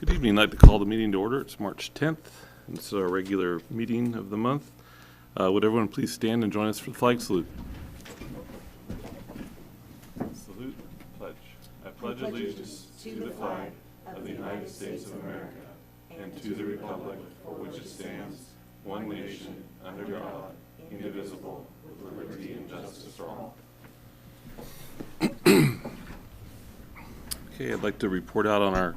Good evening. I'd like to call the meeting to order. It's March 10th. It's our regular meeting of the month. Would everyone please stand and join us for the flag salute? Salute, pledge. I pledge allegiance to the flag of the United States of America and to the republic for which it stands, one nation, under God, indivisible, with liberty and justice for all. Okay, I'd like to report out on our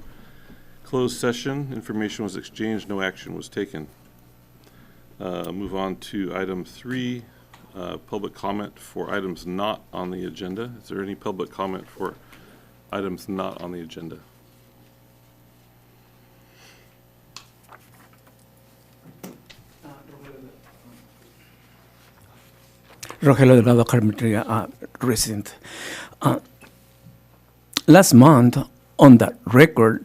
closed session. Information was exchanged, no action was taken. Move on to item 3, public comment for items not on the agenda. Is there any public comment for items not on the agenda? Rogelio Delgado, Carpinteria resident. Last month, on that record,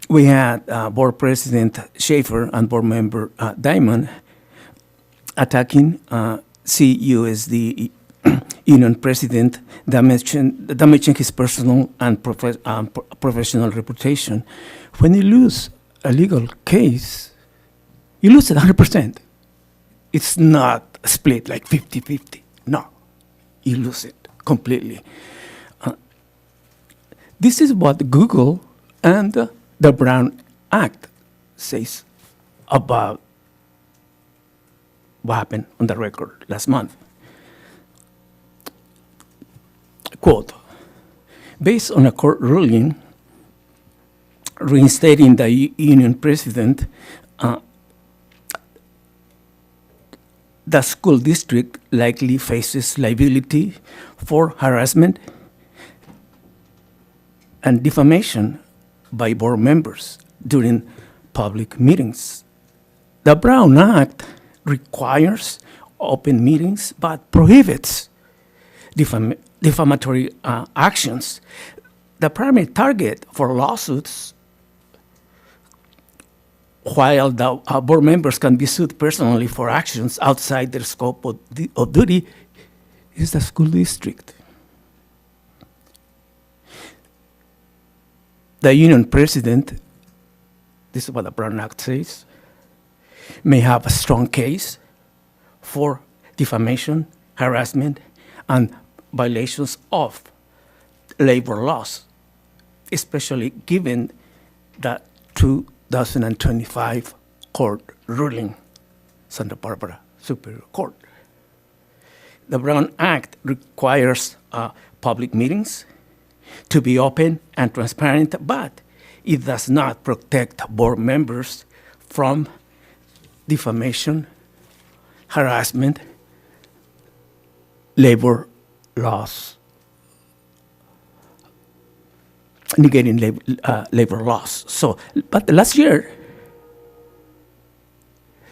we had Board President Schaefer and Board Member Diamond attacking CUSD Union President, damaging his personal and professional reputation. When you lose a legal case, you lose it 100%. It's not split like 50-50. No, you lose it completely. This is what Google and the Brown Act says about what happened on the record last month. Quote, based on a court ruling reinstating the union president, the school district likely faces liability for harassment and defamation by board members during public meetings. The Brown Act requires open meetings but prohibits defamatory actions. The primary target for lawsuits, while the board members can be sued personally for actions outside their scope of duty, is the school district. The union president, this is what the Brown Act says, may have a strong case for defamation, harassment, and violations of labor laws, especially given the 2025 court ruling, Santa Barbara Superior Court. The Brown Act requires public meetings to be open and transparent, but it does not protect board members from defamation, harassment, labor laws, negating labor laws. So, but last year,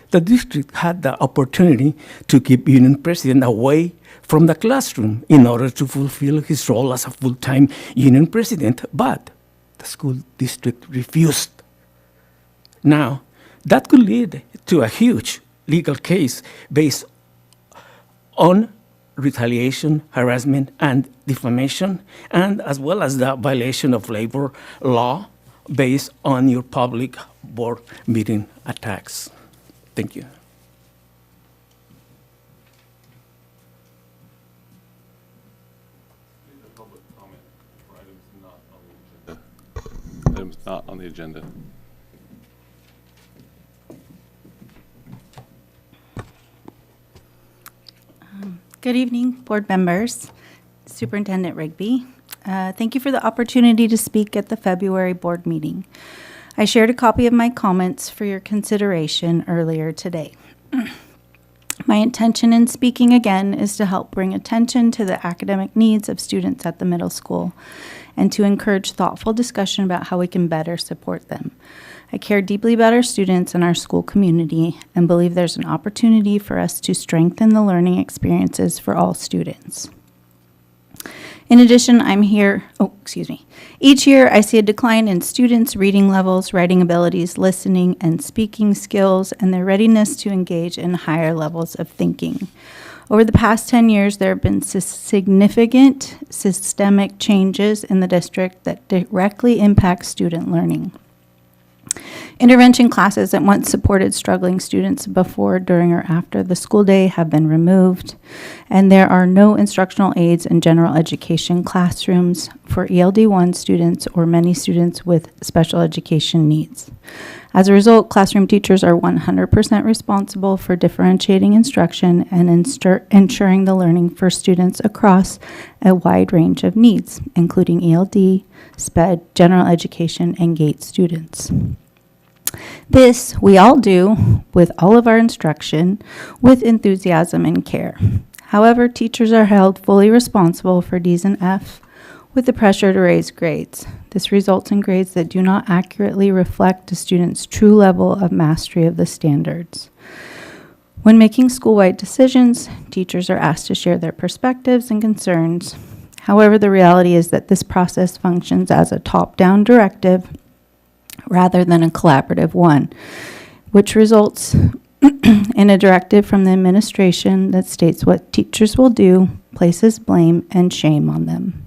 the district had the opportunity to keep union president away from the classroom in order to fulfill his role as a full-time union president, but the school district refused. Now, that could lead to a huge legal case based on retaliation, harassment, and defamation, and as well as the violation of labor law based on your public board meeting attacks. Thank you. Public comment for items not on the agenda. Items not on the agenda. Good evening, board members, Superintendent Rigby. Thank you for the opportunity to speak at the February board meeting. I shared a copy of my comments for your consideration earlier today. My intention in speaking again is to help bring attention to the academic needs of students at the middle school and to encourage thoughtful discussion about how we can better support them. I care deeply about our students and our school community and believe there's an opportunity for us to strengthen the learning experiences for all students. In addition, each year I see a decline in students' reading levels, writing abilities, listening and speaking skills, and their readiness to engage in higher levels of thinking. Over the past 10 years, there have been significant systemic changes in the district that directly impact student learning. Intervention classes that once supported struggling students before, during, or after the school day have been removed, and there are no instructional aids in general education classrooms for ELD1 students or many students with special education needs. As a result, classroom teachers are 100% responsible for differentiating instruction and ensuring the learning for students across a wide range of needs, including ELD, SPED, general education, and GATE students. This we all do with all of our instruction with enthusiasm and care. However, teachers are held fully responsible for D's and F with the pressure to raise grades. This results in grades that do not accurately reflect a student's true level of mastery of the standards. When making school-wide decisions, teachers are asked to share their perspectives and concerns. However, the reality is that this process functions as a top-down directive rather than a collaborative one, which results in a directive from the administration that states what teachers will do, places blame and shame on them.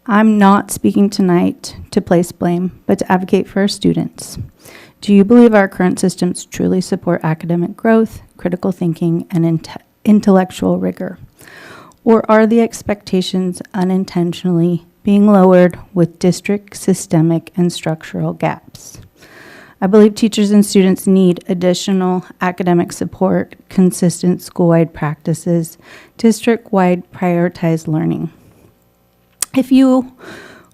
I'm not speaking tonight to place blame, but to advocate for our students. Do you believe our current systems truly support academic growth, critical thinking, and intellectual rigor? Or are the expectations unintentionally being lowered with district systemic and structural gaps? I believe teachers and students need additional academic support, consistent school-wide practices, district-wide prioritized learning. If you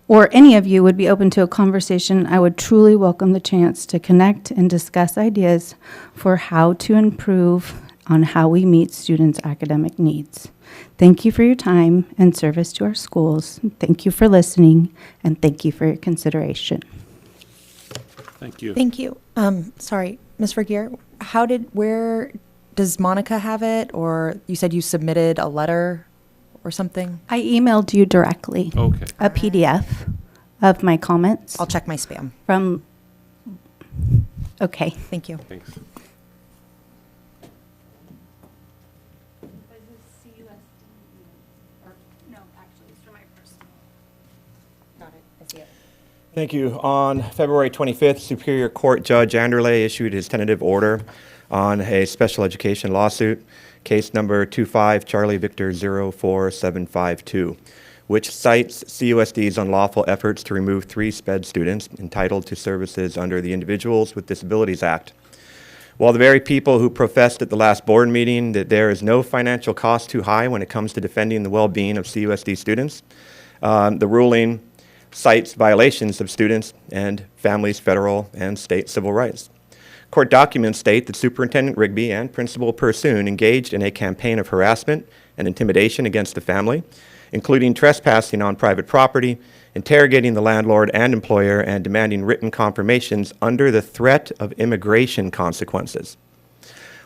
or any of you would be open to a conversation, I would truly welcome the chance to connect and discuss ideas for how to improve on how we meet students' academic needs. Thank you for your time and service to our schools. Thank you for listening, and thank you for your consideration. Thank you. Thank you. Sorry, Ms. Vergier, where does Monica have it? Or you said you submitted a letter or something? I emailed you directly Okay. a PDF of my comments I'll check my spam. from, okay. Thank you. Thanks. Thank you. On February 25th, Superior Court Judge Anderley issued his tentative order on a special education lawsuit, case number 25 Charlie Victor 04752, which cites CUSD's unlawful efforts to remove 3 SPED students entitled to services under the Individuals with Disabilities Act. While the very people who professed at the last board meeting that there is no financial cost too high when it comes to defending the well-being of CUSD students, the ruling cites violations of students' and families' federal and state civil rights. Court documents state that Superintendent Rigby and Principal Pursoon engaged in a campaign of harassment and intimidation against the family, including trespassing on private property, interrogating the landlord and employer, and demanding written confirmations under the threat of immigration consequences.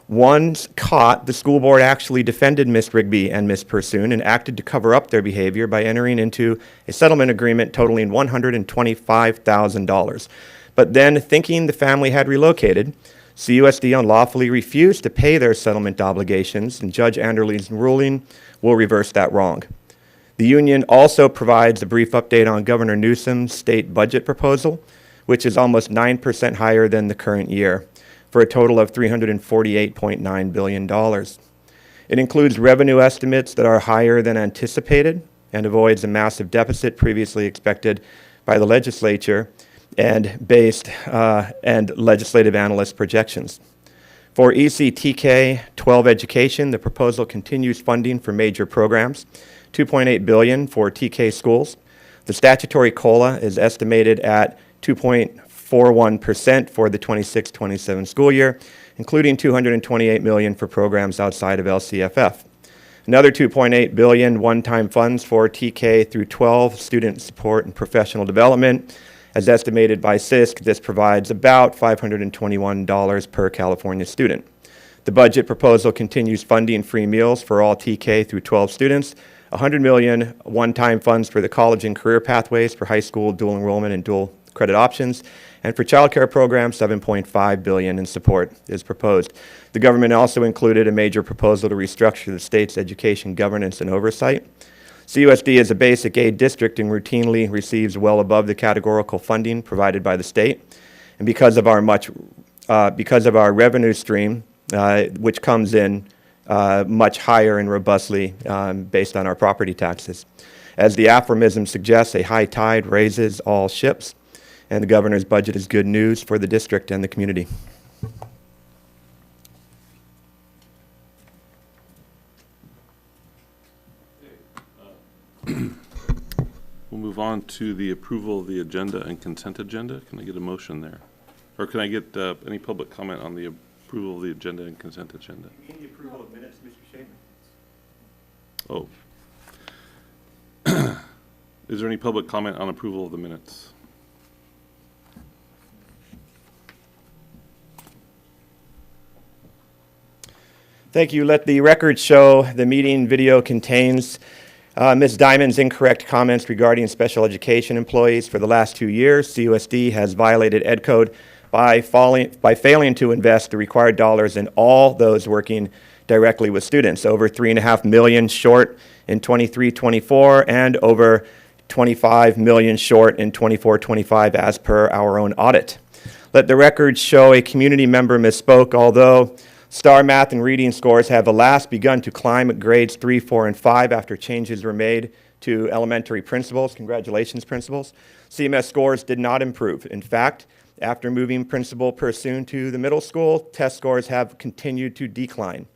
Once caught, the school board actually defended Ms. Rigby and Ms. Pursoon and acted to cover up their behavior by entering into a settlement agreement totaling $125,000. But then, thinking the family had relocated, CUSD unlawfully refused to pay their settlement obligations, and Judge Anderley's ruling will reverse that wrong. The union also provides a brief update on Governor Newsom's state budget proposal, which is almost 9% higher than the current year, for a total of $348.9 billion. It includes revenue estimates that are higher than anticipated and avoids a massive deficit previously expected by the legislature and legislative analyst projections. For ECTK 12 education, the proposal continues funding for major programs, $2.8 billion for TK schools. The statutory COLA is estimated at 2.41% for the 26-27 school year, including $228 million for programs outside of LCFF. Another $2.8 billion one-time funds for TK through 12 student support and professional development. As estimated by CISC, this provides about $521 per California student. The budget proposal continues funding free meals for all TK through 12 students, $100 million one-time funds for the college and career pathways for high school dual enrollment and dual credit options. And for childcare programs, $7.5 billion in support is proposed. The government also included a major proposal to restructure the state's education governance and oversight. CUSD is a basic aid district and routinely receives well above the categorical funding provided by the state. And because of our revenue stream, which comes in much higher and robustly based on our property taxes. As the aphorism suggests, a high tide raises all ships, and the governor's budget is good news for the district and the community. We'll move on to the approval of the agenda and consent agenda. Can I get a motion there? Or can I get any public comment on the approval of the agenda and consent agenda? You mean the approval of minutes, Mr. Shaver? Oh. Is there any public comment on approval of the minutes? Thank you. Let the record show the meeting video contains Ms. Diamond's incorrect comments regarding special education employees. For the last 2 years, CUSD has violated Ed Code by failing to invest the required dollars in all those working directly with students, over $3.5 million short in 23-24 and over $25 million short in 24-25 as per our own audit. Let the record show a community member misspoke, although STAR math and reading scores have alas begun to climb at grades 3, 4, and 5 after changes were made to elementary principals. Congratulations, principals. CMS scores did not improve. In fact, after moving Principal Pursoon to the middle school, test scores have continued to decline.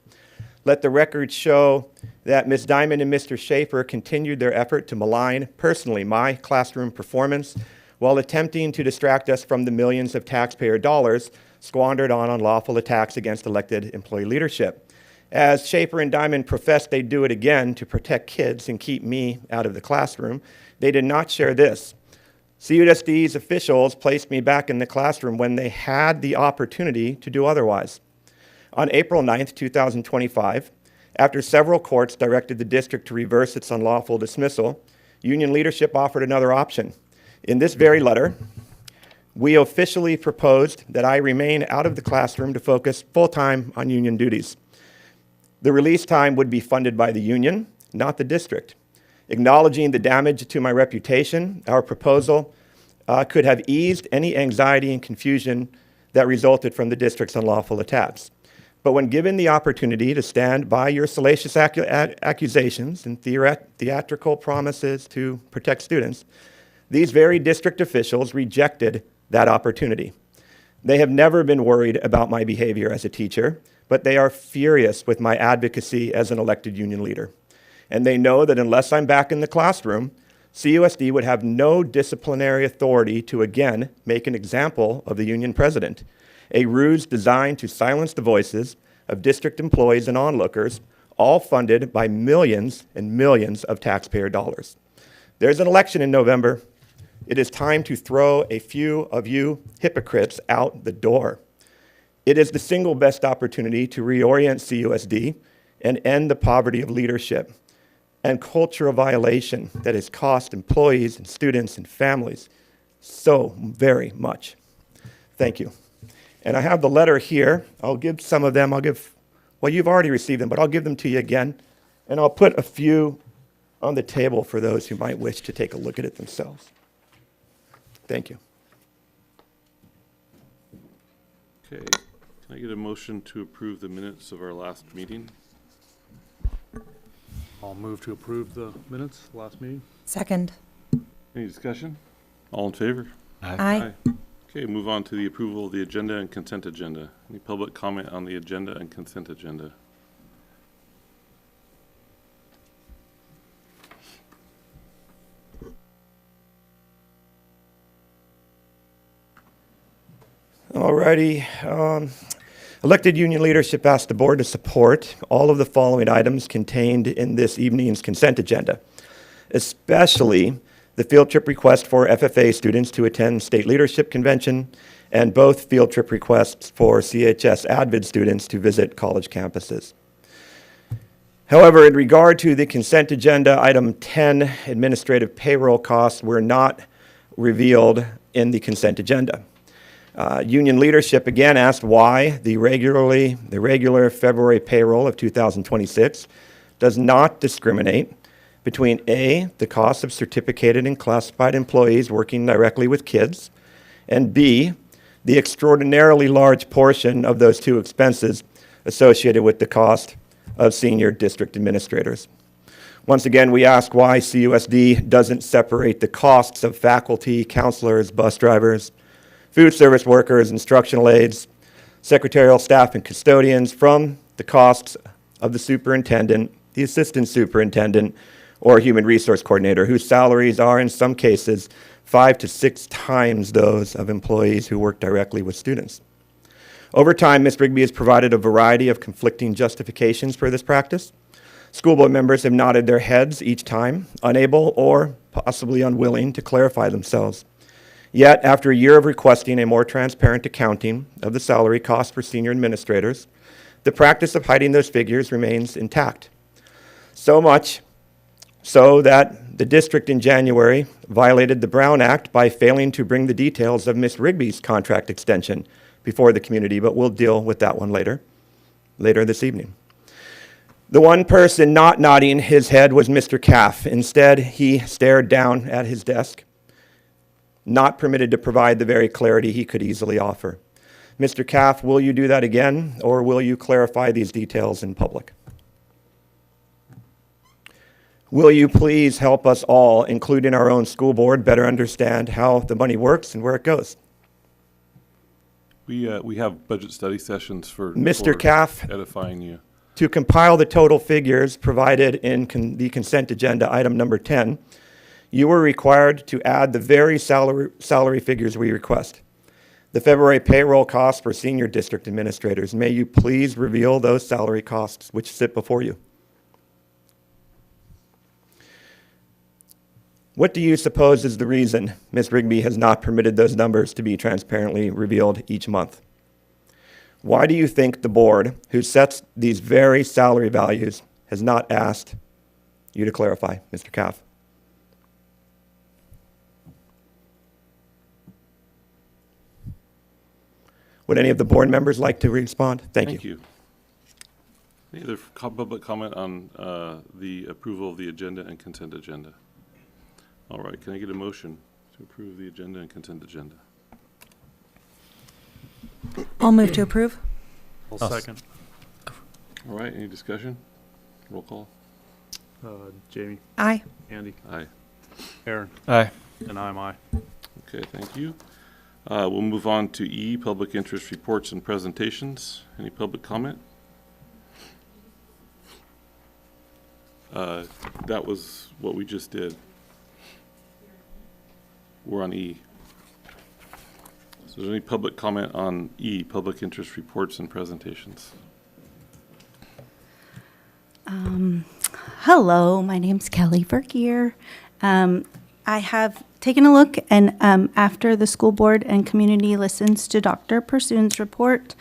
Let the record show that Ms. Diamond and Mr. Schaefer continued their effort to malign personally my classroom performance while attempting to distract us from the millions of taxpayer dollars squandered on unlawful attacks against elected employee leadership. As Schaefer and Diamond professed they'd do it again to protect kids and keep me out of the classroom, they did not share this. CUSD's officials placed me back in the classroom when they had the opportunity to do otherwise. On April 9th, 2025, after several courts directed the district to reverse its unlawful dismissal, union leadership offered another option. In this very letter, we officially proposed that I remain out of the classroom to focus full-time on union duties. The release time would be funded by the union, not the district. Acknowledging the damage to my reputation, our proposal could have eased any anxiety and confusion that resulted from the district's unlawful attacks. But when given the opportunity to stand by your salacious accusations and theatrical promises to protect students, these very district officials rejected that opportunity. They have never been worried about my behavior as a teacher, but they are furious with my advocacy as an elected union leader. And they know that unless I'm back in the classroom, CUSD would have no disciplinary authority to again make an example of the union president, a ruse designed to silence the voices of district employees and onlookers, all funded by millions and millions of taxpayer dollars. There's an election in November. It is time to throw a few of you hypocrites out the door. It is the single best opportunity to reorient CUSD and end the poverty of leadership and cultural violation that has cost employees and students and families so very much. Thank you. And I have the letter here. I'll give some of them. Well, you've already received them, but I'll give them to you again. And I'll put a few on the table for those who might wish to take a look at it themselves. Thank you. Okay. Can I get a motion to approve the minutes of our last meeting? I'll move to approve the minutes, last meeting. Second. Any discussion? All in favor? Aye. Okay, move on to the approval of the agenda and consent agenda. Any public comment on the agenda and consent agenda? Alrighty. Elected union leadership asked the board to support all of the following items contained in this evening's consent agenda, especially the field trip request for FFA students to attend state leadership convention and both field trip requests for CHS ADVID students to visit college campuses. However, in regard to the consent agenda, item 10, administrative payroll costs were not revealed in the consent agenda. Union leadership again asked why the regular February payroll of 2026 does not discriminate between A, the cost of certificated and classified employees working directly with kids, and B, the extraordinarily large portion of those two expenses associated with the cost of senior district administrators. Once again, we ask why CUSD doesn't separate the costs of faculty, counselors, bus drivers, food service workers, instructional aides, secretarial staff, and custodians from the costs of the superintendent, the assistant superintendent, or human resource coordinator, whose salaries are in some cases 5 to 6 times those of employees who work directly with students. Over time, Ms. Rigby has provided a variety of conflicting justifications for this practice. School board members have nodded their heads each time, unable or possibly unwilling to clarify themselves. Yet, after a year of requesting a more transparent accounting of the salary costs for senior administrators, the practice of hiding those figures remains intact. So much so that the district in January violated the Brown Act by failing to bring the details of Ms. Rigby's contract extension before the community, but we'll deal with that one later this evening. The one person not nodding his head was Mr. Caff. Instead, he stared down at his desk, not permitted to provide the very clarity he could easily offer. Mr. Caff, will you do that again, or will you clarify these details in public? Will you please help us all, including our own school board, better understand how the money works and where it goes? We have budget study sessions for Mr. Caff, edifying you. to compile the total figures provided in the consent agenda, item number 10, you were required to add the very salary figures we request. The February payroll costs for senior district administrators. May you please reveal those salary costs which sit before you? What do you suppose is the reason Ms. Rigby has not permitted those numbers to be transparently revealed each month? Why do you think the board, who sets these very salary values, has not asked you to clarify, Mr. Caff? Would any of the board members like to respond? Thank you. Any other public comment on the approval of the agenda and consent agenda? All right, can I get a motion to approve the agenda and consent agenda? I'll move to approve. I'll second. All right, any discussion? Roll call. Jamie, Aye. Andy, Aye. Aaron, Aye. and I'm aye. Okay, thank you. We'll move on to E, public interest reports and presentations. Any public comment? That was what we just did. We're on E. So is there any public comment on E, public interest reports and presentations? Hello, my name's Kelly Vergier. I have taken a look, and after the school board and community listens to Dr. Pursoon's report,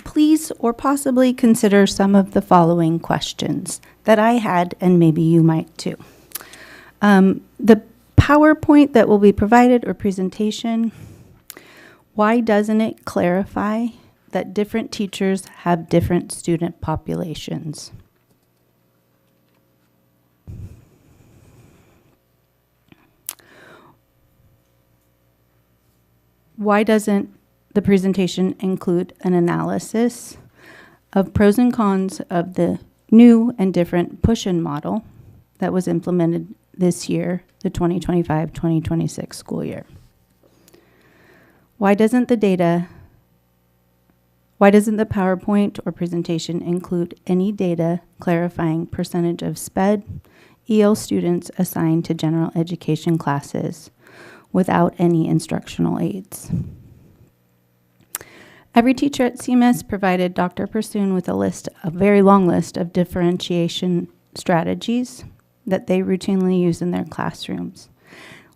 please or possibly consider some of the following questions that I had, and maybe you might too. The PowerPoint that will be provided or presentation, why doesn't it clarify that different teachers have different student populations? Why doesn't the presentation include an analysis of pros and cons of the new and different push-in model that was implemented this year, the 2025-2026 school year? Why doesn't the PowerPoint or presentation include any data clarifying percentage of SPED, EL students assigned to general education classes without any instructional aids? Every teacher at CMS provided Dr. Pursoon with a very long list of differentiation strategies that they routinely use in their classrooms.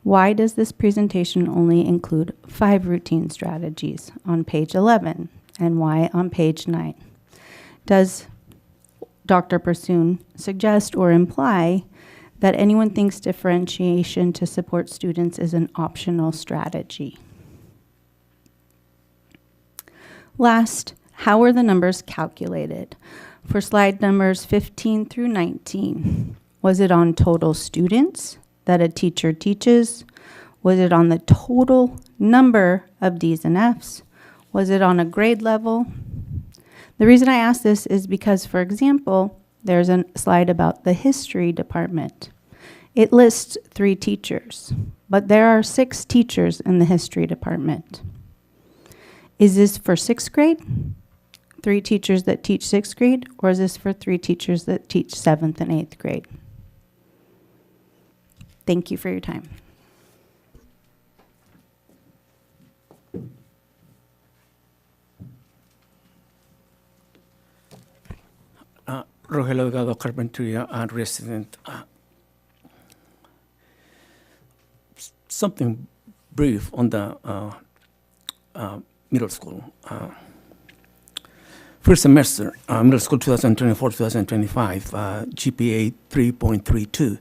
Why does this presentation only include 5 routine strategies on page 11, and why on page 9? Does Dr. Pursoon suggest or imply that anyone thinks differentiation to support students is an optional strategy. Last, how were the numbers calculated? For slide numbers 15 through 19, was it on total students that a teacher teaches? Was it on the total number of D's and F's? Was it on a grade level? The reason I ask this is because, for example, there's a slide about the history department. It lists 3 teachers, but there are 6 teachers in the history department. Is this for 6th grade? 3 teachers that teach 6th grade, or is this for 3 teachers that teach 7th and 8th grade? Thank you for your time. Rogelio Delgado, Carpinteria, and resident. Something brief on the middle school. First semester, middle school 2024-2025, GPA 3.32.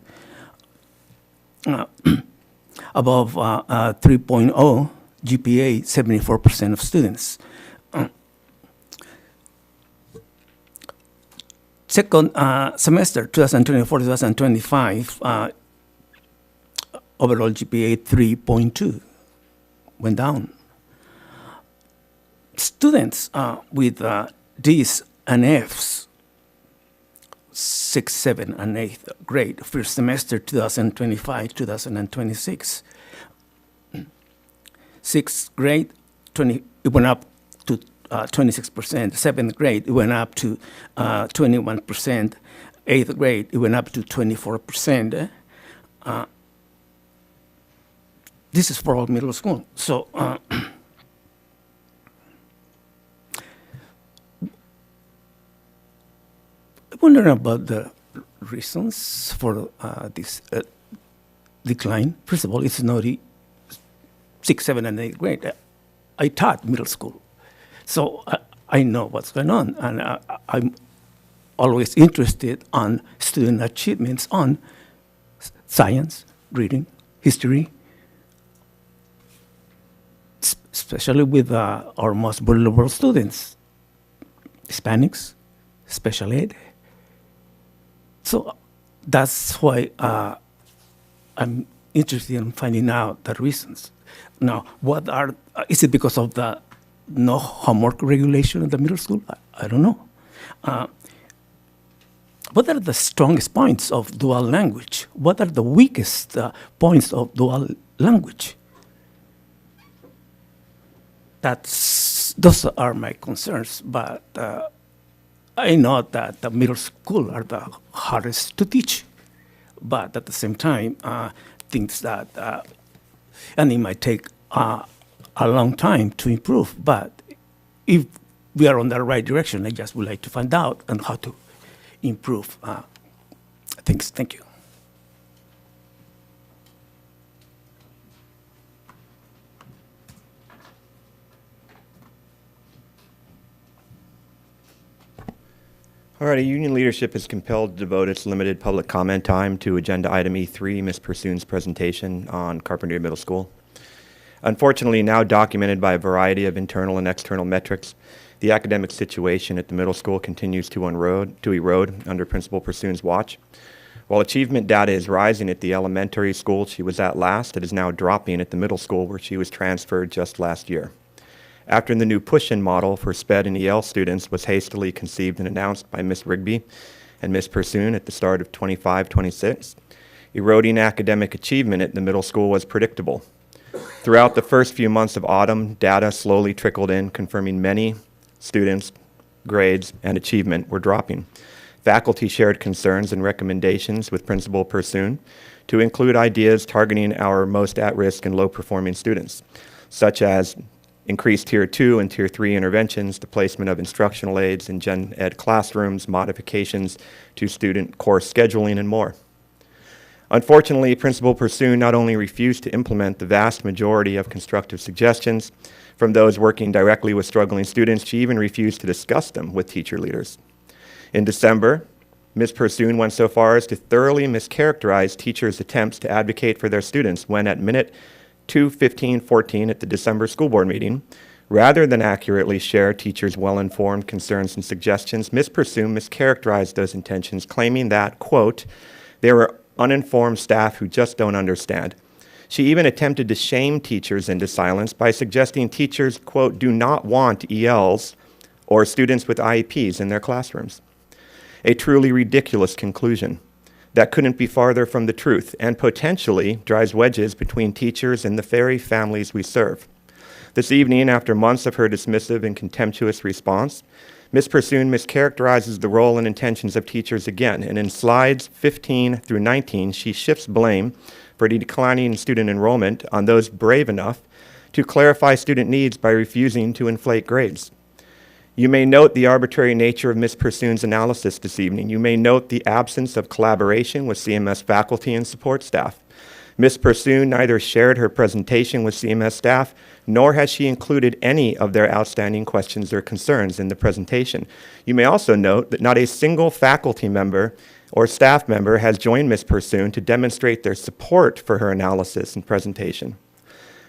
Above 3.0, GPA 74% of students. Second semester, 2024-2025, overall GPA 3.2, went down. Students with D's and F's, 6th, 7th, and 8th grade, first semester 2025-2026. 6th grade, it went up to 26%. 7th grade, it went up to 21%. 8th grade, it went up to 24%. This is for all middle school. So I wonder about the reasons for this decline. First of all, it's not 6th, 7th, and 8th grade. I taught middle school, so I know what's going on, and I'm always interested on student achievements on science, reading, history, especially with our most vulnerable students, Hispanics, special ed. So that's why I'm interested in finding out the reasons. Now, is it because of the no homework regulation in the middle school? I don't know. What are the strongest points of dual language? What are the weakest points of dual language? Those are my concerns, but I know that the middle school are the hardest to teach, but at the same time, things that, and it might take a long time to improve, but if we are on the right direction, I just would like to find out on how to improve things. Thank you. All right, union leadership is compelled to devote its limited public comment time to agenda item E3, Ms. Pursoon's presentation on Carpinteria Middle School. Unfortunately, now documented by a variety of internal and external metrics, the academic situation at the middle school continues to erode under Principal Pursoon's watch. While achievement data is rising at the elementary school she was at last, it is now dropping at the middle school where she was transferred just last year. After the new push-in model for SPED and EL students was hastily conceived and announced by Ms. Rigby and Ms. Pursoon at the start of 25-26, eroding academic achievement at the middle school was predictable. Throughout the first few months of autumn, data slowly trickled in, confirming many students' grades and achievement were dropping. Faculty shared concerns and recommendations with Principal Pursoon to include ideas targeting our most at-risk and low-performing students, such as increased Tier 2 and Tier 3 interventions, the placement of instructional aids in gen ed classrooms, modifications to student course scheduling, and more. Unfortunately, Principal Pursoon not only refused to implement the vast majority of constructive suggestions from those working directly with struggling students, she even refused to discuss them with teacher leaders. In December, Ms. Pursoon went so far as to thoroughly mischaracterize teachers' attempts to advocate for their students when at minute 2:15:14 at the December school board meeting, rather than accurately share teachers' well-informed concerns and suggestions, Ms. Pursoon mischaracterized those intentions, claiming that, quote, they were uninformed staff who just don't understand. She even attempted to shame teachers into silence by suggesting teachers, quote, do not want ELs or students with IEPs in their classrooms. A truly ridiculous conclusion that couldn't be farther from the truth and potentially drives wedges between teachers and the very families we serve. This evening, after months of her dismissive and contemptuous response, Ms. Pursoon mischaracterizes the role and intentions of teachers again, and in slides 15 through 19, she shifts blame for declining student enrollment on those brave enough to clarify student needs by refusing to inflate grades. You may note the arbitrary nature of Ms. Pursoon's analysis this evening. You may note the absence of collaboration with CMS faculty and support staff. Ms. Pursoon neither shared her presentation with CMS staff, nor has she included any of their outstanding questions or concerns in the presentation. You may also note that not a single faculty member or staff member has joined Ms. Pursoon to demonstrate their support for her analysis and presentation.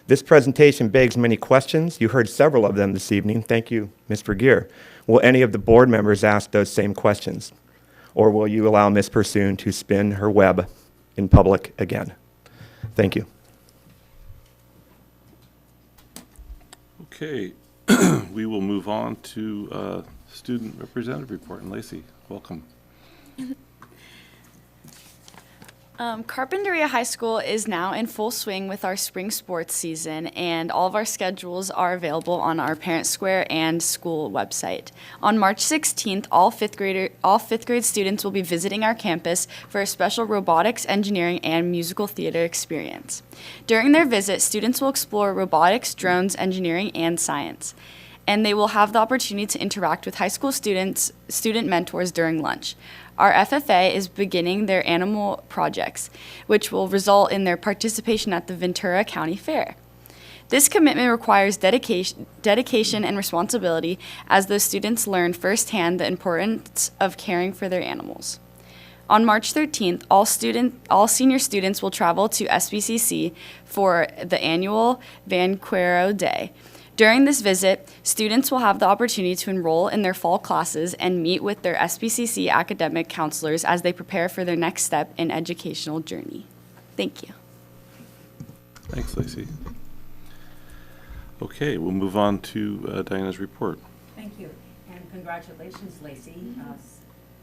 This presentation begs many questions. You heard several of them this evening. Thank you, Ms. Vergeer. Will any of the board members ask those same questions? Or will you allow Ms. Pursoon to spin her web in public again? Thank you. Okay, we will move on to student representative report. And Lacey, welcome. Carpinteria High School is now in full swing with our spring sports season, and all of our schedules are available on our Parent Square and school website. On March 16th, all fifth grade students will be visiting our campus for a special robotics, engineering, and musical theater experience. During their visit, students will explore robotics, drones, engineering, and science. And they will have the opportunity to interact with high school student mentors during lunch. Our FFA is beginning their animal projects, which will result in their participation at the Ventura County Fair. This commitment requires dedication and responsibility as those students learn firsthand the importance of caring for their animals. On March 13th, all senior students will travel to SBCC for the annual Vanquero Day. During this visit, students will have the opportunity to enroll in their fall classes and meet with their SBCC academic counselors as they prepare for their next step in educational journey. Thank you. Thanks, Lacey. Okay, we'll move on to Diana's report. Thank you, and congratulations, Lacey.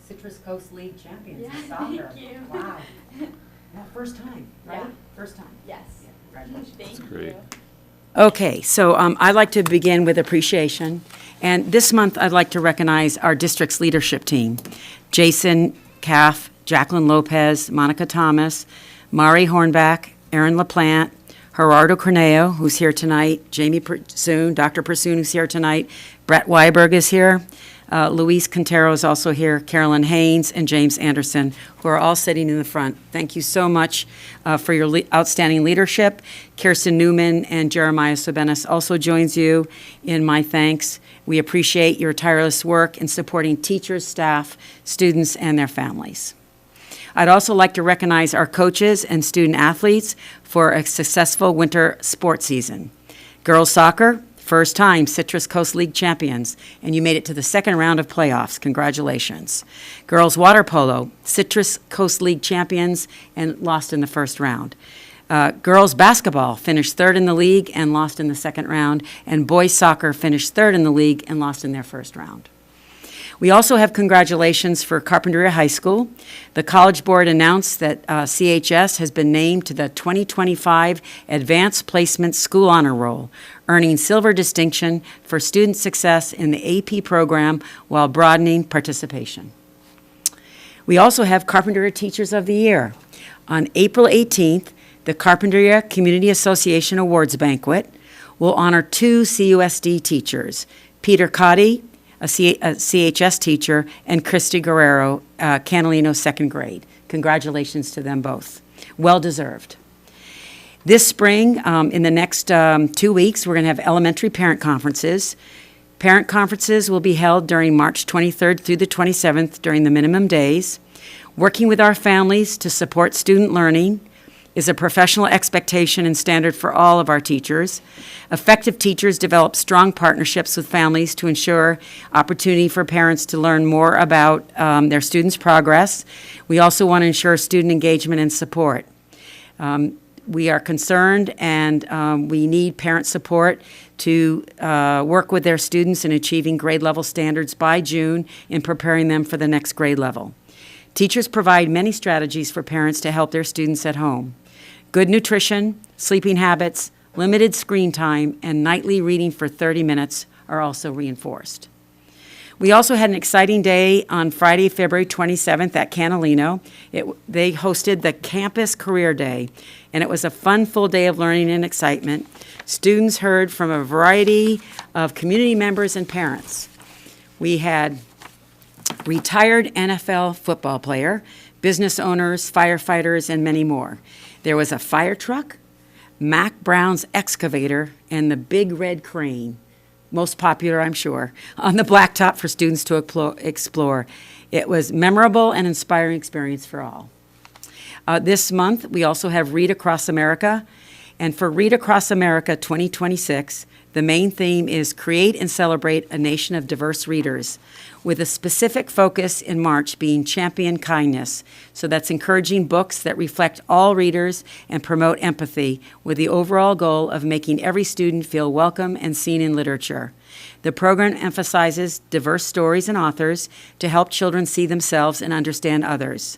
Citrus Coast League champions in soccer. Thank you. Wow. Yeah, first time, right? Yeah. First time. Yes. Yeah, congratulations. That's great. Okay, so I'd like to begin with appreciation. And this month, I'd like to recognize our district's leadership team. Jason Caff, Jacqueline Lopez, Monica Thomas, Mari Hornback, Aaron LaPlante, Gerardo Corneo, who's here tonight, Jamie Pursoon, Dr. Pursoon, who's here tonight, Brett Weiberg is here, Luis Quintero is also here, Carolyn Haynes, and James Anderson, who are all sitting in the front. Thank you so much for your outstanding leadership. Kirsten Newman and Jeremiah Sobenis also joins you in my thanks. We appreciate your tireless work in supporting teachers, staff, students, and their families. I'd also like to recognize our coaches and student athletes for a successful winter sports season. Girls soccer, first time Citrus Coast League champions, and you made it to the second round of playoffs. Congratulations. Girls water polo, Citrus Coast League champions and lost in the first round. Girls basketball finished third in the league and lost in the second round, and boys soccer finished third in the league and lost in their first round. We also have congratulations for Carpinteria High School. The College Board announced that CHS has been named to the 2025 Advanced Placement School Honor Roll, earning silver distinction for student success in the AP program while broadening participation. We also have Carpinteria Teachers of the Year. On April 18th, the Carpinteria Community Association Awards Banquet will honor two CUSD teachers, Peter Cotty, a CHS teacher, and Christy Guerrero, Canalino second grade. Congratulations to them both. Well deserved. This spring, in the next 2 weeks, we're going to have elementary parent conferences. Parent conferences will be held during March 23rd through the 27th during the minimum days. Working with our families to support student learning is a professional expectation and standard for all of our teachers. Effective teachers develop strong partnerships with families to ensure opportunity for parents to learn more about their students' progress. We also want to ensure student engagement and support. We are concerned and we need parent support to work with their students in achieving grade level standards by June and preparing them for the next grade level. Teachers provide many strategies for parents to help their students at home. Good nutrition, sleeping habits, limited screen time, and nightly reading for 30 minutes are also reinforced. We also had an exciting day on Friday, February 27th at Catalino. They hosted the Campus Career Day, and it was a fun, full day of learning and excitement. Students heard from a variety of community members and parents. We had retired NFL football player, business owners, firefighters, and many more. There was a fire truck, Mac Brown's excavator, and the big red crane, most popular, I'm sure, on the blacktop for students to explore. It was memorable and inspiring experience for all. This month, we also have Read Across America. And for Read Across America 2026, the main theme is Create and Celebrate a Nation of Diverse Readers, with a specific focus in March being Champion Kindness. So that's encouraging books that reflect all readers and promote empathy, with the overall goal of making every student feel welcome and seen in literature. The program emphasizes diverse stories and authors to help children see themselves and understand others.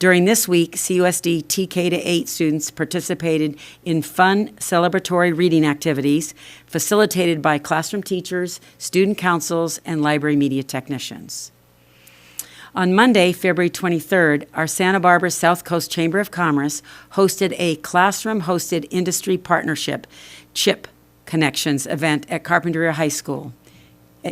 During this week, CUSD TK-8 students participated in fun celebratory reading activities facilitated by classroom teachers, student councils, and library media technicians. On Monday, February 23rd, our Santa Barbara South Coast Chamber of Commerce hosted a classroom-hosted industry partnership, CHIP Connections event at Carpinteria High School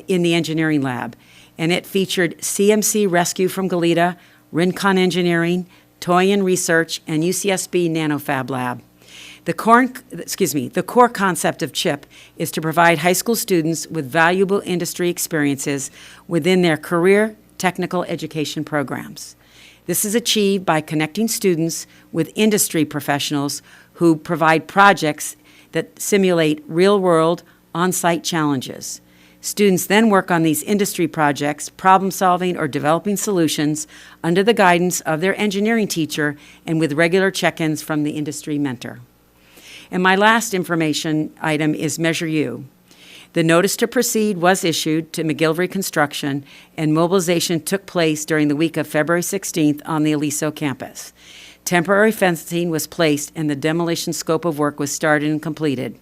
in the engineering lab. And it featured CMC Rescue from Goleta, Rincon Engineering, Toyin Research, and UCSB NanoFab Lab. The core concept of CHIP is to provide high school students with valuable industry experiences within their career technical education programs. This is achieved by connecting students with industry professionals who provide projects that simulate real-world, on-site challenges. Students then work on these industry projects, problem-solving or developing solutions under the guidance of their engineering teacher and with regular check-ins from the industry mentor. And my last information item is Measure U. The notice to proceed was issued to McGillivray Construction, and mobilization took place during the week of February 16th on the Aliso campus. Temporary fencing was placed and the demolition scope of work was started and completed.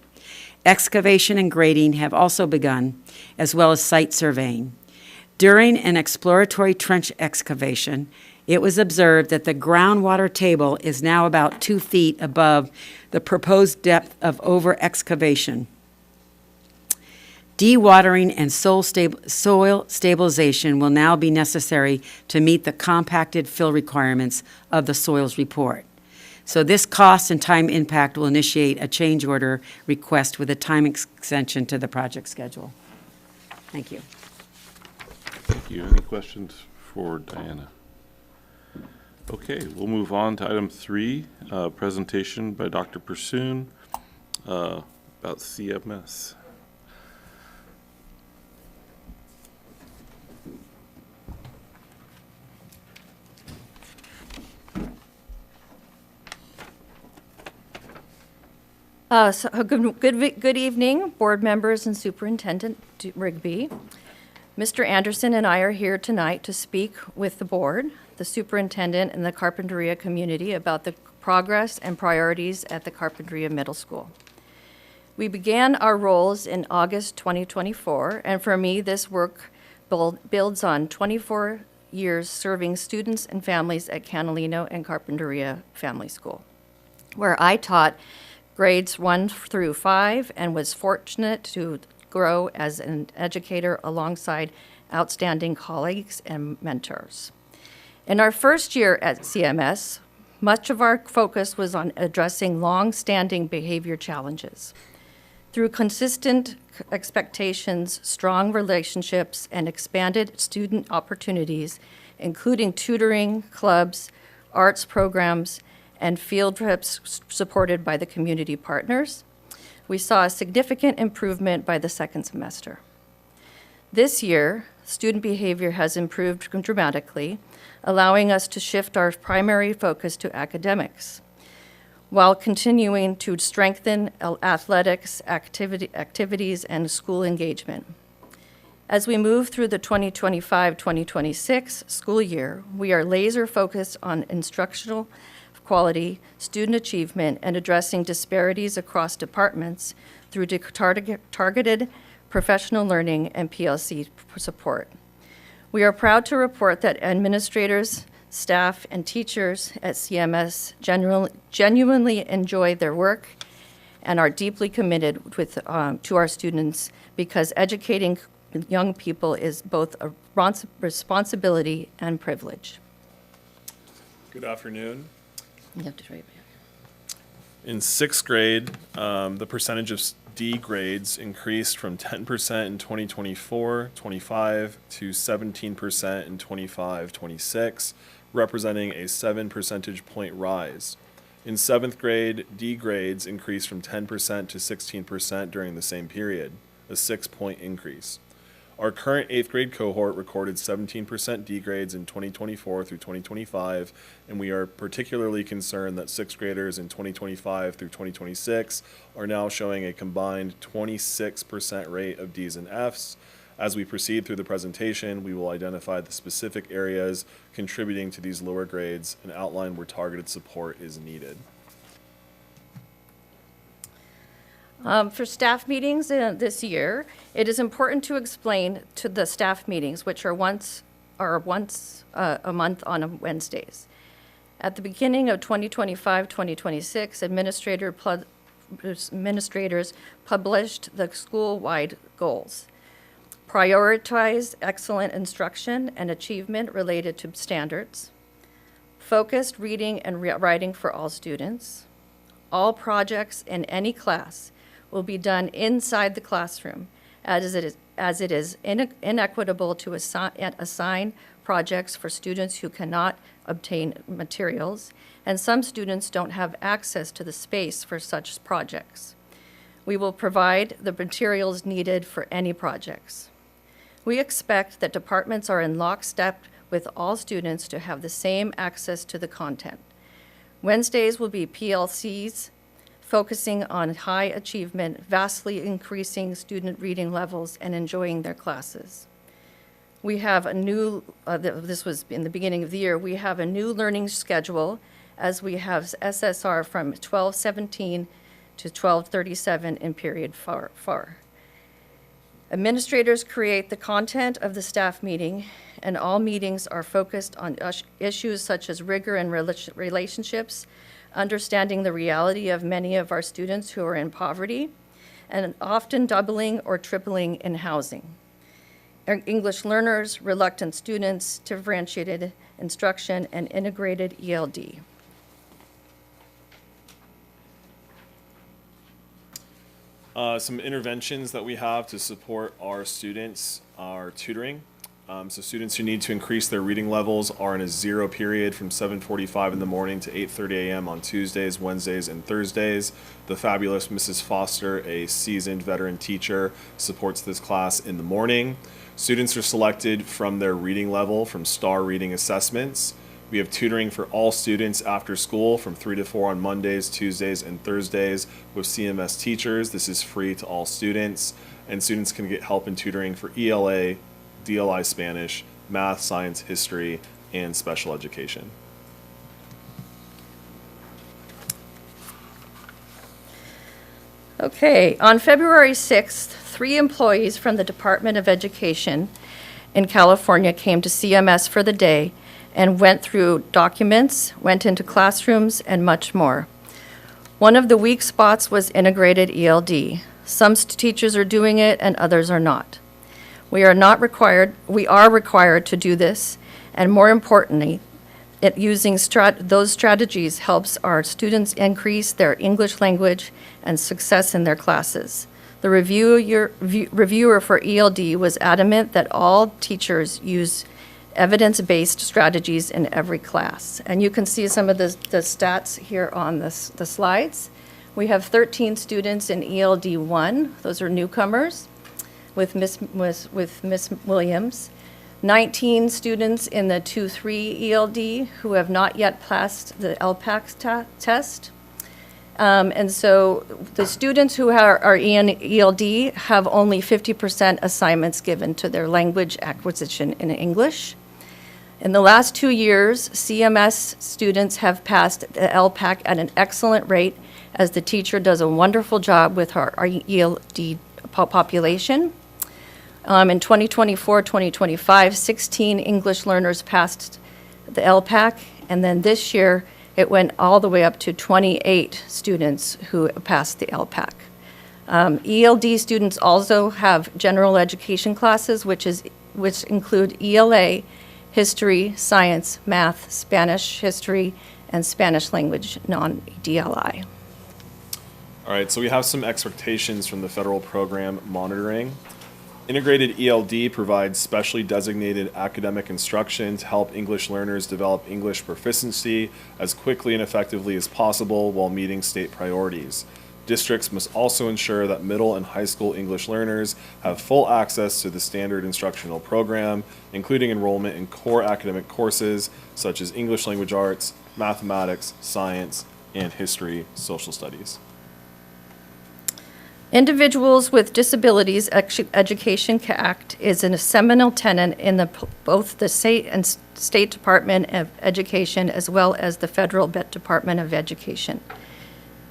Excavation and grading have also begun, as well as site surveying. During an exploratory trench excavation, it was observed that the groundwater table is now about 2 feet above the proposed depth of over-excavation. Dewatering and soil stabilization will now be necessary to meet the compacted fill requirements of the soils report. So this cost and time impact will initiate a change order request with a time extension to the project schedule. Thank you. Thank you. Any questions for Diana? Okay, we'll move on to item 3, presentation by Dr. Pursoon about CMS. Good evening, board members and Superintendent Rigby. Mr. Anderson and I are here tonight to speak with the board, the superintendent, and the Carpinteria community about the progress and priorities at the Carpinteria Middle School. We began our roles in August 2024, and for me, this work builds on 24 years serving students and families at Catalino and Carpinteria Family School, where I taught grades 1 through 5 and was fortunate to grow as an educator alongside outstanding colleagues and mentors. In our first year at CMS, much of our focus was on addressing long-standing behavior challenges. Through consistent expectations, strong relationships, and expanded student opportunities including tutoring, clubs, arts programs, and field trips supported by the community partners. We saw a significant improvement by the second semester. This year, student behavior has improved dramatically, allowing us to shift our primary focus to academics, while continuing to strengthen athletics, activities, and school engagement. As we move through the 2025-2026 school year, we are laser focused on instructional quality, student achievement, and addressing disparities across departments through targeted professional learning and PLC support. We are proud to report that administrators, staff, and teachers at CMS genuinely enjoy their work and are deeply committed to our students, because educating young people is both a responsibility and privilege. Good afternoon. You have to write it. In sixth grade, the percentage of D grades increased from 10% in 2024-25 to 17% in 25-26, representing a 7 percentage point rise. In seventh grade, D grades increased from 10% to 16% during the same period, a 6-point increase. Our current 8th grade cohort recorded 17% D grades in 2024 through 2025, and we are particularly concerned that 6th graders in 2025 through 2026 are now showing a combined 26% rate of Ds and Fs. As we proceed through the presentation, we will identify the specific areas contributing to these lower grades and outline where targeted support is needed. For staff meetings this year, it is important to explain to the staff meetings, which are once a month on Wednesdays. At the beginning of 2025-2026, administrators published the school-wide goals. Prioritize excellent instruction and achievement related to standards. Focused reading and writing for all students. All projects in any class will be done inside the classroom, as it is inequitable to assign projects for students who cannot obtain materials, and some students don't have access to the space for such projects. We will provide the materials needed for any projects. We expect that departments are in lockstep with all students to have the same access to the content. Wednesdays will be PLCs, focusing on high achievement, vastly increasing student reading levels and enjoying their classes. We have a new, this was in the beginning of the year, we have a new learning schedule, as we have SSR from 12:17 to 12:37 in period 4. Administrators create the content of the staff meeting, and all meetings are focused on issues such as rigor and relationships, understanding the reality of many of our students who are in poverty, and often doubling or tripling in housing. English learners, reluctant students, differentiated instruction, and integrated ELD. Some interventions that we have to support our students are tutoring. So students who need to increase their reading levels are in a 0 period from 7:45 in the morning to 8:30 a.m. on Tuesdays, Wednesdays, and Thursdays. The fabulous Mrs. Foster, a seasoned veteran teacher, supports this class in the morning. Students are selected from their reading level from STAR reading assessments. We have tutoring for all students after school from 3 to 4 on Mondays, Tuesdays, and Thursdays with CMS teachers. This is free to all students, and students can get help in tutoring for ELA, DLI Spanish, math, science, history, and special education. Okay, on February 6th, 3 employees from the Department of Education in California came to CMS for the day and went through documents, went into classrooms, and much more. One of the weak spots was integrated ELD. Some teachers are doing it and others are not. We are required to do this, and more importantly, using those strategies helps our students increase their English language and success in their classes. The reviewer for ELD was adamant that all teachers use evidence-based strategies in every class. And you can see some of the stats here on the slides. We have 13 students in ELD 1, those are newcomers, with Miss Williams. 19 students in the 2-3 ELD who have not yet passed the LPAC test. And so the students who are in ELD have only 50% assignments given to their language acquisition in English. In the last 2 years, CMS students have passed the LPAC at an excellent rate, as the teacher does a wonderful job with our ELD population. In 2024-2025, 16 English learners passed the LPAC, and then this year, it went all the way up to 28 students who passed the LPAC. ELD students also have general education classes, which include ELA, history, science, math, Spanish history, and Spanish language non-DLI. All right, so we have some expectations from the federal program monitoring. Integrated ELD provides specially designated academic instruction to help English learners develop English proficiency as quickly and effectively as possible while meeting state priorities. Districts must also ensure that middle and high school English learners have full access to the standard instructional program, including enrollment in core academic courses such as English language arts, mathematics, science, and history, social studies. Individuals with Disabilities Education Act is a seminal tenet in both the state Department of Education as well as the federal Department of Education.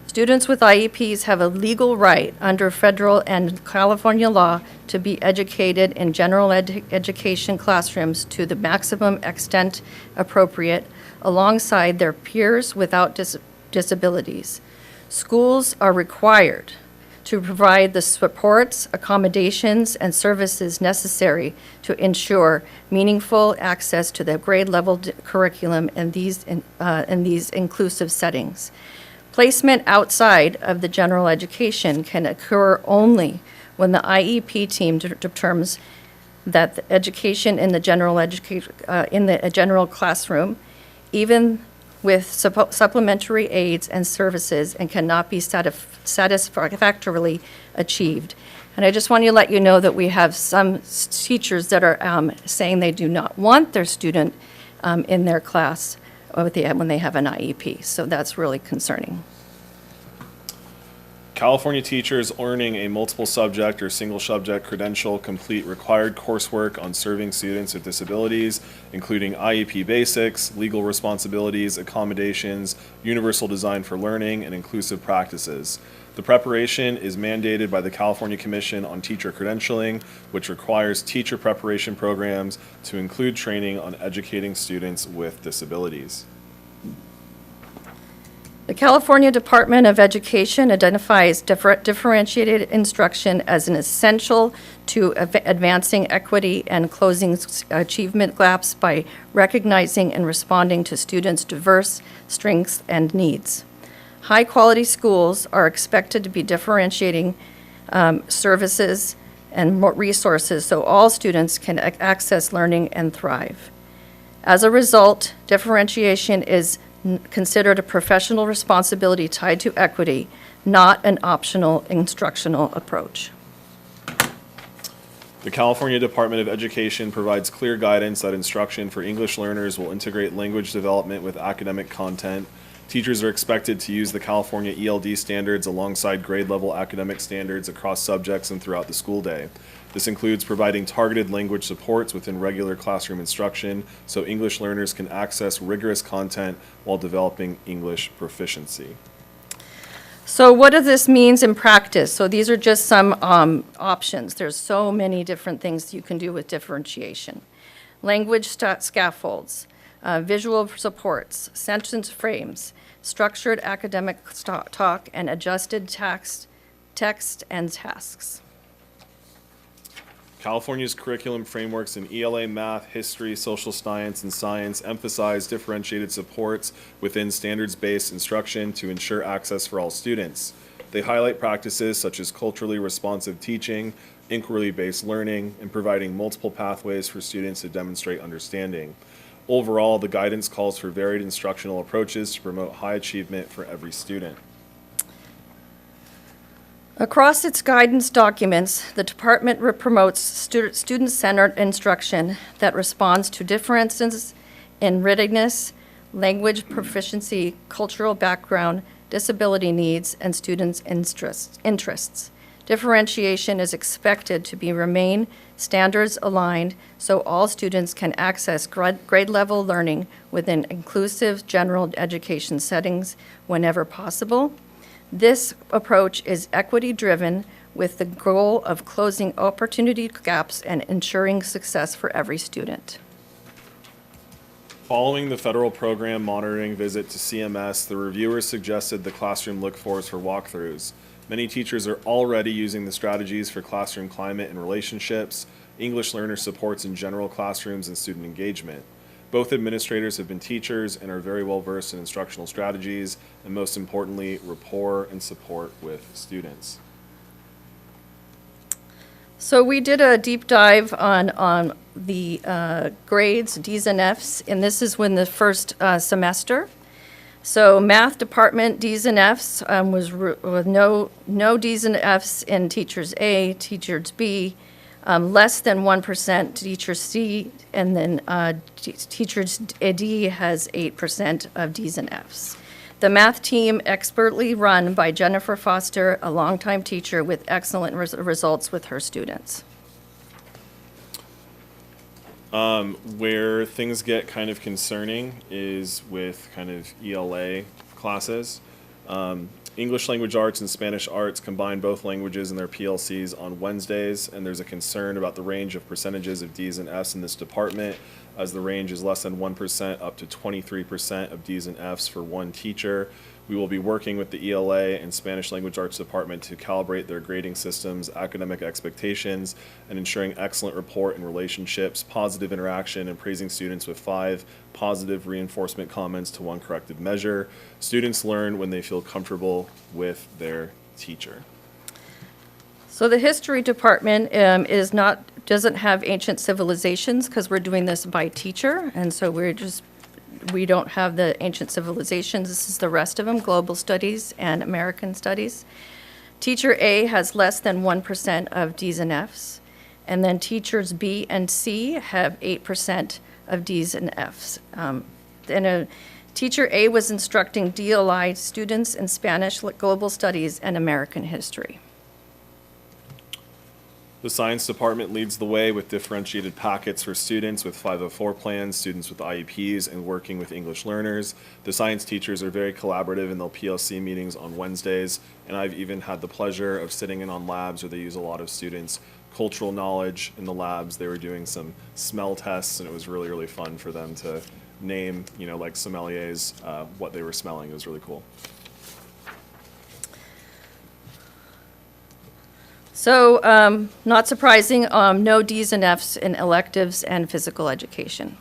Students with IEPs have a legal right under federal and California law to be educated in general education classrooms to the maximum extent appropriate alongside their peers without disabilities. Schools are required to provide the supports, accommodations, and services necessary to ensure meaningful access to the grade-level curriculum in these inclusive settings. Placement outside of the general education can occur only when the IEP team determines that the education in the general classroom, even with supplementary aids and services, and cannot be satisfactorily achieved. And I just want to let you know that we have some teachers that are saying they do not want their student in their class when they have an IEP. So that's really concerning. California teachers earning a multiple subject or single subject credential complete required coursework on serving students with disabilities, including IEP basics, legal responsibilities, accommodations, universal design for learning, and inclusive practices. The preparation is mandated by the California Commission on Teacher Credentialing, which requires teacher preparation programs to include training on educating students with disabilities. The California Department of Education identifies differentiated instruction as an essential to advancing equity and closing achievement gaps by recognizing and responding to students' diverse strengths and needs. High-quality schools are expected to be differentiating services and more resources so all students can access learning and thrive. As a result, differentiation is considered a professional responsibility tied to equity, not an optional instructional approach. The California Department of Education provides clear guidance that instruction for English learners will integrate language development with academic content. Teachers are expected to use the California ELD standards alongside grade-level academic standards across subjects and throughout the school day. This includes providing targeted language supports within regular classroom instruction so English learners can access rigorous content while developing English proficiency. So what does this mean in practice? So these are just some options. There's so many different things you can do with differentiation. Language scaffolds, visual supports, sentence frames, structured academic talk, and adjusted text and tasks. California's curriculum frameworks in ELA, math, history, social science, and science emphasize differentiated supports within standards-based instruction to ensure access for all students. They highlight practices such as culturally responsive teaching, inquiry-based learning, and providing multiple pathways for students to demonstrate understanding. Overall, the guidance calls for varied instructional approaches to promote high achievement for every student. Across its guidance documents, the department promotes student-centered instruction that responds to differences in readiness, language proficiency, cultural background, disability needs, and students' interests. Differentiation is expected to remain standards aligned so all students can access grade level learning within inclusive general education settings whenever possible. This approach is equity driven with the goal of closing opportunity gaps and ensuring success for every student. Following the federal program monitoring visit to CMS, the reviewers suggested the classroom look-fors for walkthroughs. Many teachers are already using the strategies for classroom climate and relationships, English learner supports in general classrooms, and student engagement. Both administrators have been teachers and are very well versed in instructional strategies, and most importantly, rapport and support with students. So we did a deep dive on the grades, Ds and Fs, and this is when the first semester. So math department Ds and Fs was with no Ds and Fs in teachers A, teachers B, less than 1% teachers C, and then teachers D has 8% of Ds and Fs. The math team expertly run by Jennifer Foster, a longtime teacher with excellent results with her students. Where things get kind of concerning is with kind of ELA classes. English language arts and Spanish arts combine both languages in their PLCs on Wednesdays, and there's a concern about the range of percentages of Ds and Fs in this department, as the range is less than 1% up to 23% of Ds and Fs for one teacher. We will be working with the ELA and Spanish language arts department to calibrate their grading systems, academic expectations, and ensuring excellent rapport and relationships, positive interaction, and praising students with 5 positive reinforcement comments to 1 corrected measure. Students learn when they feel comfortable with their teacher. So the history department doesn't have ancient civilizations because we're doing this by teacher, and so we don't have the ancient civilizations. This is the rest of them, global studies and American studies. Teacher A has less than 1% of Ds and Fs, and then teachers B and C have 8% of Ds and Fs. Teacher A was instructing DLI students in Spanish, global studies, and American history. The science department leads the way with differentiated packets for students with 504 plans, students with IEPs, and working with English learners. The science teachers are very collaborative in their PLC meetings on Wednesdays, and I've even had the pleasure of sitting in on labs where they use a lot of students' cultural knowledge in the labs. They were doing some smell tests, and it was really, really fun for them to name, like sommeliers, what they were smelling. It was really cool. So, not surprising, no Ds and Fs in electives and physical education.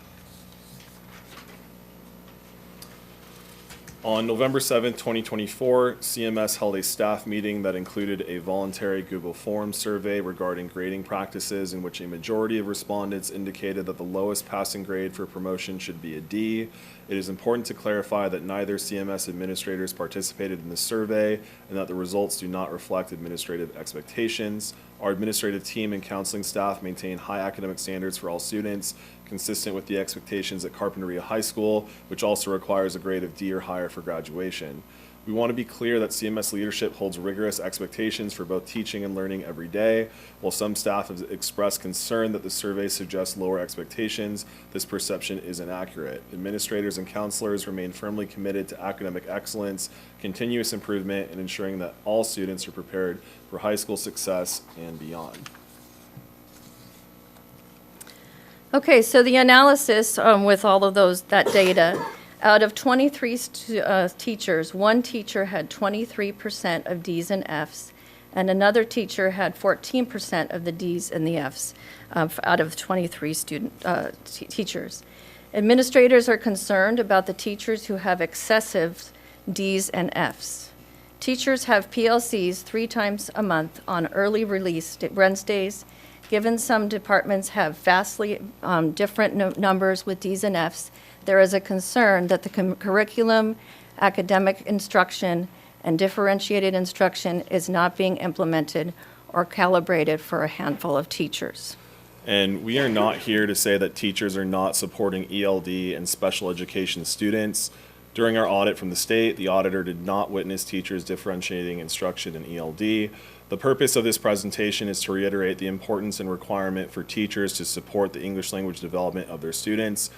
On November 7th, 2024, CMS held a staff meeting that included a voluntary Google Forms survey regarding grading practices, in which a majority of respondents indicated that the lowest passing grade for promotion should be a D. It is important to clarify that neither CMS administrators participated in the survey and that the results do not reflect administrative expectations. Our administrative team and counseling staff maintain high academic standards for all students, consistent with the expectations at Carpinteria High School, which also requires a grade of D or higher for graduation. We want to be clear that CMS leadership holds rigorous expectations for both teaching and learning every day. While some staff have expressed concern that the survey suggests lower expectations, this perception is inaccurate. Administrators and counselors remain firmly committed to academic excellence, continuous improvement, and ensuring that all students are prepared for high school success and beyond. Okay, so the analysis with all of that data, out of 23 teachers, one teacher had 23% of Ds and Fs, and another teacher had 14% of the Ds and the Fs out of 23 teachers. Administrators are concerned about the teachers who have excessive Ds and Fs. Teachers have PLCs 3 times a month on early release Wednesdays. Given some departments have vastly different numbers with Ds and Fs, there is a concern that the curriculum, academic instruction, and differentiated instruction is not being implemented or calibrated for a handful of teachers. And we are not here to say that teachers are not supporting ELD and special education students. During our audit from the state, the auditor did not witness teachers differentiating instruction in ELD. The purpose of this presentation is to reiterate the importance and requirement for teachers to support the English language development of their students.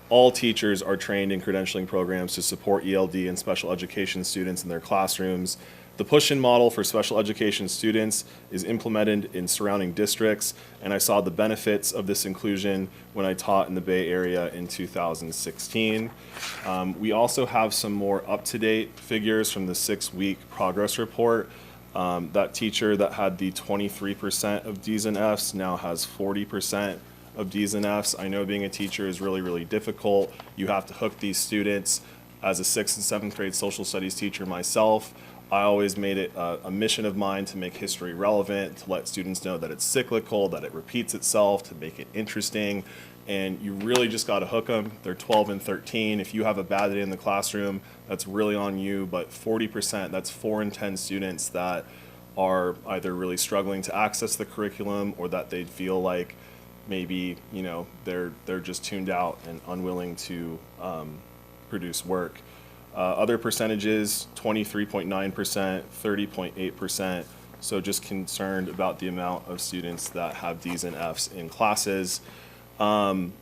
All teachers are trained in credentialing programs to support ELD and special education students in their classrooms. The push-in model for special education students is implemented in surrounding districts, and I saw the benefits of this inclusion when I taught in the Bay Area in 2016. We also have some more up-to-date figures from the 6-week progress report. That teacher that had the 23% of Ds and Fs now has 40% of Ds and Fs. I know being a teacher is really, really difficult. You have to hook these students. As a 6th and 7th grade social studies teacher myself, I always made it a mission of mine to make history relevant, to let students know that it's cyclical, that it repeats itself, to make it interesting. And you really just got to hook them. They're 12 and 13. If you have a bad day in the classroom, that's really on you. But 40%, that's 4 in 10 students that are either really struggling to access the curriculum or that they feel like maybe, you know, they're just tuned out and unwilling to produce work. Other percentages, 23.9%, 30.8%. So just concerned about the amount of students that have Ds and Fs in classes. One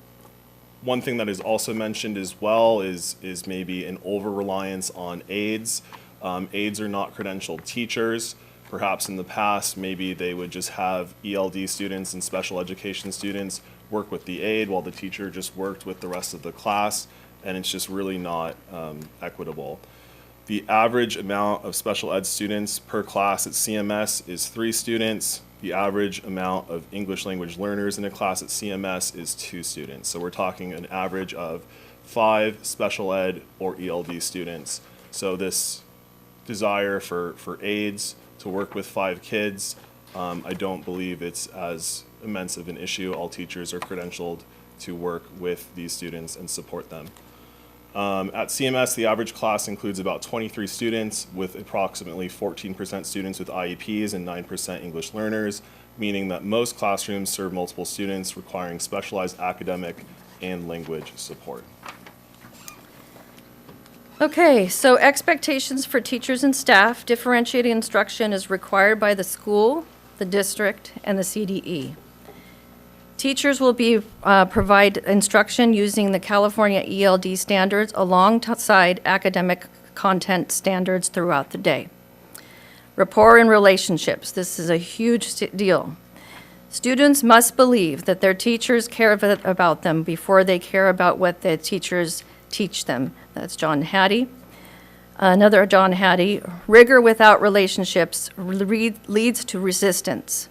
thing that is also mentioned as well is maybe an over-reliance on aides. Aides are not credentialed teachers. Perhaps in the past, maybe they would just have ELD students and special education students work with the aide while the teacher just worked with the rest of the class, and it's just really not equitable. The average amount of special ed students per class at CMS is 3 students. The average amount of English language learners in a class at CMS is 2 students. So we're talking an average of 5 special ed or ELD students. So this desire for aides to work with 5 kids, I don't believe it's as immense of an issue. All teachers are credentialed to work with these students and support them. At CMS, the average class includes about 23 students, with approximately 14% students with IEPs and 9% English learners, meaning that most classrooms serve multiple students requiring specialized academic and language support. Okay, so expectations for teachers and staff. Differentiated instruction is required by the school, the district, and the CDE. Teachers will provide instruction using the California ELD standards alongside academic content standards throughout the day. Rapport and relationships. This is a huge deal. Students must believe that their teachers care about them before they care about what the teachers teach them. That's John Hattie. Another John Hattie. Rigor without relationships leads to resistance.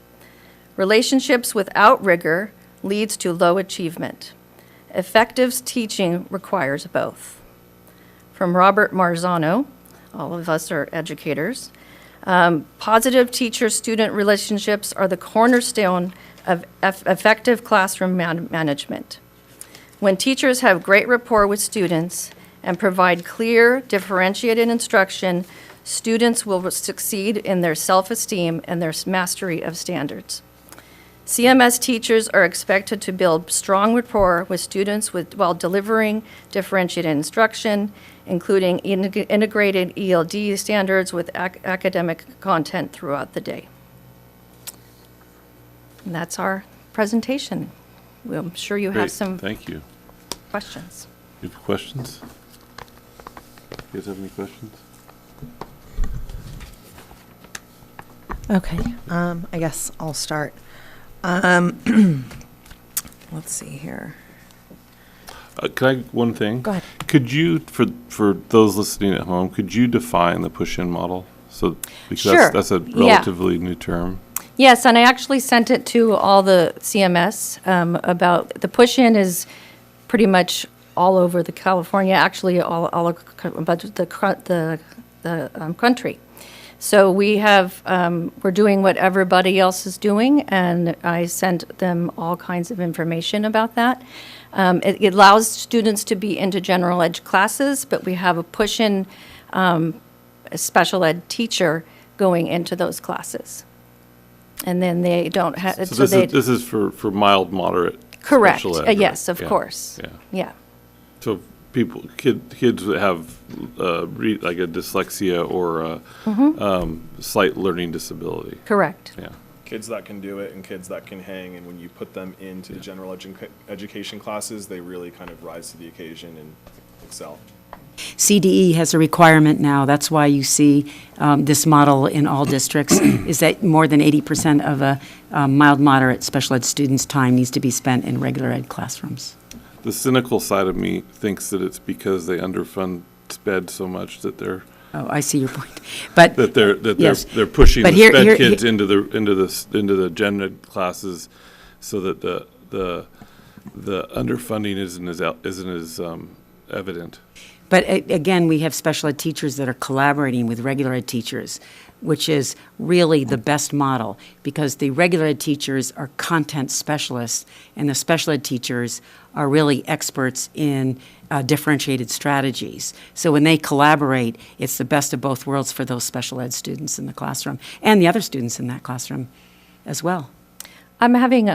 Relationships without rigor leads to low achievement. Effective teaching requires both. From Robert Marzano, all of us are educators, positive teacher-student relationships are the cornerstone of effective classroom management. When teachers have great rapport with students and provide clear, differentiated instruction, students will succeed in their self-esteem and their mastery of standards. CMS teachers are expected to build strong rapport with students while delivering differentiated instruction, including integrated ELD standards with academic content throughout the day. And that's our presentation. I'm sure you have Great, some thank you. questions. You have questions? You guys have any questions? Okay, I guess I'll start. Let's see here. Can I, one thing? Go ahead. Could you, for those listening at home, could you define the push-in model? So, because Sure. that's a Yeah. relatively new term. Yes, and I actually sent it to all the CMS about, the push-in is pretty much all over the California, actually all about the country. So we have, we're doing what everybody else is doing, and I sent them all kinds of information about that. It allows students to be into general ed classes, but we have a push-in a special ed teacher going into those classes. And then they don't have, So this is for mild, moderate correct, special ed, right? yes, of Yeah, course. Yeah. Yeah, So kids that have like a dyslexia or a slight learning disability. correct. Yeah. Kids that can do it and kids that can hang, and when you put them into the general education classes, they really kind of rise to the occasion and excel. CDE has a requirement now. That's why you see this model in all districts, is that more than 80% of a mild, moderate special ed student's time needs to be spent in regular ed classrooms. The cynical side of me thinks that it's because they underfund SPED so much that they're Oh, I see your point. But yes. they're pushing But the here- SPED here- kids into the gen ed classes, so that the underfunding isn't as evident. But again, we have special ed teachers that are collaborating with regular ed teachers, which is really the best model, because the regular ed teachers are content specialists, and the special ed teachers are really experts in differentiated strategies. So when they collaborate, it's the best of both worlds for those special ed students in the classroom, and the other students in that classroom as well. I'm having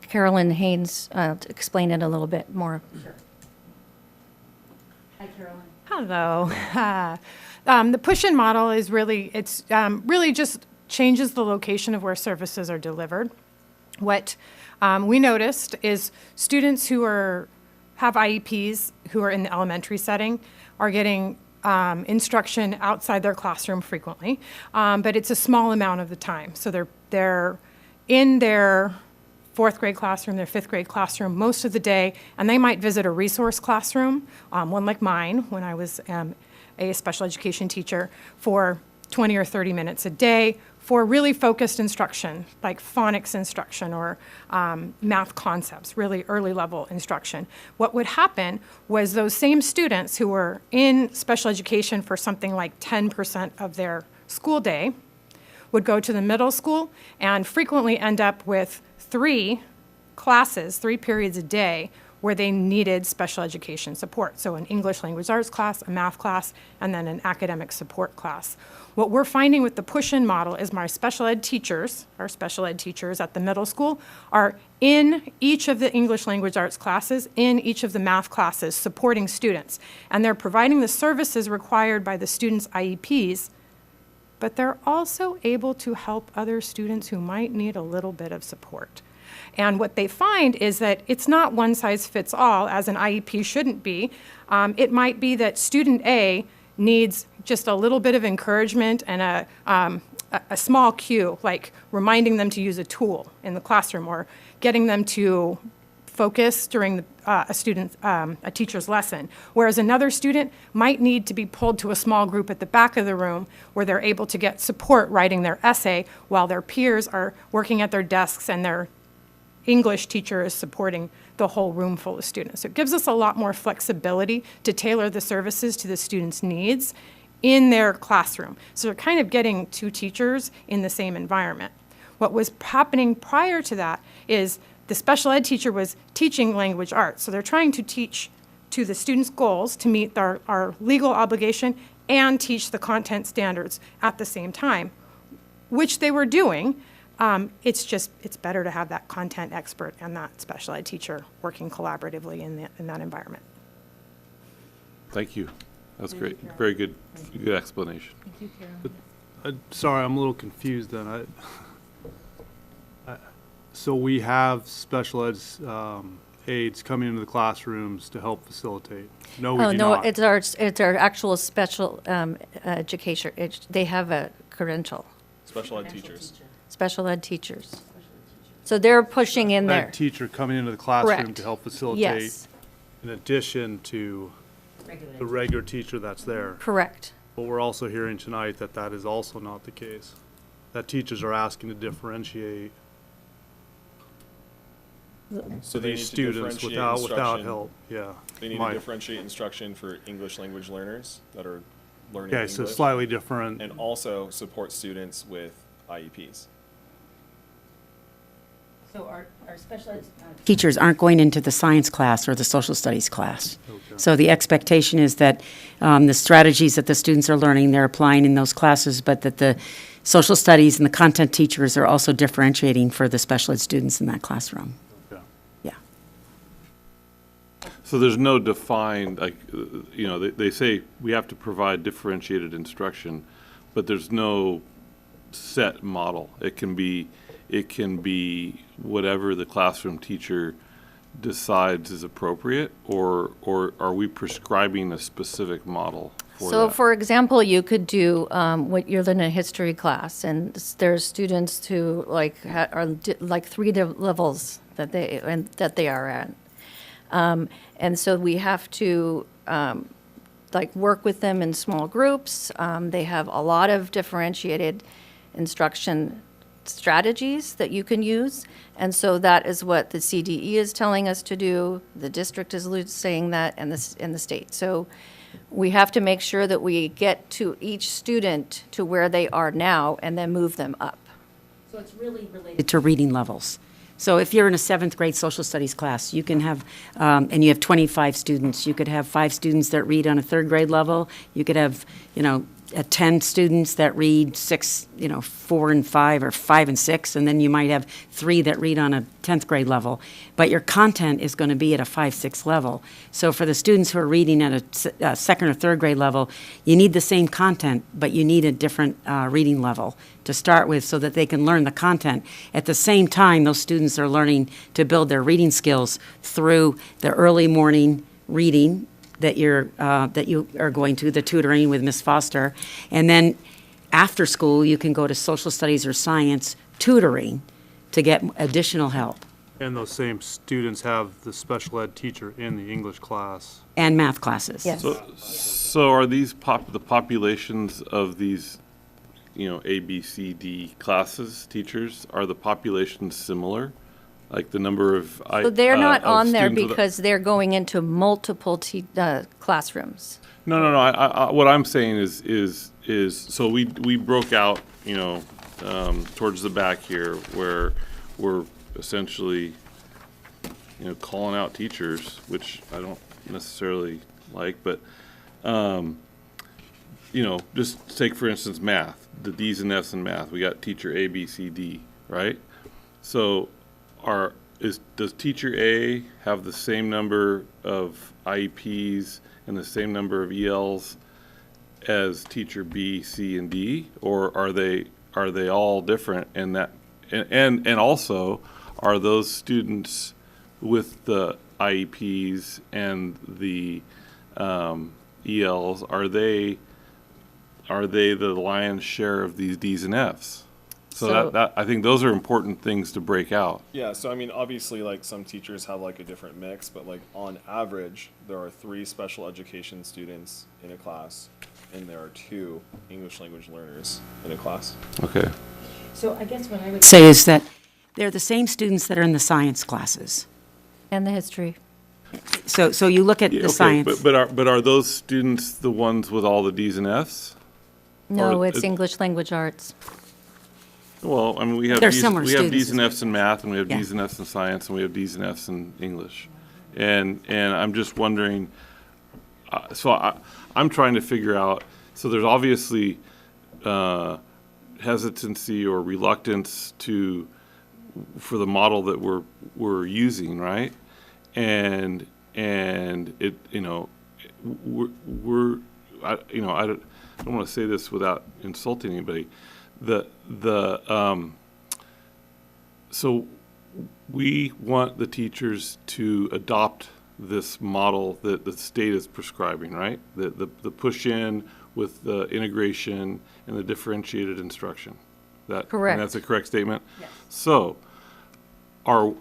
Carolyn Haynes to explain it a little bit more. Hi, Carolyn. Hello. The push-in model is really, it's really just changes the location of where services are delivered. What we noticed is students who have IEPs who are in the elementary setting are getting instruction outside their classroom frequently, but it's a small amount of the time. So they're in their fourth grade classroom, their fifth grade classroom most of the day, and they might visit a resource classroom, one like mine when I was a special education teacher, for 20 or 30 minutes a day for really focused instruction, like phonics instruction or math concepts, really early level instruction. What would happen was those same students who were in special education for something like 10% of their school day would go to the middle school and frequently end up with 3 classes, 3 periods a day where they needed special education support. So an English language arts class, a math class, and then an academic support class. What we're finding with the push-in model is our special ed teachers at the middle school are in each of the English language arts classes, in each of the math classes, supporting students. And they're providing the services required by the students' IEPs, but they're also able to help other students who might need a little bit of support. And what they find is that it's not one size fits all, as an IEP shouldn't be. It might be that student A needs just a little bit of encouragement and a small cue, like reminding them to use a tool in the classroom or getting them to focus during a teacher's lesson, whereas another student might need to be pulled to a small group at the back of the room where they're able to get support writing their essay while their peers are working at their desks and their English teacher is supporting the whole room full of students. So it gives us a lot more flexibility to tailor the services to the students' needs in their classroom. So they're kind of getting 2 teachers in the same environment. What was happening prior to that is the special ed teacher was teaching language arts. So they're trying to teach to the students' goals to meet our legal obligation and teach the content standards at the same time, which they were doing. It's better to have that content expert and that special ed teacher working collaboratively in that environment. Thank you. That's great. Very good explanation. Thank you, Carolyn. Sorry, I'm a little confused then. So we have special ed aides coming into the classrooms to help facilitate? No, we do not. It's our actual special education. They have a credential, Special ed teachers. special ed teachers. So they're pushing in there. That teacher coming into the classroom Correct. to help facilitate Yes, in addition to the regular teacher that's there. correct. But we're also hearing tonight that that is also not the case. That teachers are asking to differentiate So they these need to students differentiate without instruction. help, yeah. They need My- to differentiate instruction for English language learners that are learning Yeah, English. so slightly different. And also support students with IEPs. So our special ed Teachers aren't going into the science class or the social studies class. So the expectation is that the strategies that the students are learning, they're applying in those classes, but that the social studies and the content teachers are also differentiating for the special ed students in that classroom. Okay. Yeah. So there's no defined, like, you know, they say we have to provide differentiated instruction, but there's no set model. It can be whatever the classroom teacher decides is appropriate, or are we prescribing a specific model for So, that? for example, you could do what you're in a history class, and there's students who are like levels that they are at, and so we have to work with them in small groups. They have a lot of differentiated instruction strategies that you can use, and so that is what the CDE is telling us to do. The district is saying that, and the state. So we have to make sure that we get to each student to where they are now and then move them up. So it's really related to reading levels. So if you're in a 7th grade social studies class, you can have, and you have 25 students, you could have 5 students that read on a 3rd grade level. You could have, 10 students that read 4 and 5 or 5 and 6, and then you might have 3 that read on a 10th grade level. But your content is going to be at a 5, 6 level. So for the students who are reading at a 2nd or 3rd grade level, you need the same content, but you need a different reading level to start with so that they can learn the content. At the same time, those students are learning to build their reading skills through the early morning reading that you are going to, the tutoring with Miss Foster. And then after school, you can go to social studies or science tutoring to get additional help. And those same students have the special ed teacher in the English class. And math classes. Yes. So are these the populations of these, A, B, C, D classes, teachers, are the populations similar? Like the number of So they're not on there students with because they're going into multiple classrooms. No. I what I'm saying is so we broke out, towards the back here where we're essentially, calling out teachers, which I don't necessarily like, but, just take for instance math, the D's and F's in math. We got teacher A, B, C, D, right? So does teacher A have the same number of IEPs and the same number of ELs as teacher B, C, and D, or are they all different? And also, are those students with the IEPs and the ELs, are they the lion's share of these D's and F's? So that I think those are important things to break out. Yeah, so I mean, obviously, some teachers have a different mix, but on average, there are 3 special education students in a class, and there are 2 English language learners in a class. Okay. So I guess what I would say is that they're the same students that are in the science classes. And the history. So you look at the science. But are those students the ones with all the D's and F's? No, it's English language arts. Well, I mean, we have They're D's, similar we have students. D's and F's in math, and we have Yeah. D's and F's in science, and we have D's and F's in English. And I'm just wondering, I'm trying to figure out, so there's obviously hesitancy or reluctance for the model that we're using, right? And it, I don't want to say this without insulting anybody. So we want the teachers to adopt this model that the state is prescribing, right? The push in with the integration and the differentiated instruction. Correct. And that's a correct statement? Yes. So are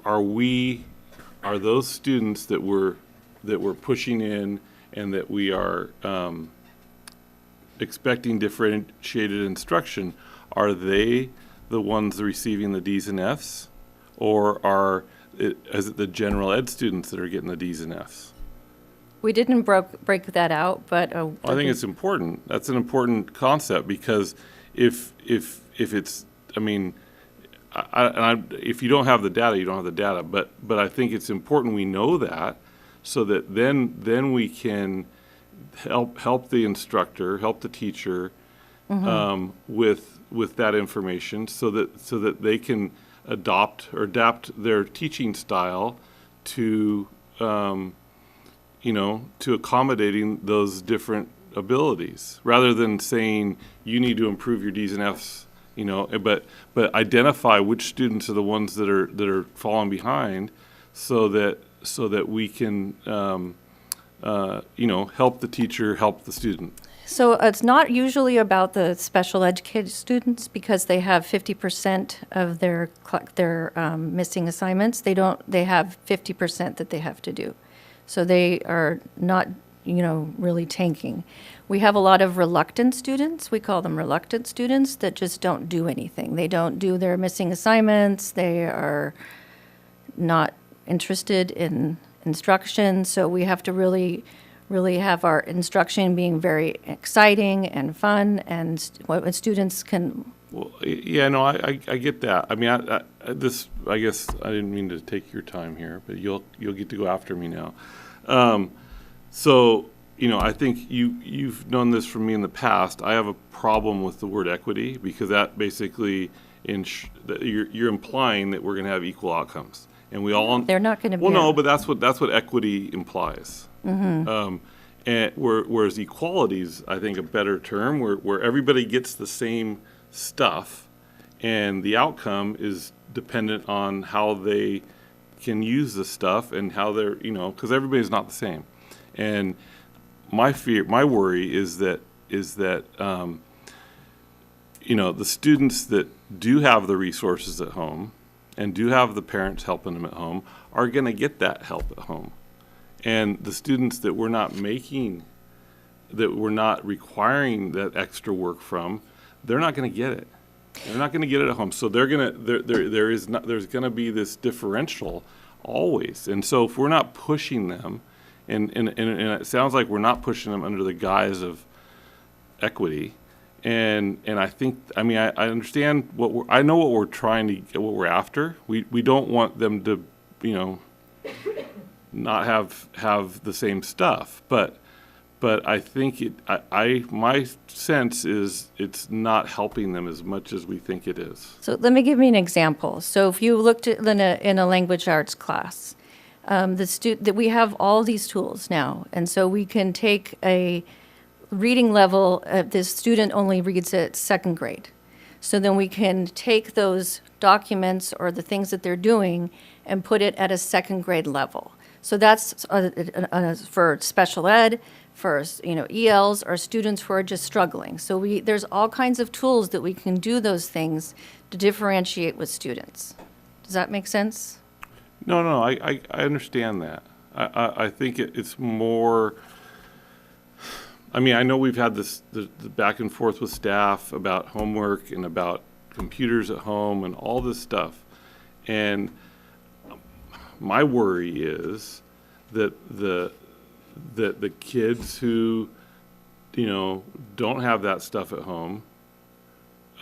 those students that we're pushing in and that we are expecting differentiated instruction, are they the ones receiving the D's and F's, or is it the general ed students that are getting the D's and F's? We didn't break that out, but. I think it's important. That's an important concept, because if it's, I mean, if you don't have the data, you don't have the data. But I think it's important we know that, so that then we can help the instructor, help the teacher with that information, so that they can adapt their teaching style to to accommodating those different abilities, rather than saying you need to improve your D's and F's, but identify which students are the ones that are falling behind, so that we can help the teacher help the student. So it's not usually about the special educated students, because they have 50% of their missing assignments. They have 50% that they have to do. So they are not, really tanking. We have a lot of reluctant students. We call them reluctant students that just don't do anything. They don't do their missing assignments. They are not interested in instruction. So we have to really have our instruction being very exciting and fun, and what students can. Well, yeah, no, I get that. I mean, I guess I didn't mean to take your time here, but you'll get to go after me now. So, I think you've known this from me in the past. I have a problem with the word equity, because that basically you're implying that we're going to have equal outcomes, and we all. They're not going to be. Well, no, but that's what equity implies. And whereas equality is, I think, a better term, where everybody gets the same stuff, and the outcome is dependent on how they can use the stuff and how they're, because everybody's not the same. And my worry is that the students that do have the resources at home and do have the parents helping them at home are going to get that help at home. And the students that we're not requiring that extra work from, they're not going to get it. They're not going to get it at home. So there's going to be this differential always. And so if we're not pushing them, and it sounds like we're not pushing them under the guise of equity. And I think, I understand I know what we're trying to get, what we're after. We don't want them to, not have the same stuff, but I think my sense is it's not helping them as much as we think it is. So let me give you an example. So if you looked at in a language arts class, that we have all these tools now, and so we can take a reading level. This student only reads at second grade, so then we can take those documents or the things that they're doing and put it at a second grade level. So that's for special ed, for ELs, or students who are just struggling. So there's all kinds of tools that we can do those things to differentiate with students. Does that make sense? No, I understand that. I think it's more. I know we've had the back and forth with staff about homework and about computers at home and all this stuff, and my worry is that the kids who, don't have that stuff at home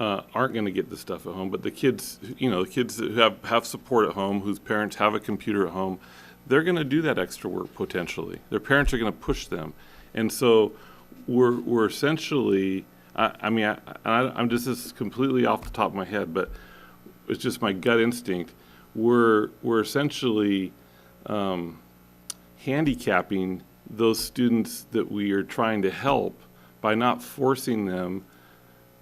aren't going to get the stuff at home. But the kids, that have support at home, whose parents have a computer at home, they're going to do that extra work potentially. Their parents are going to push them, and so we're essentially. I'm just this is completely off the top of my head, but it's just my gut instinct. We're essentially handicapping those students that we are trying to help by not forcing them,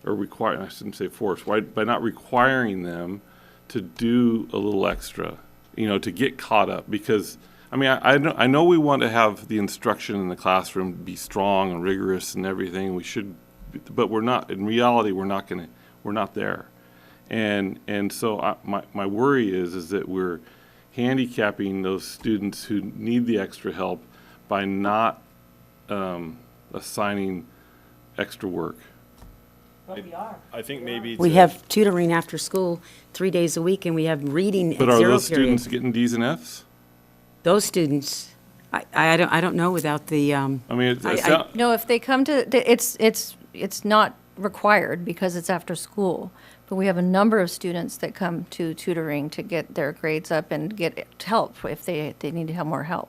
or I shouldn't say force, by not requiring them to do a little extra, to get caught up. Because I know we want to have the instruction in the classroom be strong and rigorous and everything. We should, but we're not. In reality, we're not there. And so my worry is that we're handicapping those students who need the extra help by not assigning extra work. But we are. I think maybe We have tutoring after school 3 days a week, and we have reading at But are zero those period. students getting D's and F's? Those students I don't know without the, I mean, it I- sound- No, if they come to, it's not required because it's after school. But we have a number of students that come to tutoring to get their grades up and get help if they need to have more help.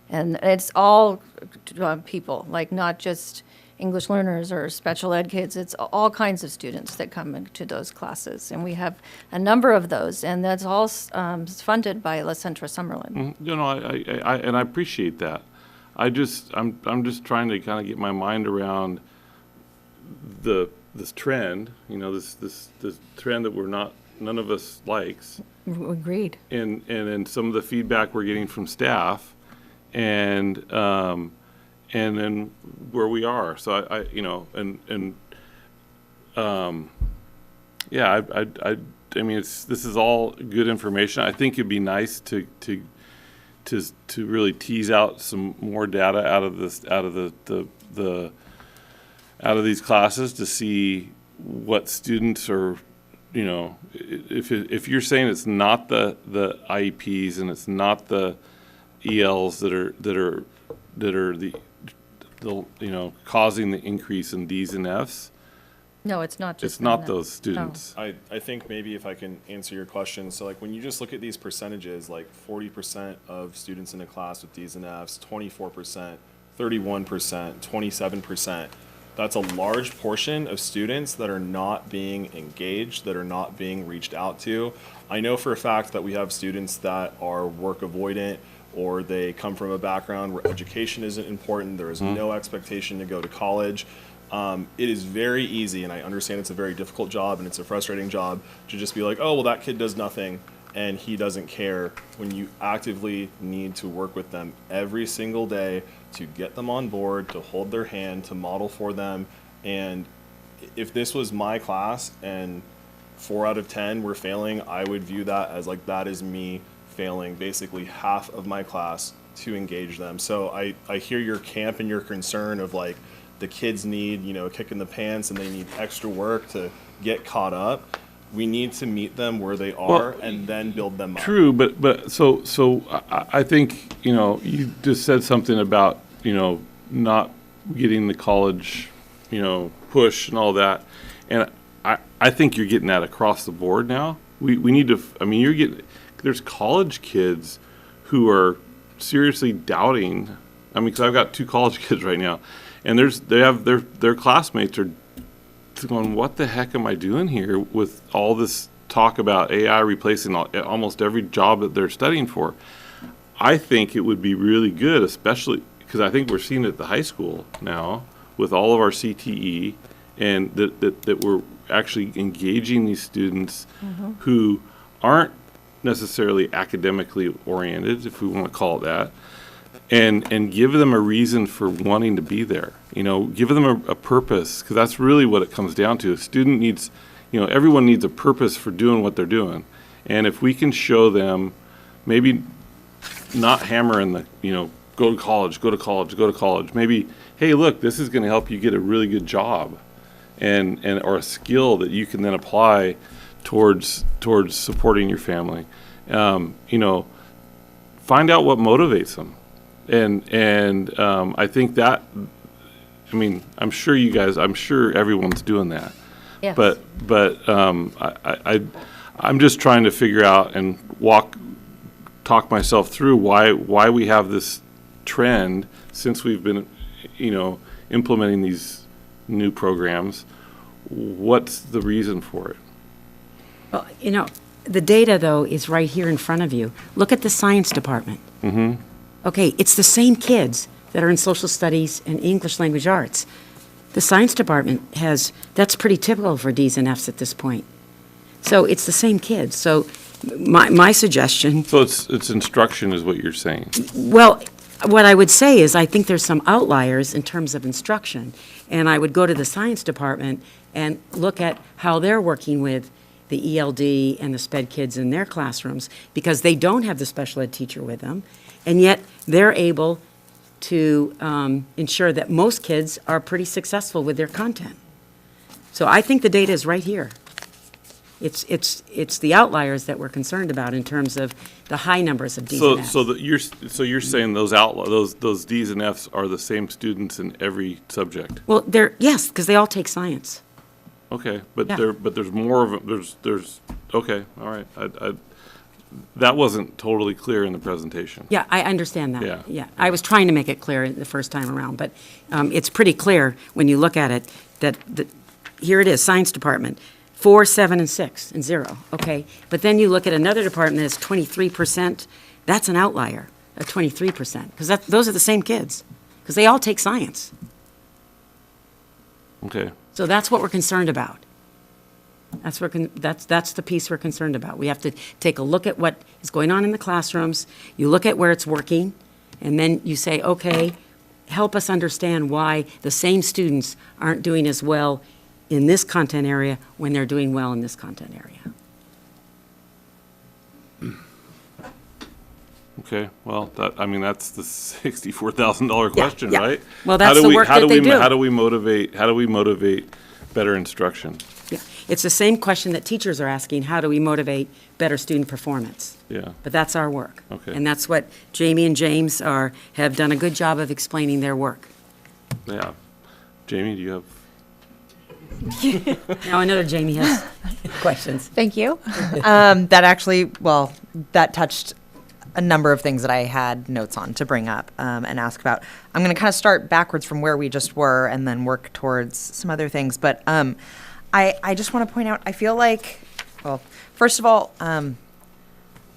And it's all people, like not just English learners or special ed kids. It's all kinds of students that come into those classes. And we have a number of those, and that's all funded by La Centra Summerlin. You know, I appreciate that. I'm just trying to kind of get my mind around this trend, you know, this trend that none of us likes, Agreed. and then some of the feedback we're getting from staff, and then where we are. So I you know, yeah, I mean, this is all good information. I think it'd be nice to really tease out some more data out of these classes to see what students are, you know, if you're saying it's not the IEPs and it's not the ELs that are the you know, causing the increase in Ds and Fs, No, it's not just. it's not that. those students. I think maybe if I can answer your question, so like when you just look at these percentages, like 40% of students in a class with Ds and Fs, 24%, 31%, 27%, that's a large portion of students that are not being engaged, that are not being reached out to. I know for a fact that we have students that are work avoidant, or they come from a background where education isn't important, there is no expectation to go to college. It is very easy, and I understand it's a very difficult job and it's a frustrating job, to just be like, oh, well, that kid does nothing and he doesn't care, when you actively need to work with them every single day to get them on board, to hold their hand, to model for them. And if this was my class and 4 out of 10 were failing, I would view that as like, that is me failing basically half of my class to engage them. So I hear your camp and your concern of like, the kids need, you know, a kick in the pants and they need extra work to get caught up. We need to meet them where they are and then build them up. True, but so I think, you know, you just said something about, you know, not getting the college, you know, push and all that. And I think you're getting that across the board now. We need to, I mean, there's college kids who are seriously doubting. I mean, because I've got 2 college kids right now, and their classmates are going, what the heck am I doing here with all this talk about AI replacing almost every job that they're studying for? I think it would be really good, especially because I think we're seeing it at the high school now with all of our CTE, and that we're actually engaging these students who aren't necessarily academically oriented, if we want to call it that, and give them a reason for wanting to be there. You know, give them a purpose, because that's really what it comes down to. A student needs, you know, everyone needs a purpose for doing what they're doing. And if we can show them, maybe not hammering the, you know, go to college, go to college, go to college. Maybe, hey, look, this is going to help you get a really good job, and or a skill that you can then apply towards supporting your family. You know, find out what motivates them. And I think that, I mean, I'm sure everyone's doing that. Yes. But I'm just trying to figure out and talk myself through why we have this trend since we've been, you know, implementing these new programs. What's the reason for it? well, you know, the data, though, is right here in front of you. Look at the science department. Okay, it's the same kids that are in social studies and English language arts. The science department that's pretty typical for Ds and Fs at this point. So it's the same kids. So my suggestion, So it's instruction is what you're saying. well, what I would say is I think there's some outliers in terms of instruction. And I would go to the science department and look at how they're working with the ELD and the SPED kids in their classrooms, because they don't have the special ed teacher with them. And yet they're able to ensure that most kids are pretty successful with their content. So I think the data is right here. It's the outliers that we're concerned about in terms of the high numbers of Ds So, and Fs. you're saying those Ds and Fs are the same students in every subject? Well, yes, because they all take science. Okay, but Yeah. there's more of them, okay, all right. That wasn't totally clear in the presentation. Yeah, I understand that. Yeah. I was trying to make it clear the first time around, but it's pretty clear when you look at it that here it is, science department, 4, 7, and 6, and 0, okay? But then you look at another department that's 23%, that's an outlier, at 23%, because those are the same kids, because they all take science. Okay, So that's what we're concerned about. That's the piece we're concerned about. We have to take a look at what is going on in the classrooms, you look at where it's working, and then you say, okay, help us understand why the same students aren't doing as well in this content area when they're doing well in this content area. okay, well, that's the $64,000 question, yeah. right? Well, that's the work that they do. How do we motivate better instruction? Yeah, it's the same question that teachers are asking, how do we motivate better student performance? Yeah, But that's our work. Okay. And that's what Jamie and James have done a good job of explaining their work. yeah. Jamie, do you have? Now another Jamie has questions. Thank you. That touched a number of things that I had notes on to bring up and ask about. I'm going to kind of start backwards from where we just were and then work towards some other things. But I just want to point out, I feel like, well, first of all, I'm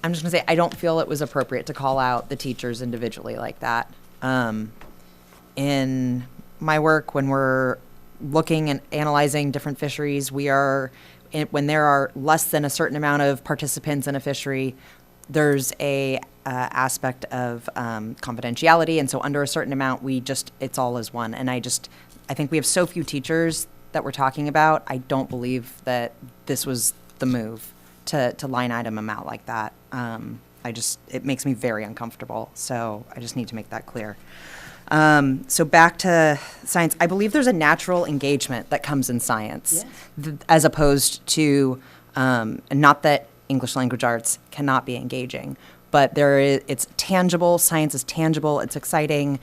just going to say I don't feel it was appropriate to call out the teachers individually like that. In my work, when we're looking and analyzing different fisheries, when there are less than a certain amount of participants in a fishery, there's a aspect of confidentiality, and so under a certain amount, it's all as one. And I think we have so few teachers that we're talking about. I don't believe that this was the move to line item them out like that. It makes me very uncomfortable. So I just need to make that clear. So back to science, I believe there's a natural engagement that comes in science, as opposed to, not that English language arts cannot be engaging, but it's tangible. Science is tangible. It's exciting.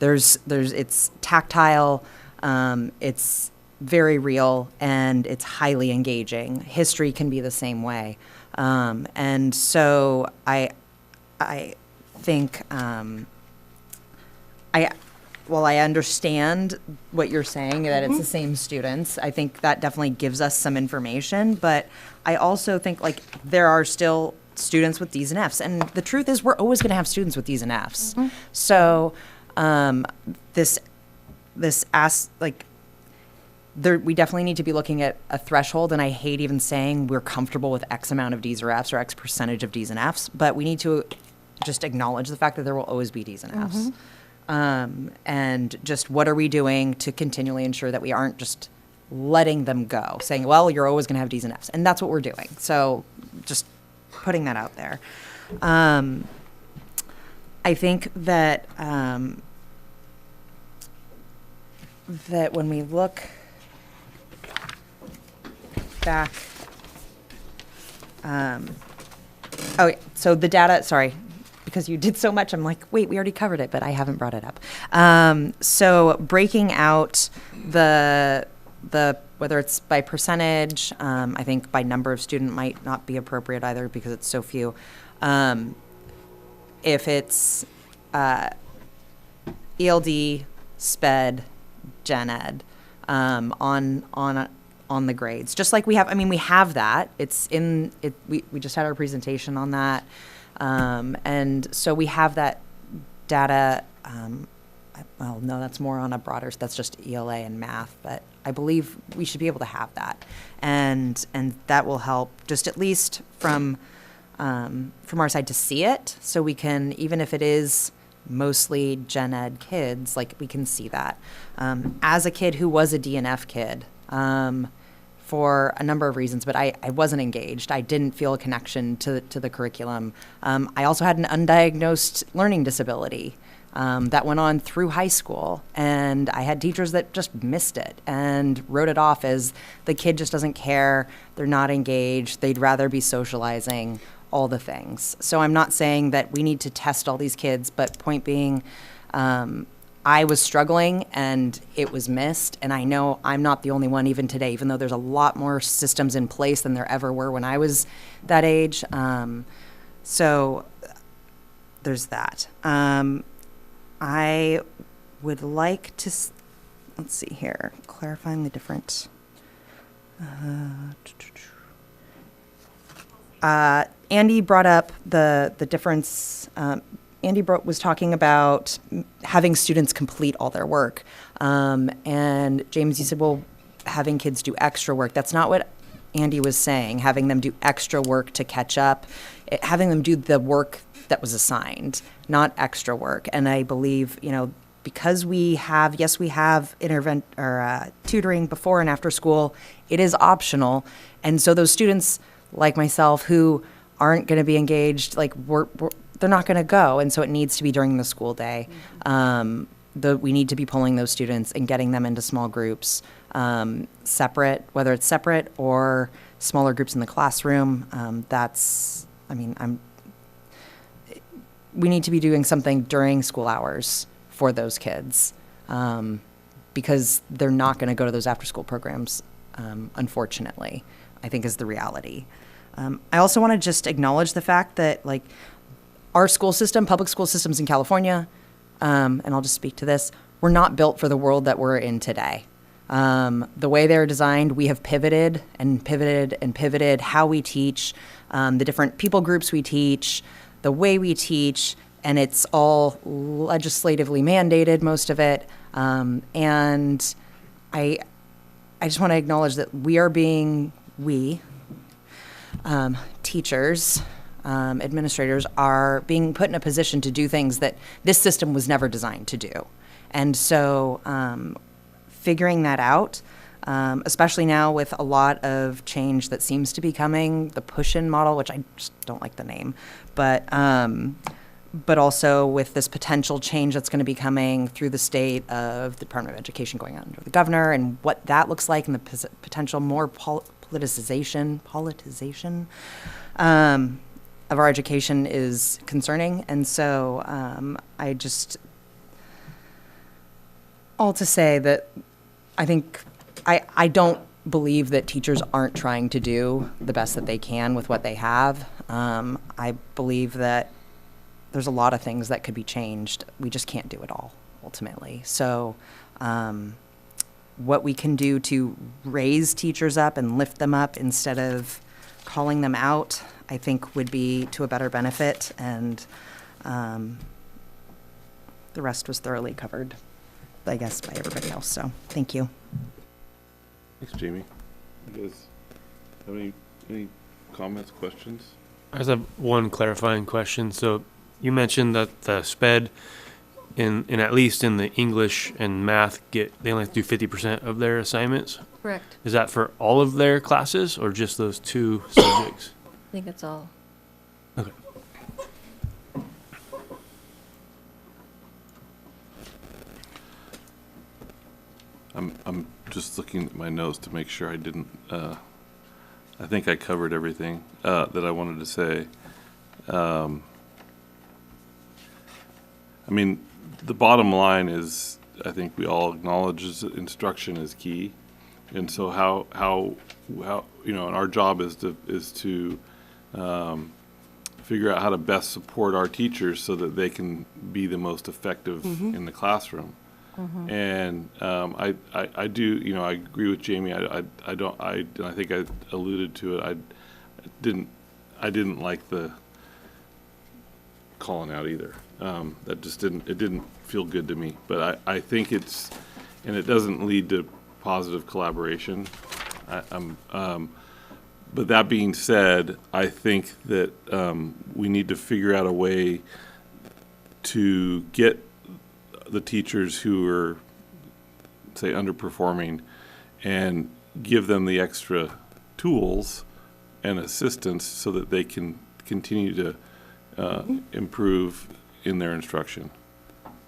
It's tactile. It's very real, and it's highly engaging. History can be the same way, and so I think. I understand what you're saying, that it's the same students. I think that definitely gives us some information, but I also think there are still students with D's and F's, and the truth is we're always going to have students with D's and F's. Mm-hmm. So we definitely need to be looking at a threshold, and I hate even saying we're comfortable with X amount of D's or F's or X percentage of D's and F's, but we need to just acknowledge the fact that there will always be D's and F's. Mm-hmm. And just what are we doing to continually ensure that we aren't just letting them go, saying, well, you're always going to have D's and F's. And that's what we're doing. So just putting that out there. I think that that when we look back, so the data, sorry, because you did so much, I'm like, wait, we already covered it, but I haven't brought it up. So breaking out the whether it's by percentage, I think by number of student might not be appropriate either because it's so few. If it's ELD, SPED, Gen Ed, on the grades, just like we have. We have that. It's in it. We just had our presentation on that. And so we have that data, well, no, that's more on a broader, that's just ELA and math, but I believe we should be able to have that. And that will help just at least from our side to see it, so we can, even if it is mostly Gen Ed kids, we can see that. As a kid who was a DNF kid, for a number of reasons, but I wasn't engaged. I didn't feel a connection to the curriculum. I also had an undiagnosed learning disability. that went on through high school. And I had teachers that just missed it and wrote it off as the kid just doesn't care, they're not engaged, they'd rather be socializing, all the things. So I'm not saying that we need to test all these kids, but point being, I was struggling and it was missed. And I know I'm not the only one even today, even though there's a lot more systems in place than there ever were when I was that age. So there's that. I would like to, let's see here, clarifying the different. Andy brought up the difference. Andy was talking about having students complete all their work. And James, you said, well, having kids do extra work. That's not what Andy was saying, having them do extra work to catch up, having them do the work that was assigned, not extra work. And I believe, because we have tutoring before and after school, it is optional. And so those students like myself who aren't going to be engaged, they're not going to go. And so it needs to be during the school day. We need to be pulling those students and getting them into small groups, separate, whether it's separate or smaller groups in the classroom. We need to be doing something during school hours for those kids, because they're not going to go to those after-school programs, unfortunately, I think is the reality. I also want to just acknowledge the fact that, our school system, public school systems in California, and I'll just speak to this, we're not built for the world that we're in today. The way they're designed, we have pivoted and pivoted and pivoted how we teach, the different people groups we teach, the way we teach, and it's all legislatively mandated, most of it. And I just want to acknowledge that teachers, administrators are being put in a position to do things that this system was never designed to do. And so figuring that out, especially now with a lot of change that seems to be coming, the push-in model, which I just don't like the name, but also with this potential change that's going to be coming through the state of the Department of Education going under the governor and what that looks like and the potential more politicization of our education is concerning. And so all to say that I think I don't believe that teachers aren't trying to do the best that they can with what they have. I believe that there's a lot of things that could be changed. We just can't do it all, ultimately. So what we can do to raise teachers up and lift them up instead of calling them out, I think would be to a better benefit. And the rest was thoroughly covered, I guess, by everybody else. So thank you. Thanks, Jamie. You guys have any comments, questions? I just have one clarifying question. So you mentioned that the SPED, in at least in the English and math, they only have to do 50% of their assignments. Correct. Is that for all of their classes or just those two subjects? I think it's all. Okay. I'm just looking at my notes to make sure I didn't. I think I covered everything that I wanted to say. The bottom line is, I think we all acknowledge is that instruction is key, and so how and our job is to figure out how to best support our teachers so that they can be the most effective in the classroom. And I do, I agree with Jamie. I think I alluded to it. I didn't like the calling out either. That just didn't feel good to me. But I think and it doesn't lead to positive collaboration. But that being said, I think that we need to figure out a way to get the teachers who are, say, underperforming and give them the extra tools and assistance so that they can continue to improve in their instruction.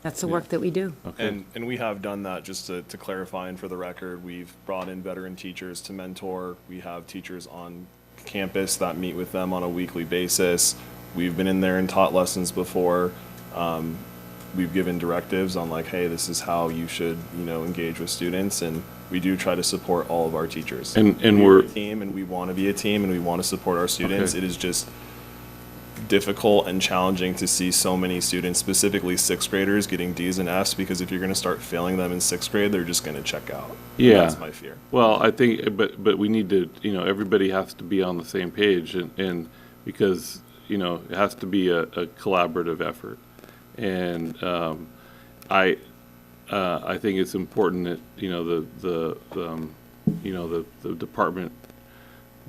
That's the work that we do. Okay. And we have done that, just to clarify and for the record, we've brought in veteran teachers to mentor. We have teachers on campus that meet with them on a weekly basis. We've been in there and taught lessons before. We've given directives on like, hey, this is how you should, engage with students, and we do try to support all of our teachers. And We're we're, a team, and we want to be a team, and we want to support our students. Okay. It is just difficult and challenging to see so many students, specifically sixth graders, getting D's and F's, because if you're going to start failing them in sixth grade, they're just going to check out. Yeah. That's my fear. well, I think, but we need to, everybody has to be on the same page, and because, it has to be a collaborative effort. And I think it's important that,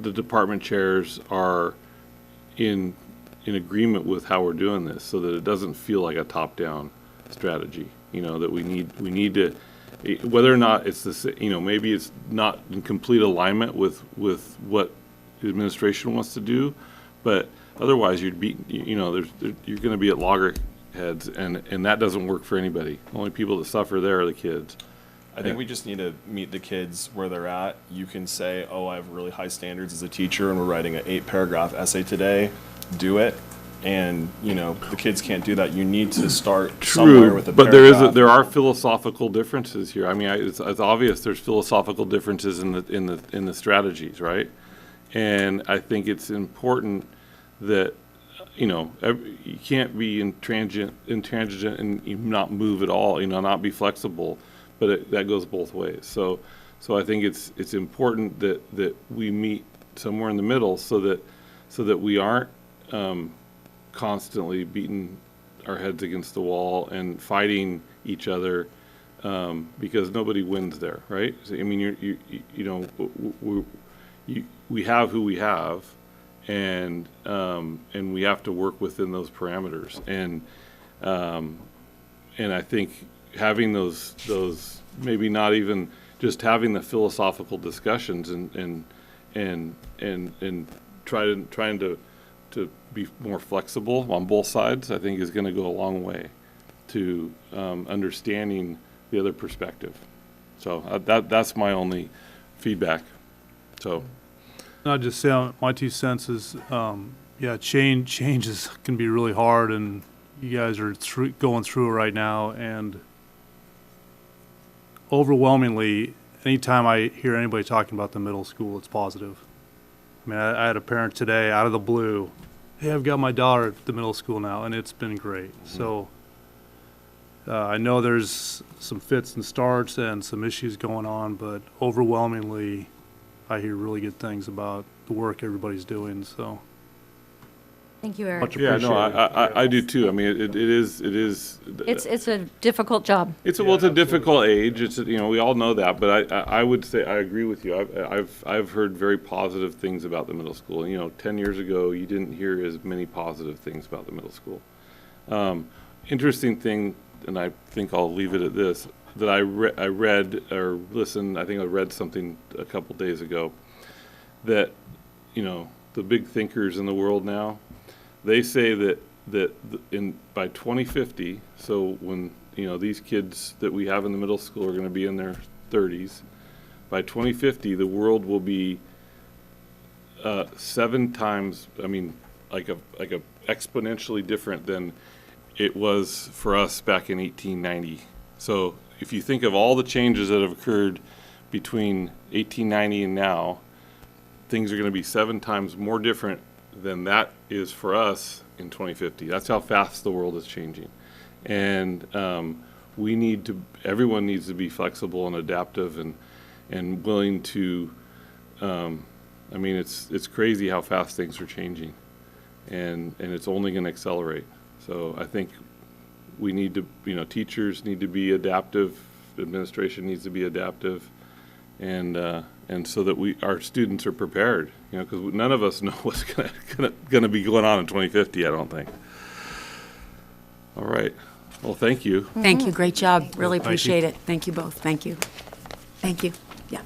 the department chairs are in agreement with how we're doing this, so that it doesn't feel like a top-down strategy, that we need to, whether or not it's maybe it's not in complete alignment with what the administration wants to do, but otherwise you're going to be at loggerheads, and that doesn't work for anybody. Only people that suffer there are the kids. I think we just need to meet the kids where they're at. You can say, oh, I have really high standards as a teacher, and we're writing an 8-paragraph essay today. Do it. And, the kids can't do that. You need to start somewhere with a But paragraph. there are philosophical differences here. I mean, it's obvious there's philosophical differences in the strategies, right? And I think it's important that, you can't be intransigent and not move at all, not be flexible, but that goes both ways. So I think it's important that we meet somewhere in the middle, so that we aren't constantly beating our heads against the wall and fighting each other, because nobody wins there, right? So, I mean, we have who we have, and we have to work within those parameters. And I think having those maybe not even just having the philosophical discussions and trying to be more flexible on both sides, I think is going to go a long way to understanding the other perspective. So that's my only feedback. So. I'll just say my 2 cents is, changes can be really hard, and you guys are going through it right now. And overwhelmingly, anytime I hear anybody talking about the middle school, it's positive. I mean, I had a parent today out of the blue, hey, I've got my daughter at the middle school now, and it's been great. Mm-hmm. So I know there's some fits and starts and some issues going on, but overwhelmingly, I hear really good things about the work everybody's doing, so. Thank you, Eric. Much Yeah, no, appreciated. I do too. I mean, it is. It's a difficult job. It's a difficult age. It's, we all know that, but I would say I agree with you. I've heard very positive things about the middle school. 10 years ago, you didn't hear as many positive things about the middle school. Interesting thing, and I think I'll leave it at this, that I read or listened, I think I read something a couple days ago, that, the big thinkers in the world now, they say that by 2050, so when, these kids that we have in the middle school are going to be in their 30s, by 2050, the world will be 7 times, like a exponentially different than it was for us back in 1890. So if you think of all the changes that have occurred between 1890 and now, things are going to be 7 times more different than that is for us in 2050. That's how fast the world is changing. And everyone needs to be flexible and adaptive and willing to, it's crazy how fast things are changing, and it's only going to accelerate. So I think we need to, teachers need to be adaptive, administration needs to be adaptive, and so that our students are prepared, because none of us know what's going to be going on in 2050, I don't think. All right. Well, thank you. Thank you, great job, really appreciate it. Thank you both, thank you. Thank you, yeah.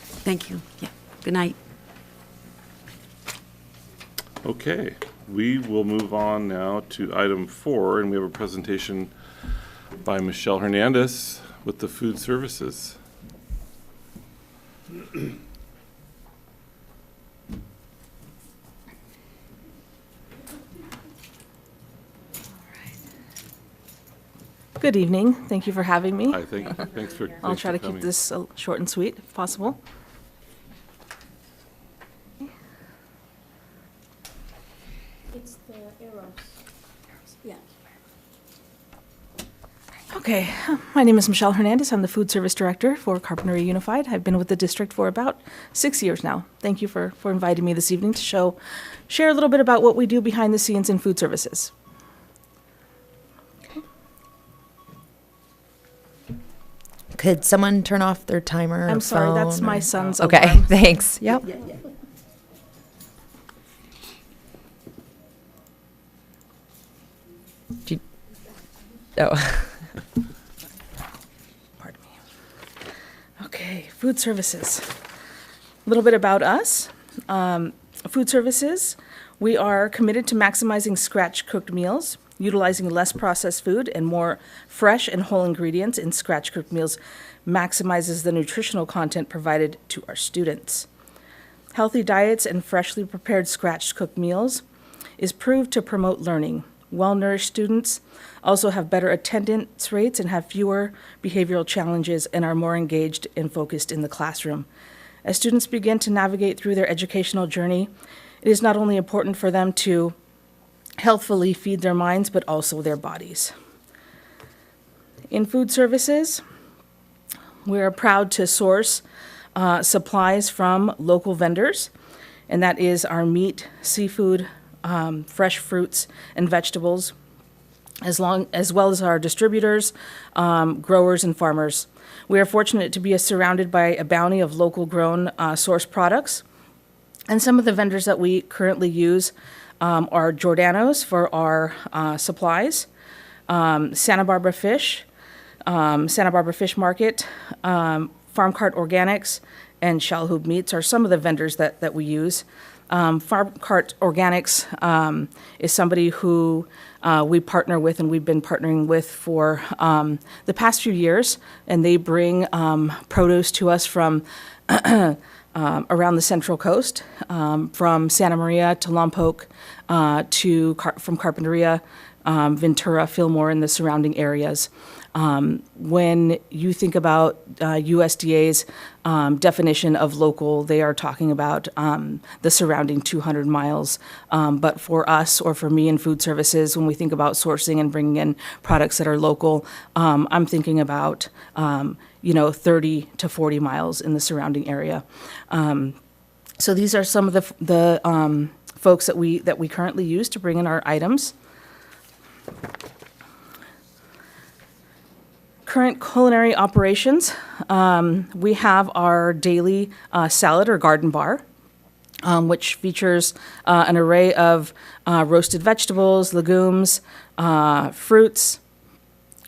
Thank you, yeah. Good night. Okay, we will move on now to item 4, and we have a presentation by Michelle Hernandez with the food services. Good evening. Thank you for having me. Hi, thanks for I'll try to coming. keep this short and sweet if possible. It's the arrows. Yeah. Okay, my name is Michelle Hernandez. I'm the Food Service Director for Carpinteria Unified. I've been with the district for about 6 years now. Thank you for inviting me this evening to share a little bit about what we do behind the scenes in food services. Could someone turn off their timer? or I'm sorry, that's phone my or- son's Okay, alarm. thanks. Yep. Do you- Oh. Pardon me. Okay, food services. A little bit about us. Food services, we are committed to maximizing scratch-cooked meals, utilizing less processed food and more fresh and whole ingredients in scratch-cooked meals maximizes the nutritional content provided to our students. Healthy diets and freshly prepared scratch-cooked meals is proved to promote learning. Well-nourished students also have better attendance rates and have fewer behavioral challenges and are more engaged and focused in the classroom. As students begin to navigate through their educational journey, it is not only important for them to healthfully feed their minds, but also their bodies. In food services, we are proud to source supplies from local vendors, and that is our meat, seafood, fresh fruits and vegetables, as well as our distributors, growers, and farmers. We are fortunate to be surrounded by a bounty of local grown source products. And some of the vendors that we currently use are Giordano's for our supplies, Santa Barbara Fish Market, Farm Cart Organics, and Shalhoub Meats are some of the vendors that we use. Farm Cart Organics is somebody who we partner with, and we've been partnering with for the past few years, and they bring produce to us from around the Central Coast, from Santa Maria to Lompoc, from Carpinteria, Ventura, Fillmore, and the surrounding areas. When you think about USDA's definition of local, they are talking about the surrounding 200 miles. But for us, or for me in food services, when we think about sourcing and bringing in products that are local, I'm thinking about 30 to 40 miles in the surrounding area. So these are some of the folks that we currently use to bring in our items. Current culinary operations, we have our daily salad or garden bar, which features an array of roasted vegetables, legumes, fruits,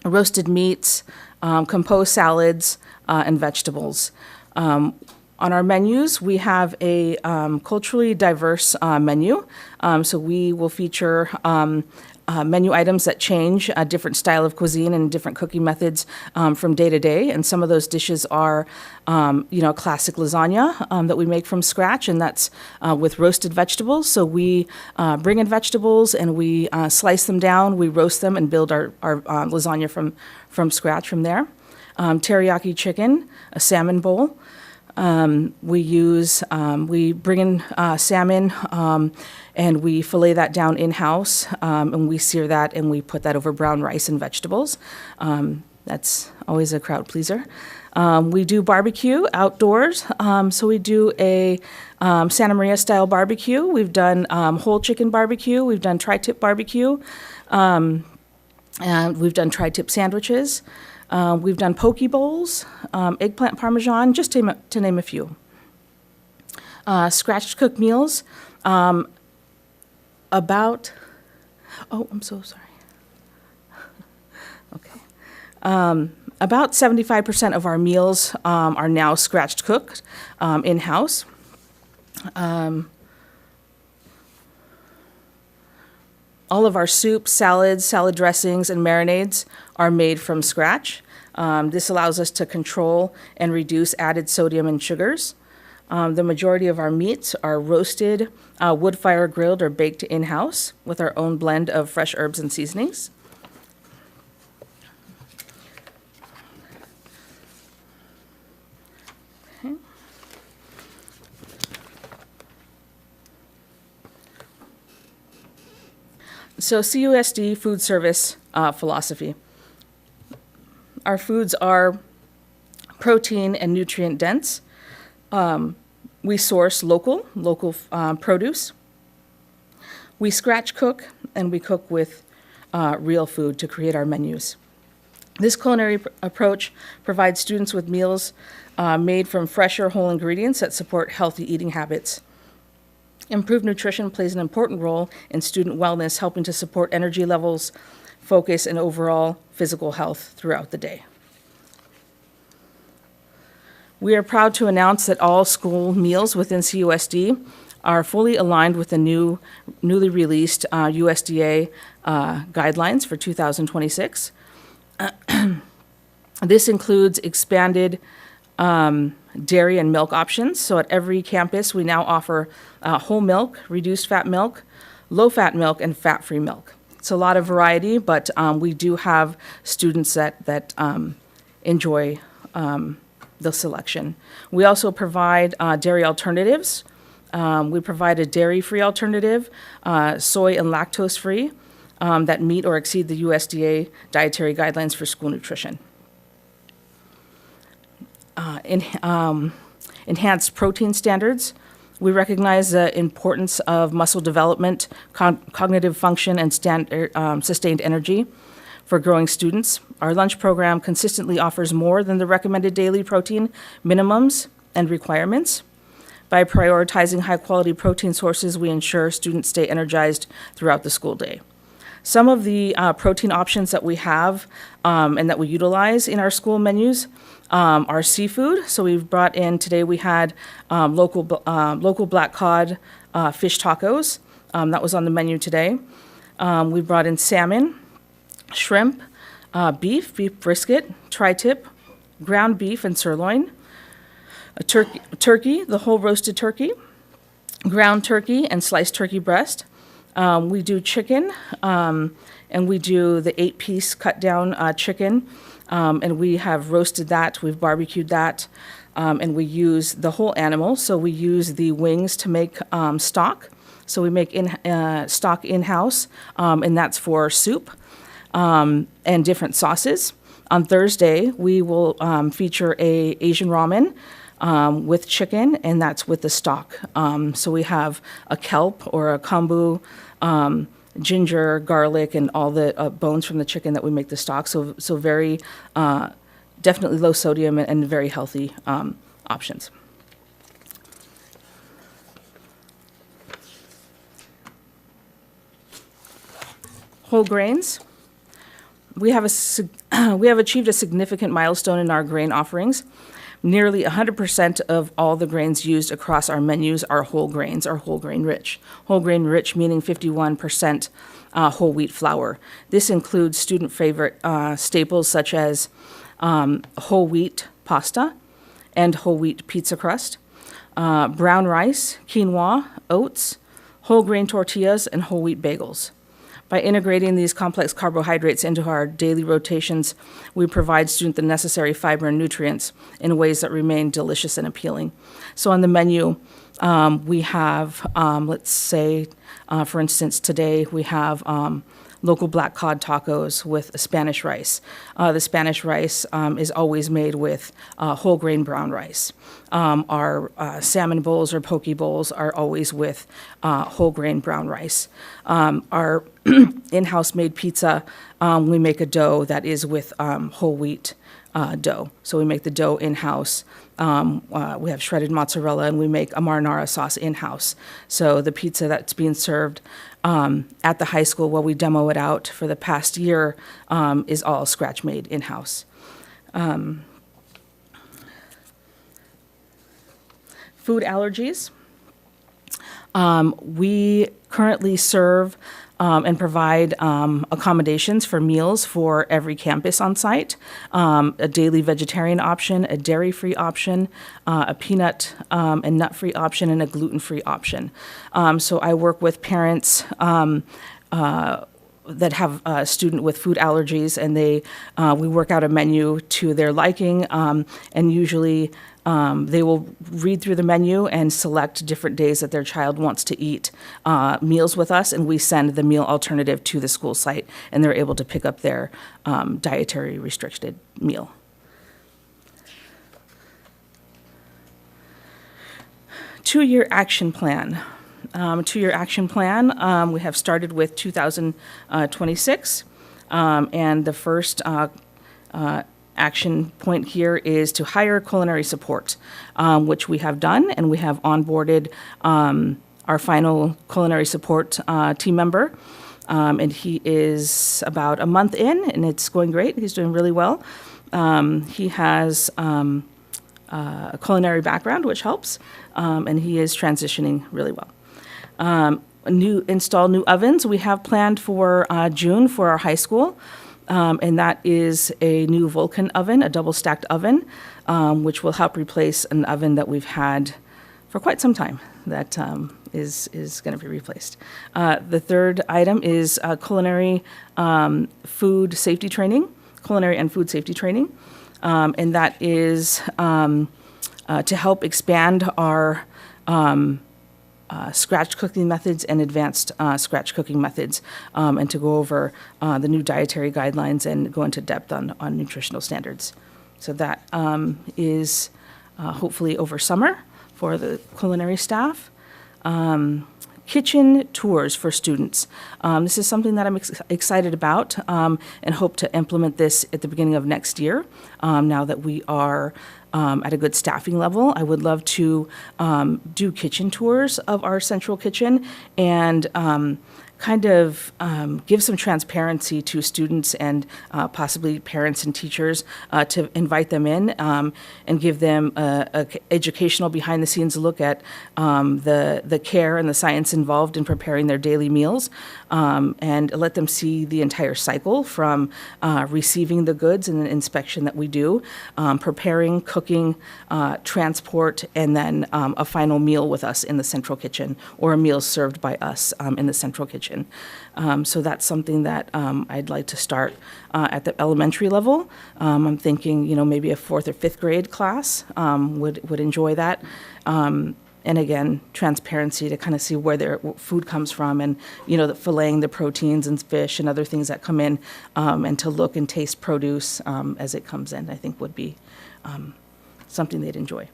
roasted meats, composed salads, and vegetables. On our menus, we have a culturally diverse menu, so we will feature menu items that change, a different style of cuisine and different cooking methods from day to day. And some of those dishes are, classic lasagna that we make from scratch, and that's with roasted vegetables. So we bring in vegetables and we slice them down, we roast them, and build our lasagna from scratch from there. Teriyaki chicken, a salmon bowl. We bring in salmon and we fillet that down in-house, and we sear that and we put that over brown rice and vegetables. That's always a crowd pleaser. We do barbecue outdoors, so we do a Santa Maria style barbecue. We've done whole chicken barbecue. We've done tri-tip barbecue. And we've done tri-tip sandwiches. We've done poke bowls, eggplant parmesan, just to name a few. Scratch cooked meals, about 75% of our meals are now scratch cooked in-house. All of our soups, salads, salad dressings, and marinades are made from scratch. This allows us to control and reduce added sodium and sugars. The majority of our meats are roasted, wood fire grilled, or baked in-house with our own blend of fresh herbs and seasonings. Okay. So CUSD food service philosophy. Our foods are protein and nutrient dense. We source local produce. We scratch cook, and we cook with real food to create our menus. This culinary approach provides students with meals made from fresher whole ingredients that support healthy eating habits. Improved nutrition plays an important role in student wellness, helping to support energy levels, focus, and overall physical health throughout the day. We are proud to announce that all school meals within CUSD are fully aligned with the newly released USDA guidelines for 2026. This includes expanded dairy and milk options. So at every campus, we now offer whole milk, reduced fat milk, low-fat milk, and fat-free milk. It's a lot of variety, but we do have students that enjoy the selection. We also provide dairy alternatives. We provide a dairy-free alternative, soy and lactose-free, that meet or exceed the USDA dietary guidelines for school nutrition. Enhanced protein standards. We recognize the importance of muscle development, cognitive function, and sustained energy for growing students. Our lunch program consistently offers more than the recommended daily protein minimums and requirements. By prioritizing high-quality protein sources, we ensure students stay energized throughout the school day. Some of the protein options that we have and that we utilize in our school menus are seafood. So we've brought in, today we had local black cod fish tacos. That was on the menu today. We brought in salmon, shrimp, beef brisket, tri-tip, ground beef and sirloin, a turkey, the whole roasted turkey, ground turkey and sliced turkey breast. We do chicken, and we do the 8-piece cut-down chicken, and we have roasted that, we've barbecued that, and we use the whole animal. So we use the wings to make stock. So we make stock in-house, and that's for soup and different sauces. On Thursday, we will feature a Asian ramen with chicken, and that's with the stock. So we have a kelp or a kombu, ginger, garlic, and all the bones from the chicken that we make the stock. So very, definitely low sodium and very healthy options. Whole grains. We have achieved a significant milestone in our grain offerings. Nearly 100% of all the grains used across our menus are whole grains, or whole grain rich. Whole grain rich meaning 51% whole wheat flour. This includes student favorite staples such as whole wheat pasta and whole wheat pizza crust, brown rice, quinoa, oats, whole grain tortillas, and whole wheat bagels. By integrating these complex carbohydrates into our daily rotations, we provide students the necessary fiber and nutrients in ways that remain delicious and appealing. So on the menu, we have, let's say, for instance, today we have local black cod tacos with Spanish rice. The Spanish rice is always made with whole grain brown rice. Our salmon bowls or poke bowls are always with whole grain brown rice. Our in-house made pizza, we make a dough that is with whole wheat dough. So we make the dough in-house. We have shredded mozzarella, and we make a marinara sauce in-house. So the pizza that's being served at the high school while we demo it out for the past year is all scratch made in-house. Food allergies. We currently serve and provide accommodations for meals for every campus on site, a daily vegetarian option, a dairy-free option, a peanut and nut-free option, and a gluten-free option. So I work with parents that have a student with food allergies, and we work out a menu to their liking, and usually they will read through the menu and select different days that their child wants to eat meals with us, and we send the meal alternative to the school site, and they're able to pick up their dietary restricted meal. Two-year action plan. Two-year action plan. We have started with 2026, and the first action point here is to hire culinary support, which we have done, and we have onboarded our final culinary support team member, and he is about a month in, and it's going great. He's doing really well. He has a culinary background, which helps, and he is transitioning really well. Install new ovens. We have planned for June for our high school, and that is a new Vulcan oven, a double-stacked oven, which will help replace an oven that we've had for quite some time that is going to be replaced. The third item is culinary food safety training, culinary and food safety training, and that is to help expand our scratch cooking methods and advanced scratch cooking methods, and to go over the new dietary guidelines and go into depth on nutritional standards. So that is hopefully over summer for the culinary staff. Kitchen tours for students. This is something that I'm excited about, and hope to implement this at the beginning of next year. Now that we are at a good staffing level, I would love to do kitchen tours of our central kitchen and kind of give some transparency to students and possibly parents and teachers to invite them in and give them a educational behind-the-scenes look at the care and the science involved in preparing their daily meals, and let them see the entire cycle from receiving the goods and the inspection that we do, preparing, cooking, transport, and then a final meal with us in the central kitchen, or a meal served by us in the central kitchen. So that's something that I'd like to start at the elementary level. I'm thinking, maybe a 4th or 5th grade class would enjoy that. And again, transparency to kind of see where their food comes from, and, the filleting the proteins and fish and other things that come in, and to look and taste produce as it comes in, I think would be something they'd enjoy.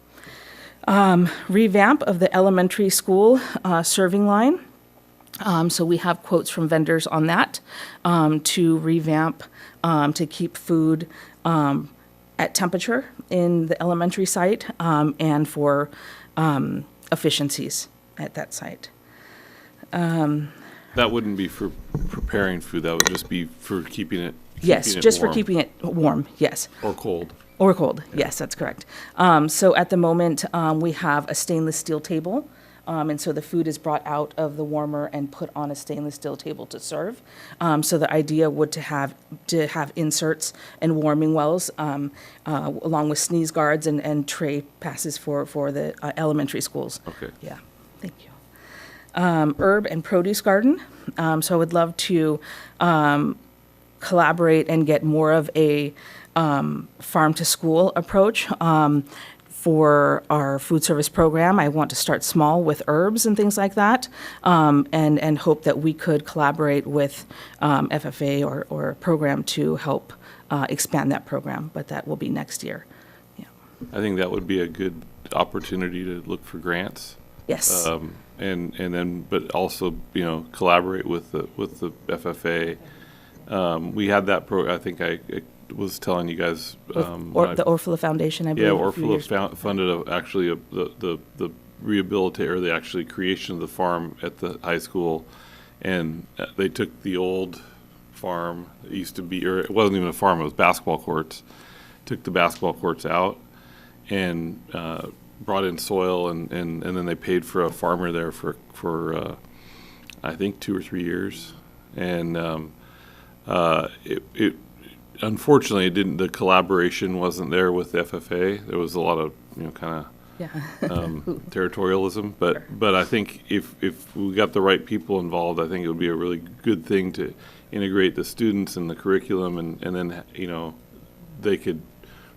Revamp of the elementary school serving line. So we have quotes from vendors on that to revamp, to keep food at temperature in the elementary site, and for efficiencies at that site. That wouldn't be for preparing food, that would just be for keeping it Yes, just for warm. keeping it warm, yes. Or cold. Or cold, yes, that's correct. So at the moment, we have a stainless steel table, and so the food is brought out of the warmer and put on a stainless steel table to serve. So the idea would to have inserts and warming wells, along with sneeze guards and tray passes for the elementary schools. Okay. Yeah, thank you. Herb and produce garden. So I would love to collaborate and get more of a farm to school approach for our food service program. I want to start small with herbs and things like that, and hope that we could collaborate with FFA or a program to help expand that program, but that will be next year. Yeah. I think that would be a good opportunity to look for grants. Yes. And then, but also, collaborate with the FFA. We had that I think I was telling you guys. The Orfila Foundation, I believe. Yeah, Orfila funded the rehabilitate, or the actually creation of the farm at the high school, and they took the old farm. It used to be, or it wasn't even a farm; it was basketball courts. Took the basketball courts out and brought in soil, and then they paid for a farmer there for I think 2 or 3 years, And it unfortunately, it didn't. The collaboration wasn't there with the FFA. There was a lot of kind of Yeah. territorialism. But I think if we got the right people involved, I think it would be a really good thing to integrate the students in the curriculum, and then they could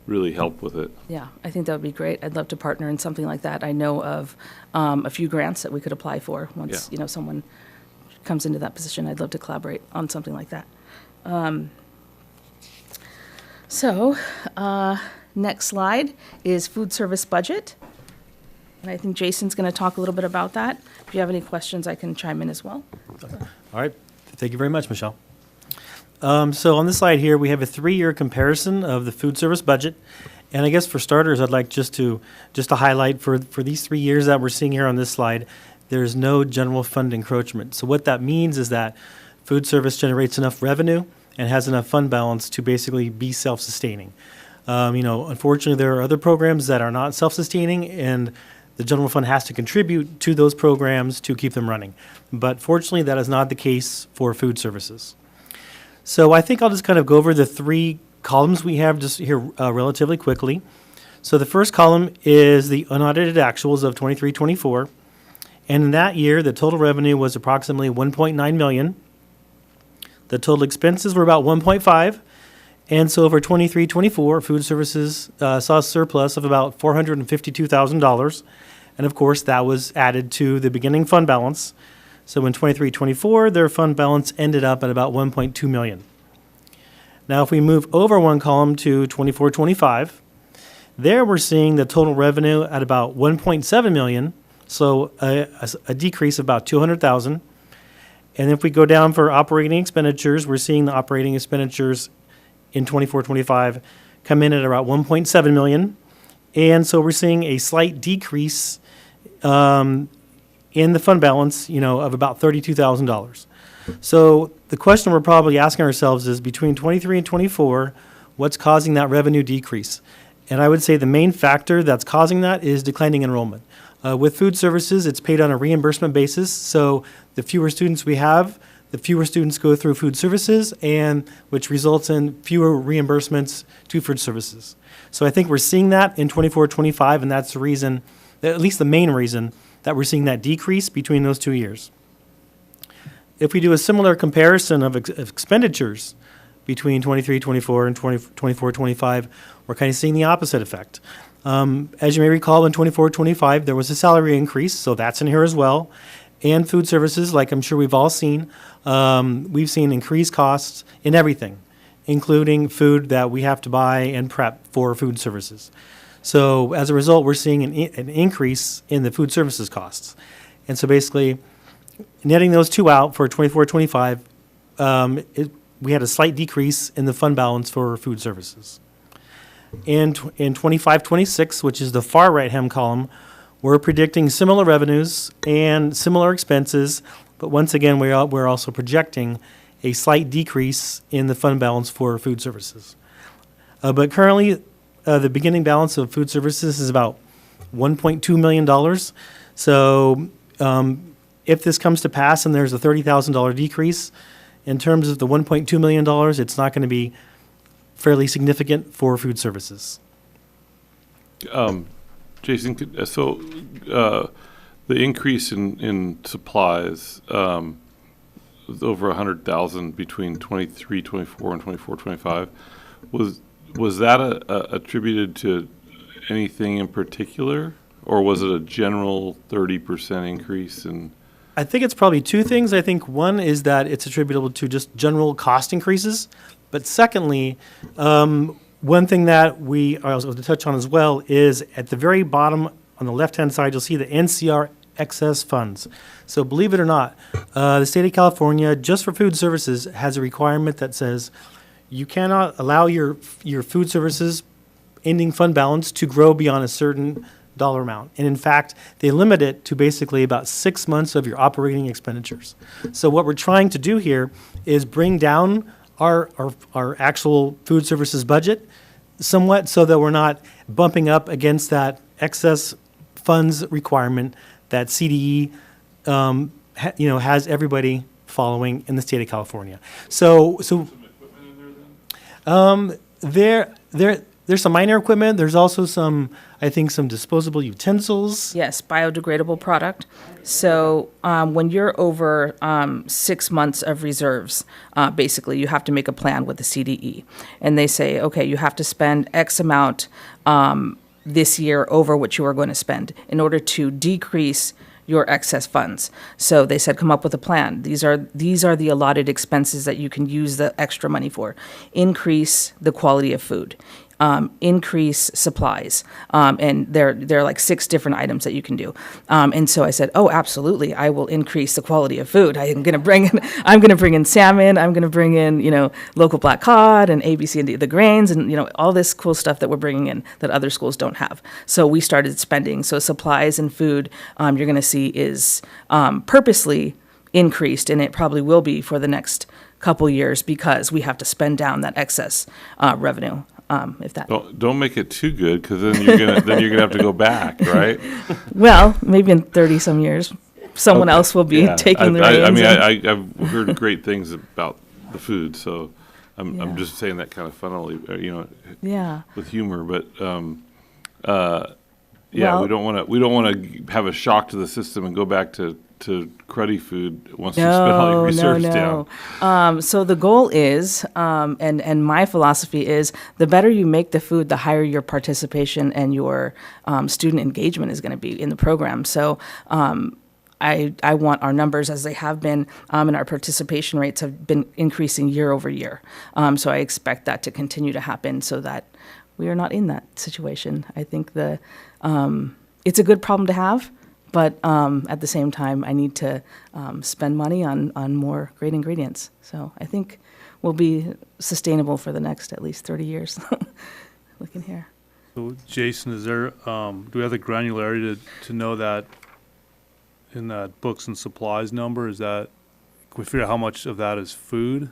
really help with it. Yeah, I think that would be great. I'd love to partner in something like that. I know of a few grants that we could apply for once, someone comes into that position. I'd love to collaborate on something like that. Next slide is food service budget. And I think Jason's going to talk a little bit about that. If you have any questions, I can chime in as well. All right. Thank you very much, Michelle. So on this slide here, we have a 3-year comparison of the food service budget. And I guess for starters, I'd like just to highlight for these 3 years that we're seeing here on this slide, there's no general fund encroachment. So what that means is that food service generates enough revenue and has enough fund balance to basically be self-sustaining. Unfortunately, there are other programs that are not self-sustaining, and the general fund has to contribute to those programs to keep them running. But fortunately, that is not the case for food services. So I think I'll just kind of go over the 3 columns we have just here relatively quickly. So the first column is the unaudited actuals of 23-24. And in that year, the total revenue was approximately $1.9 million. The total expenses were about $1.5. And so for 23-24, food services saw a surplus of about $452,000. And of course, that was added to the beginning fund balance. So in 23-24, their fund balance ended up at about $1.2 million. Now, if we move over one column to 24-25, there we're seeing the total revenue at about $1.7 million, so a decrease of about $200,000. And if we go down for operating expenditures, we're seeing the operating expenditures in 24-25 come in at about $1.7 million. And so we're seeing a slight decrease in the fund balance, of about $32,000. So the question we're probably asking ourselves is, between 23 and 24, what's causing that revenue decrease? And I would say the main factor that's causing that is declining enrollment. With food services, it's paid on a reimbursement basis. So the fewer students we have, the fewer students go through food services, and which results in fewer reimbursements to food services. So I think we're seeing that in 24-25, and that's the reason, at least the main reason, that we're seeing that decrease between those 2 years. If we do a similar comparison of expenditures between 23-24 and 24-25, we're kind of seeing the opposite effect. As you may recall, in 24-25, there was a salary increase, so that's in here as well. And food services, like I'm sure we've all seen, we've seen increased costs in everything, including food that we have to buy and prep for food services. So as a result, we're seeing an increase in the food services costs. And so basically, netting those two out for 24-25, we had a slight decrease in the fund balance for food services. In 25-26, which is the far right-hand column, we're predicting similar revenues and similar expenses, but once again, we're also projecting a slight decrease in the fund balance for food services. But currently, the beginning balance of food services is about $1.2 million. So if this comes to pass and there's a $30,000 decrease, in terms of the $1.2 million, it's not going to be fairly significant for food services. Jason, the increase in supplies was over $100,000 between 23-24 and 24-25. Was that attributed to anything in particular, or was it a general 30% increase in? I think it's probably two things. I think one is that it's attributable to just general cost increases. But secondly, one thing that I was going to touch on as well is at the very bottom on the left-hand side, you'll see the NCR excess funds. So believe it or not, the state of California, just for food services, has a requirement that says you cannot allow your food services ending fund balance to grow beyond a certain dollar amount. And in fact, they limit it to basically about 6 months of your operating expenditures. So what we're trying to do here is bring down our actual food services budget somewhat so that we're not bumping up against that excess funds requirement that CDE has everybody following in the state of California. So there's some minor equipment. There's also some, I think, some disposable utensils. Yes, biodegradable product. So when you're over 6 months of reserves, basically you have to make a plan with the CDE. And they say, okay, you have to spend X amount this year over what you are going to spend in order to decrease your excess funds. So they said, come up with a plan. These are the allotted expenses that you can use the extra money for. Increase the quality of food. Increase supplies, and there are like 6 different items that you can do. And so I said, oh, absolutely, I will increase the quality of food. I'm going to bring in salmon. I'm going to bring in local black cod and A, B, C, and D, the grains, and all this cool stuff that we're bringing in that other schools don't have. So we started spending. So supplies and food, you're going to see is purposely increased, and it probably will be for the next couple years because we have to spend down that excess revenue. If that Don't make it too good, because then you're gonna have to go back, right? Well, maybe in 30 some years, someone else will be taking the reins. I mean, I've heard great things about the food, so I'm just saying that kind of funnily, with humor. But Well, we don't want to have a shock to the system and go back to cruddy food once you spend all your reserves down. So the goal is, and my philosophy is, the better you make the food, the higher your participation and your student engagement is going to be in the program. So I want our numbers as they have been, and our participation rates have been increasing year over year. So I expect that to continue to happen so that we are not in that situation. I think it's a good problem to have. But at the same time, I need to spend money on more great ingredients. So I think we'll be sustainable for the next at least 30 years. Looking here. So Jason, is there, do we have the granularity to know that in that books and supplies number, can we figure out how much of that is food?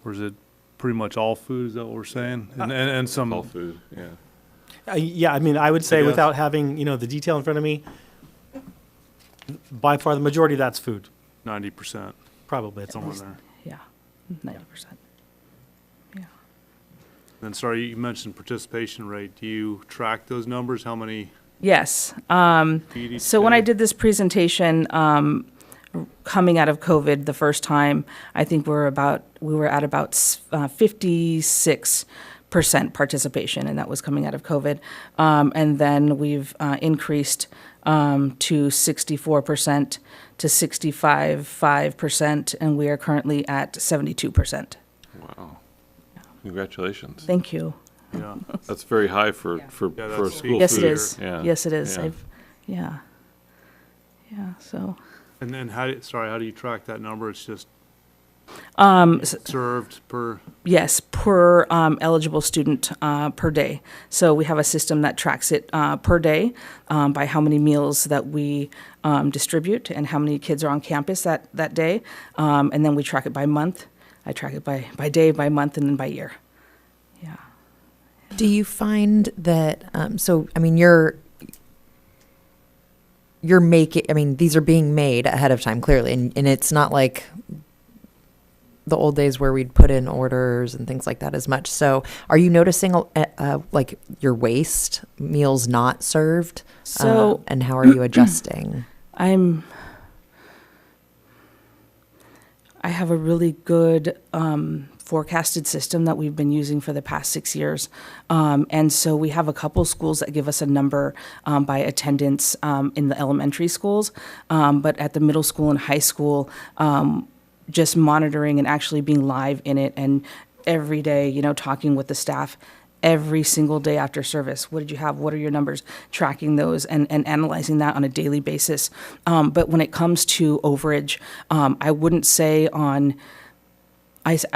Or is it pretty much all food, is that what we're saying? And some. All food, yeah. Yeah, I mean, I would say I guess. without having, the detail in front of me, by far the majority of that's food. 90%, Probably. It's somewhere there. Yeah, 90%. Yeah. Then, sorry, you mentioned participation rate. Do you track those numbers? How many? Yes. feed each So when I day? did this presentation, coming out of COVID the first time, I think we were at about 56% participation, and that was coming out of COVID. And then we've increased to 64% to 65.5%, and we are currently at 72%. Wow. Congratulations. Thank you. Yeah. That's very high for Yeah, a that's school Yes, food. it is. Yeah. Yes, it is. Yeah. Yeah, so. And then how do you track that number? It's just s- served per, Yes, per eligible student per day. So we have a system that tracks it per day by how many meals that we distribute and how many kids are on campus that day. And then we track it by month. I track it by day, by month, and then by year. Yeah. Do you find that, so, I mean, you're making, I mean, these are being made ahead of time, clearly, and it's not like the old days where we'd put in orders and things like that as much. So are you noticing, like, your waste, meals not served? So- and how are you adjusting? I have a really good forecasted system that we've been using for the past 6 years. And so we have a couple schools that give us a number by attendance in the elementary schools. But at the middle school and high school, just monitoring and actually being live in it and every day, talking with the staff every single day after service. What did you have? What are your numbers? Tracking those and analyzing that on a daily basis. But when it comes to overage, I wouldn't say I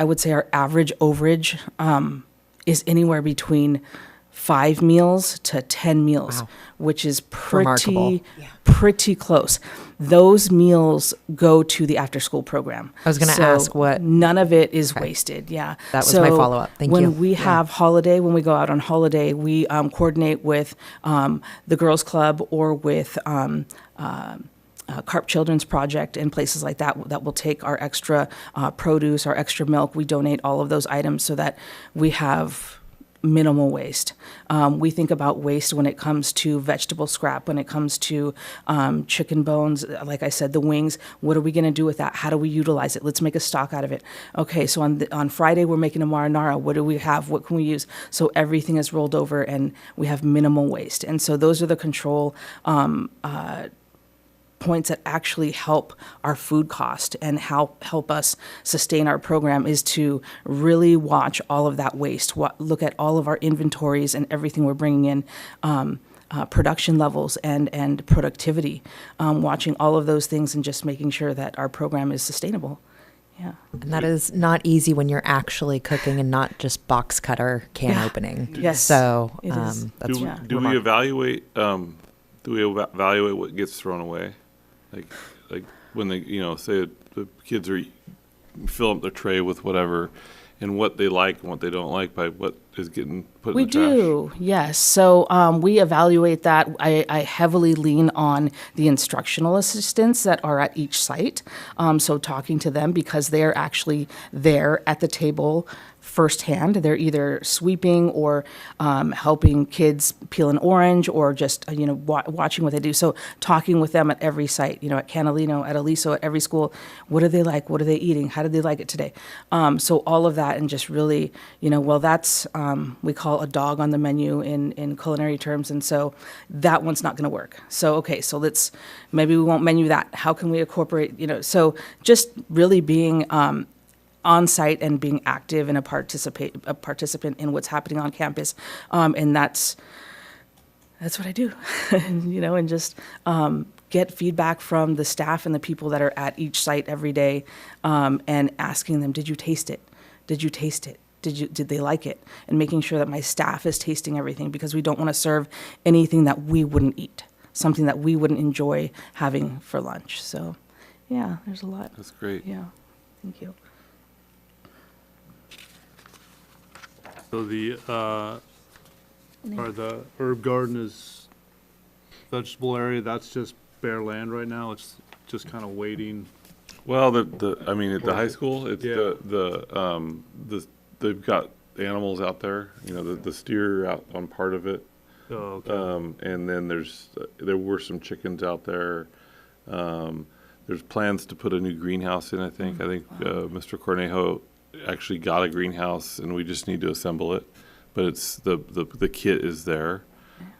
would say our average overage is anywhere between 5 meals to 10 meals, which is Remarkable. pretty close. Those meals go to the after-school program. I was going to ask what. None of it is wasted, yeah. That was my follow-up. Thank you. When we have holiday, when we go out on holiday, we coordinate with the girls' club or with Carp Children's Project and places like that that will take our extra produce, our extra milk. We donate all of those items so that we have minimal waste. We think about waste when it comes to vegetable scrap, when it comes to chicken bones, like I said, the wings. What are we going to do with that? How do we utilize it? Let's make a stock out of it. Okay, so on Friday, we're making a marinara. What do we have? What can we use? So everything is rolled over and we have minimal waste. And so those are the control points that actually help our food cost and help us sustain our program, is to really watch all of that waste, look at all of our inventories and everything we're bringing in, production levels and productivity, watching all of those things and just making sure that our program is sustainable. Yeah. And that is not easy when you're actually cooking and not just box cutter can opening. Yes. So it is. that's Do we evaluate what gets thrown away? Like when they, say the kids fill up their tray with whatever, and what they like and what they don't like by what is getting put in the trash? We do, yes. So we evaluate that. I heavily lean on the instructional assistants that are at each site. So talking to them, because they're actually there at the table firsthand. They're either sweeping or helping kids peel an orange, or just watching what they do. So talking with them at every site, at Canalino, at Aliso, at every school. What do they like? What are they eating? How did they like it today? So all of that, and just really, that's we call a dog on the menu in culinary terms, and so that one's not going to work. So okay, so maybe we won't menu that. How can we incorporate? So just really being on site and being active and a participant in what's happening on campus, and that's what I do, and just get feedback from the staff and the people that are at each site every day, and asking them, did you taste it? Did you taste it? Did they like it? And making sure that my staff is tasting everything, because we don't want to serve anything that we wouldn't eat, something that we wouldn't enjoy having for lunch. So, yeah, there's a lot. That's great. Yeah, thank you. So the herb garden is vegetable area, that's just bare land right now? It's just kind of waiting? Well, at the high school, it's Yeah. they've got animals out there, the steer out on part of it. Oh, okay. And then there were some chickens out there. There's plans to put a new greenhouse in, I think. I think Mr. Cornejo actually got a greenhouse, and we just need to assemble it. But it's the kit is there,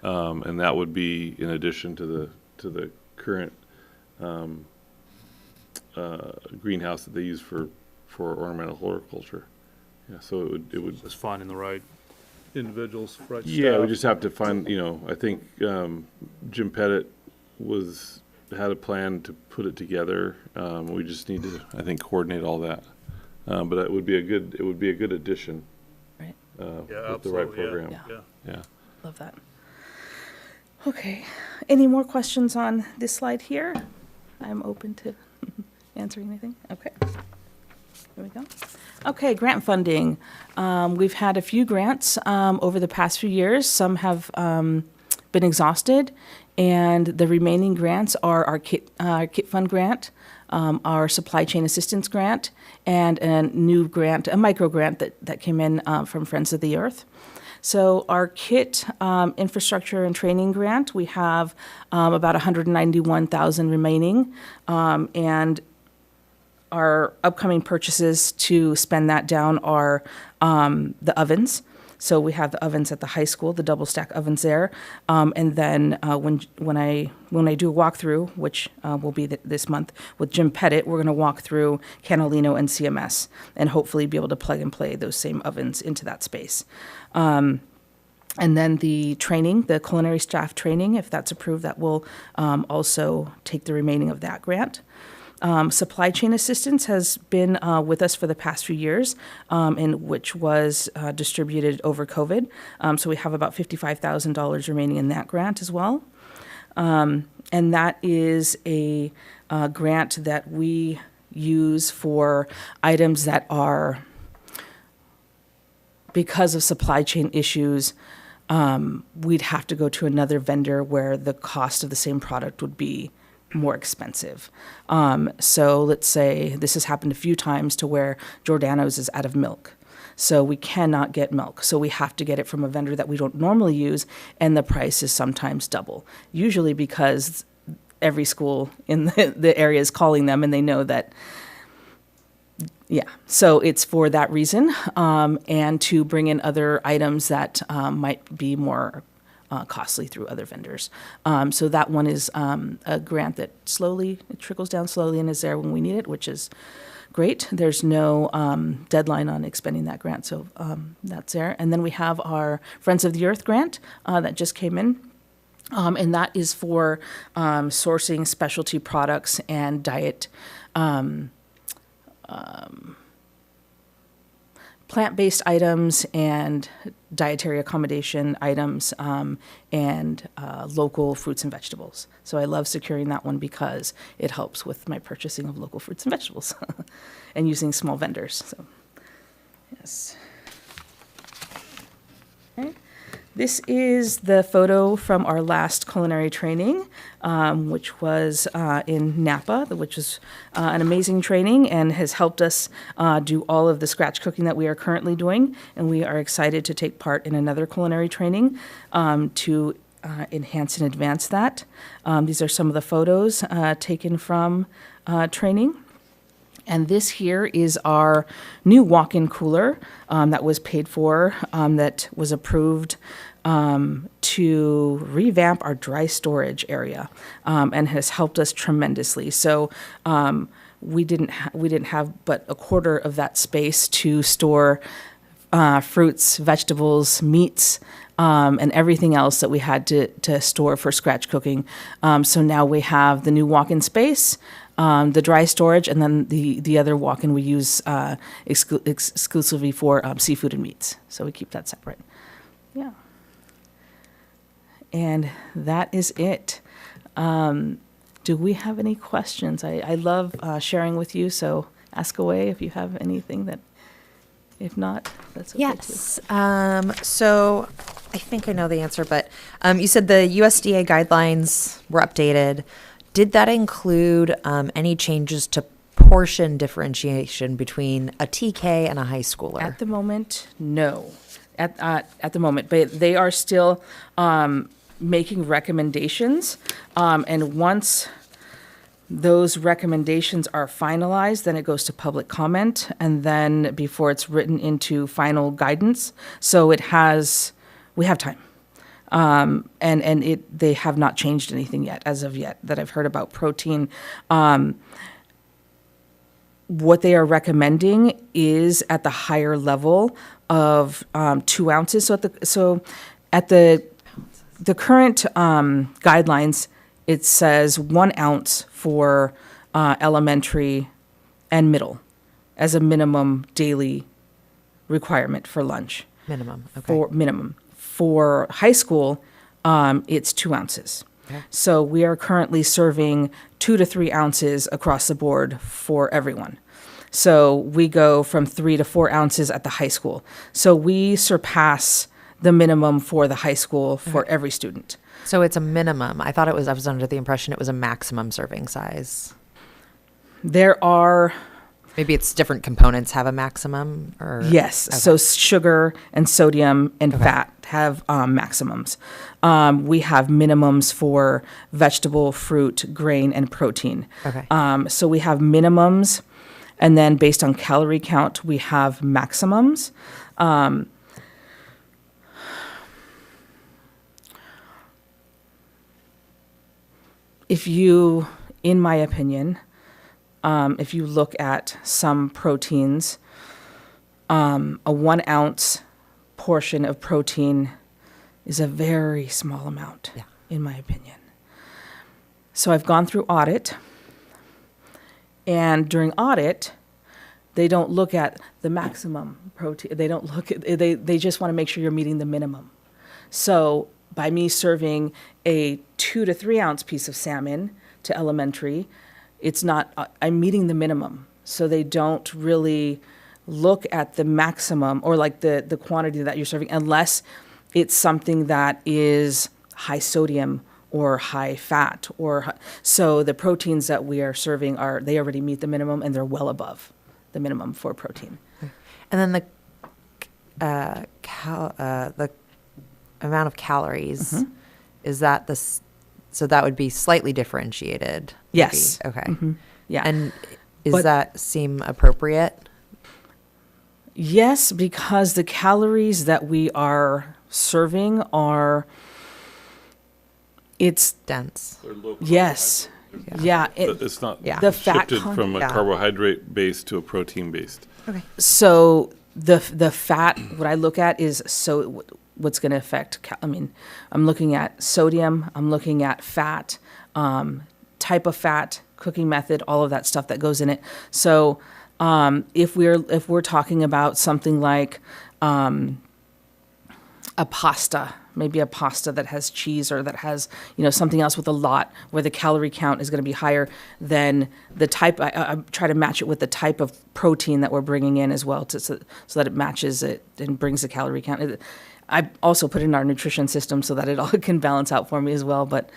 and that would be in addition to the current greenhouse that they use for ornamental horticulture. Yeah, so it would Just finding the right individuals, right staff. Yeah, we just have to find, I think Jim Pettit had a plan to put it together. We just need to, I think, coordinate all that. But it would be a good addition. Right. With the right program. Yeah. Love that. Okay. Any more questions on this slide here? I'm open to answering anything. Okay. Here we go. Okay, grant funding. We've had a few grants over the past few years. Some have been exhausted, and the remaining grants are our kit fund grant, our supply chain assistance grant, and a new grant, a micro grant that came in from Friends of the Earth. So our KIT infrastructure and training grant, we have about $191,000 remaining, and our upcoming purchases to spend that down are the ovens. So we have the ovens at the high school, the double stack ovens there, and then when I do a walkthrough, which will be this month with Jim Pettit, we're going to walk through Canalino and CMS, and hopefully be able to plug and play those same ovens into that space. And then the training, the culinary staff training, if that's approved, that will also take the remaining of that grant. Supply chain assistance has been with us for the past few years, and which was distributed over COVID. So we have about $55,000 remaining in that grant as well. And that is a grant that we use for items that are, because of supply chain issues, we'd have to go to another vendor where the cost of the same product would be more expensive. So let's say this has happened a few times to where Giordano's is out of milk. So we cannot get milk. So we have to get it from a vendor that we don't normally use, and the price is sometimes double. Usually because every school in the area is calling them and they know that, yeah. So it's for that reason, and to bring in other items that might be more costly through other vendors. So that one is a grant that it trickles down slowly and is there when we need it, which is great. There's no deadline on expending that grant, so that's there. And then we have our Friends of the Earth grant that just came in. And that is for sourcing specialty products and diet, plant-based items and dietary accommodation items, and local fruits and vegetables. So I love securing that one because it helps with my purchasing of local fruits and vegetables and using small vendors. So, yes. Okay. This is the photo from our last culinary training, which was in Napa, which was an amazing training and has helped us do all of the scratch cooking that we are currently doing. And we are excited to take part in another culinary training to enhance and advance that. These are some of the photos taken from training. And this here is our new walk-in cooler that was paid for, that was approved to revamp our dry storage area, and has helped us tremendously. So we didn't have but a quarter of that space to store fruits, vegetables, meats, and everything else that we had to store for scratch cooking. So now we have the new walk-in space, the dry storage, and then the other walk-in we use exclusively for seafood and meats. So we keep that separate. Yeah. And that is it. Do we have any questions? I love sharing with you, so ask away if you have anything that, if not, that's okay too. Yes. So I think I know the answer, but you said the USDA guidelines were updated. Did that include any changes to portion differentiation between a TK and a high schooler? At the moment, no. At the moment, but they are still making recommendations, and once those recommendations are finalized, then it goes to public comment, and then before it's written into final guidance. So we have time. And they have not changed anything yet, as of yet, that I've heard about protein. What they are recommending is at the higher level of 2 ounces. So at the current guidelines, it says 1 ounce for elementary and middle as a minimum daily requirement for lunch. Minimum, okay. For minimum. For high school, it's 2 ounces. Okay. So we are currently serving 2 to 3 ounces across the board for everyone. So we go from 3 to 4 ounces at the high school. So we surpass the minimum for the high school for every student. So it's a minimum. I was under the impression it was a maximum serving size. There are... Maybe it's different components have a maximum, or? Yes. Okay. So sugar and sodium and fat have maximums. We have minimums for vegetable, fruit, grain, and protein. Okay. So we have minimums, and then based on calorie count, we have maximums. In my opinion, if you look at some proteins, a 1 ounce portion of protein is a very small amount, in my opinion. So I've gone through audit, and during audit, they don't look at the maximum protein. They don't look at, they just want to make sure you're meeting the minimum. So by me serving a 2 to 3 ounce piece of salmon to elementary, it's not, I'm meeting the minimum. So they don't really look at the maximum or like the quantity that you're serving unless it's something that is high sodium or high fat, so the proteins that we are serving they already meet the minimum, and they're well above the minimum for protein. And then the amount of calories, Mm-hmm. is that so that would be slightly differentiated? maybe? Yes. Okay. Mhm. Yeah. And does But- that seem appropriate? Yes, because the calories that we are serving it's dense. They're low yes, yeah. It's not Yeah. The fat shifted from a yeah. carbohydrate base to a protein based. Okay. So the fat, what I look at is what's going to affect. I'm looking at sodium. I'm looking at fat, type of fat, cooking method, all of that stuff that goes in it. So if we're talking about something like a pasta, maybe a pasta that has cheese or that has, something else with a lot, where the calorie count is going to be higher than the type. I try to match it with the type of protein that we're bringing in as well, so that it matches it and brings the calorie count. I also put it in our nutrition system so that it all can balance out for me as well. But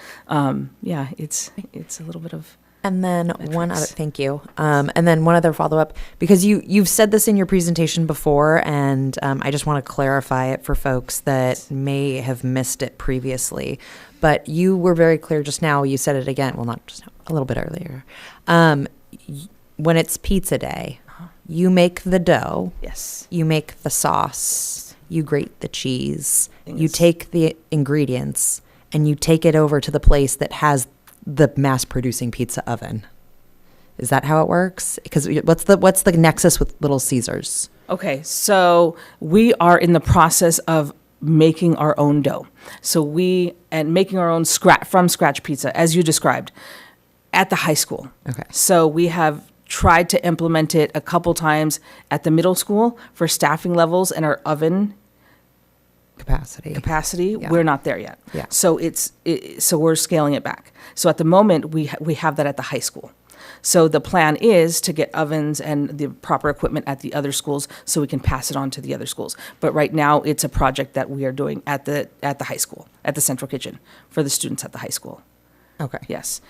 yeah, it's a little bit of. And then thank you. And then one other follow-up, because you've said this in your presentation before, and I just want to clarify it for folks that may have missed it previously. But you were very clear just now. You said it again. Well, not just now, a little bit earlier. When it's pizza day, you make the dough. Yes. You make the sauce. You grate the cheese. You Yes. take the ingredients and you take it over to the place that has the mass-producing pizza oven. Is that how it works? Because what's the nexus with Little Caesars? Okay, so we are in the process of making our own dough. So making our own from scratch pizza, as you described, at the high school. Okay. So we have tried to implement it a couple times at the middle school for staffing levels and our oven capacity. Yeah. We're not there yet. Yeah. So so we're scaling it back. So at the moment we have that at the high school. So the plan is to get ovens and the proper equipment at the other schools so we can pass it on to the other schools. But right now it's a project that we are doing at the high school, at the central kitchen for the students at the high school. Okay. Yes.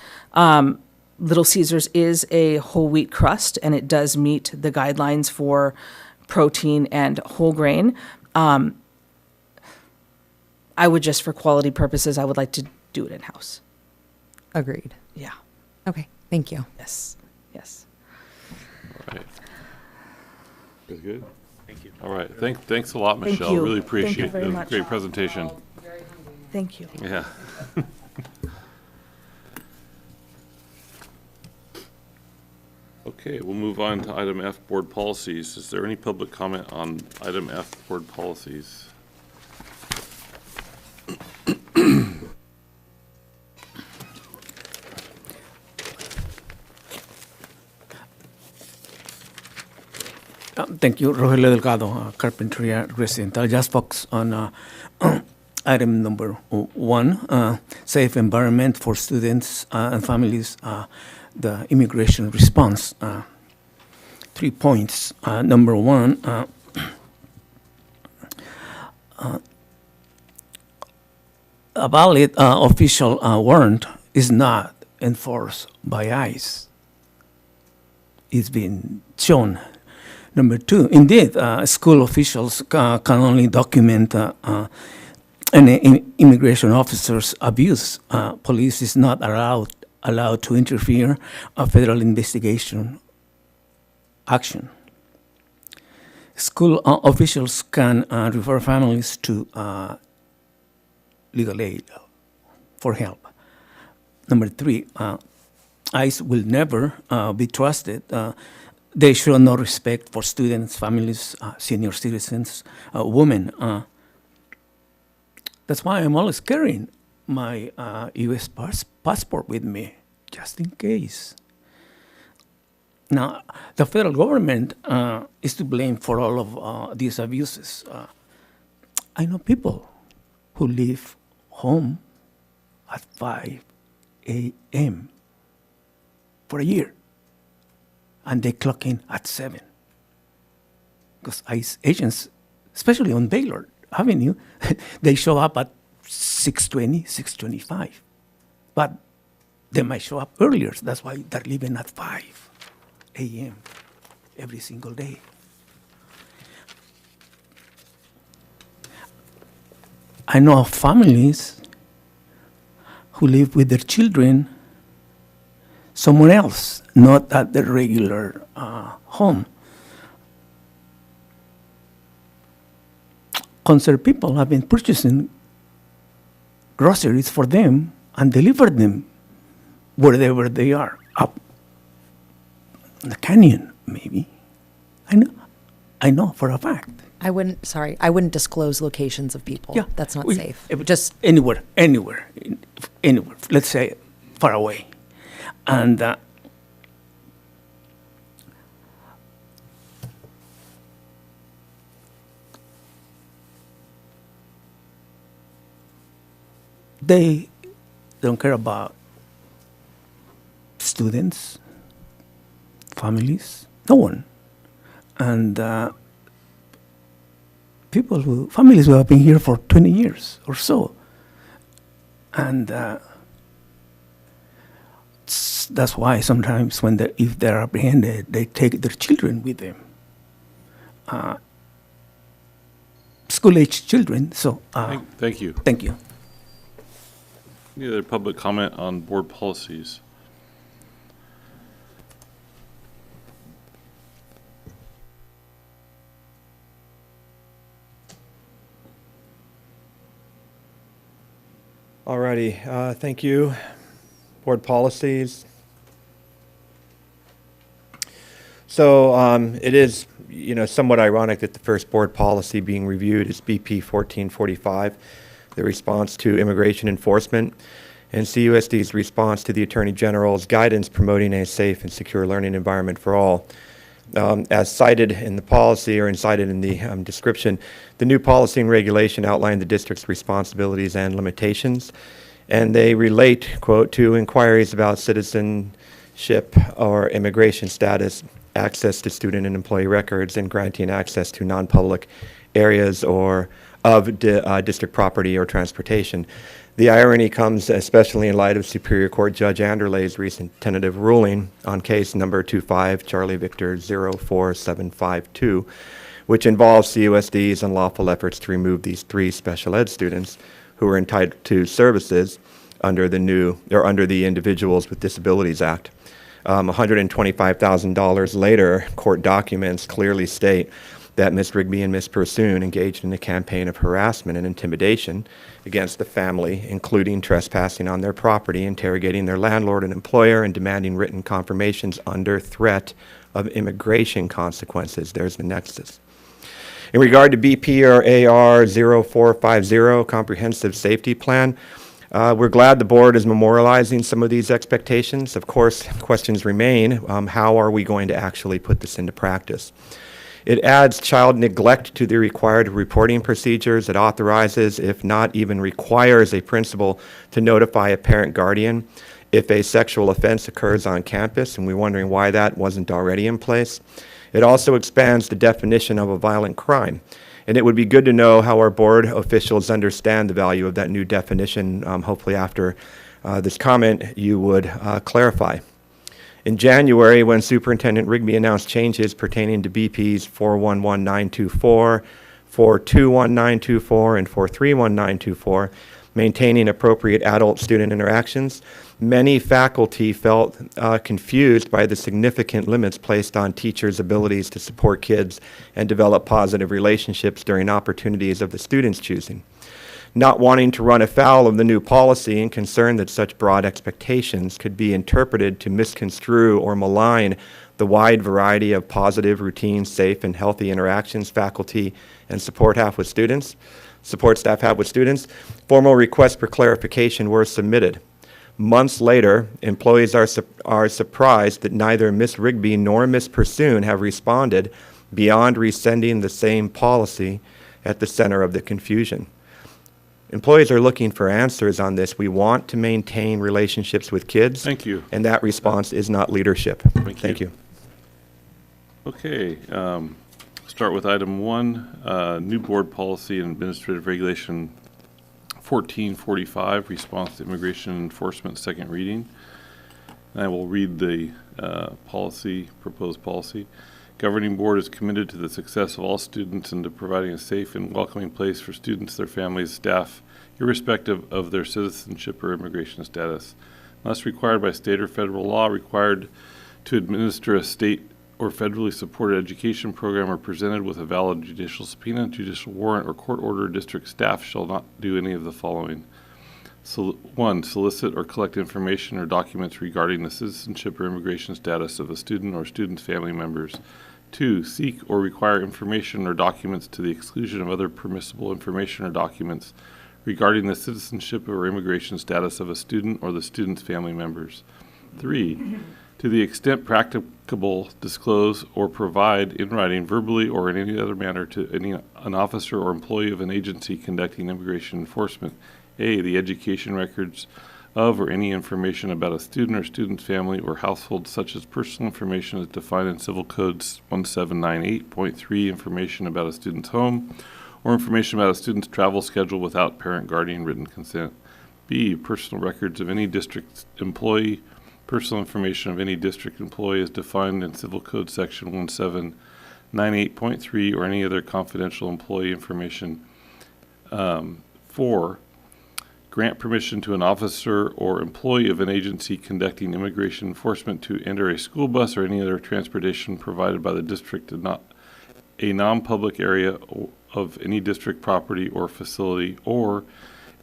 Little Caesars is a whole wheat crust, and it does meet the guidelines for protein and whole grain. I would just, for quality purposes, I would like to do it in-house. Agreed. Yeah. Okay. Thank you. Yes. Yes. All right. Very good. Thank you. All right. Thanks a lot, Thank Michelle. you. Really Thank you appreciate very it. much. Great presentation. Thank you. Yeah. Okay, we'll move on to item F, board policies. Is there any public comment on item F, board policies? Thank you, Rogelio Delgado, Carpinteria resident. I'll just focus on item number 1, safe environment for students and families, the immigration response. 3 points. Number 1, a valid official warrant is not enforced by ICE. It's been shown. Number 2, indeed, school officials can only document an immigration officer's abuse. Police is not allowed to interfere a federal investigation action. School officials can refer families to legal aid for help. Number 3, ICE will never be trusted. They show no respect for students, families, senior citizens, women. That's why I'm always carrying my U.S. passport with me, just in case. Now, the federal government is to blame for all of these abuses. I know people who leave home at 5 a.m. for a year, and they clock in at 7. Because ICE agents, especially on Baylor Avenue, they show up at 6:20, 6:25. but they might show up earlier. So that's why they're leaving at 5 a.m. every single day. I know of families who live with their children somewhere else, not at the regular home. Concerned people have been purchasing groceries for them and delivered them wherever they are, up in the canyon, maybe. I know for a fact. I wouldn't disclose locations of people. Yeah. That's not We- safe. Just anywhere. Let's say far away. And they don't care about students, families, no one. And families who have been here for 20 years or so. And that's why sometimes if they're apprehended, they take their children with them. School-age children, so. Thank you. Thank you. Any other public comment on board policies? Alrighty, thank you. Board policies. So it is, somewhat ironic that the first board policy being reviewed is BP 1445, the response to immigration enforcement, and CUSD's response to the Attorney General's guidance promoting a safe and secure learning environment for all. As cited in the policy or cited in the description, the new policy and regulation outline the district's responsibilities and limitations, and they relate, quote, to inquiries about citizenship or immigration status, access to student and employee records, and granting access to non-public areas or of district property or transportation. The irony comes especially in light of Superior Court Judge Anderley's recent tentative ruling on case number 25 Charlie Victor 04752, which involves CUSD's unlawful efforts to remove these 3 special ed students who are entitled to services under the Individuals with Disabilities Act. $125,000 later, court documents clearly state that Ms. Rigby and Ms. Pursoon engaged in a campaign of harassment and intimidation against the family, including trespassing on their property, interrogating their landlord and employer, and demanding written confirmations under threat of immigration consequences. There's the nexus. In regard to BP or AR 0450, Comprehensive Safety Plan, we're glad the board is memorializing some of these expectations. Of course, questions remain. How are we going to actually put this into practice? It adds child neglect to the required reporting procedures. It authorizes, if not even requires, a principal to notify a parent guardian if a sexual offense occurs on campus, and we're wondering why that wasn't already in place. It also expands the definition of a violent crime. And it would be good to know how our board officials understand the value of that new definition. Hopefully after this comment, you would clarify. In January, when Superintendent Rigby announced changes pertaining to BPs 411924, 421924, and 431924, maintaining appropriate adult-student interactions, many faculty felt confused by the significant limits placed on teachers' abilities to support kids and develop positive relationships during opportunities of the students' choosing. Not wanting to run afoul of the new policy and concerned that such broad expectations could be interpreted to misconstrue or malign the wide variety of positive, routine, safe, and healthy interactions faculty and support staff have with students, formal requests for clarification were submitted. Months later, employees are surprised that neither Ms. Rigby nor Ms. Pursoon have responded beyond resending the same policy at the center of the confusion. Employees are looking for answers on this. We want to maintain relationships with kids. Thank you. And that response is not leadership. Thank you. Okay, start with item 1, new board policy and administrative regulation 1445, Response to Immigration Enforcement, second reading. And I will read the proposed policy. Governing Board is committed to the success of all students and to providing a safe and welcoming place for students, their families, staff, irrespective of their citizenship or immigration status. Unless required by state or federal law, required to administer a state or federally supported education program, or presented with a valid judicial subpoena, judicial warrant, or court order, district staff shall not do any of the following. So, 1, solicit or collect information or documents regarding the citizenship or immigration status of a student or student's family members. 2, seek or require information or documents to the exclusion of other permissible information or documents regarding the citizenship or immigration status of a student or the student's family members. 3, to the extent practicable, disclose or provide in writing, verbally, or in any other manner to an officer or employee of an agency conducting immigration enforcement, A, the education records of or any information about a student or student's family or household, such as personal information as defined in Civil Codes 1798.3, information about a student's home, or information about a student's travel schedule without parent-guardian written consent. B, personal records of any district employee, personal information of any district employee as defined in Civil Code Section 1798.3, or any other confidential employee information. 4, grant permission to an officer or employee of an agency conducting immigration enforcement to enter a school bus or any other transportation provided by the district and not a non-public area of any district property or facility, or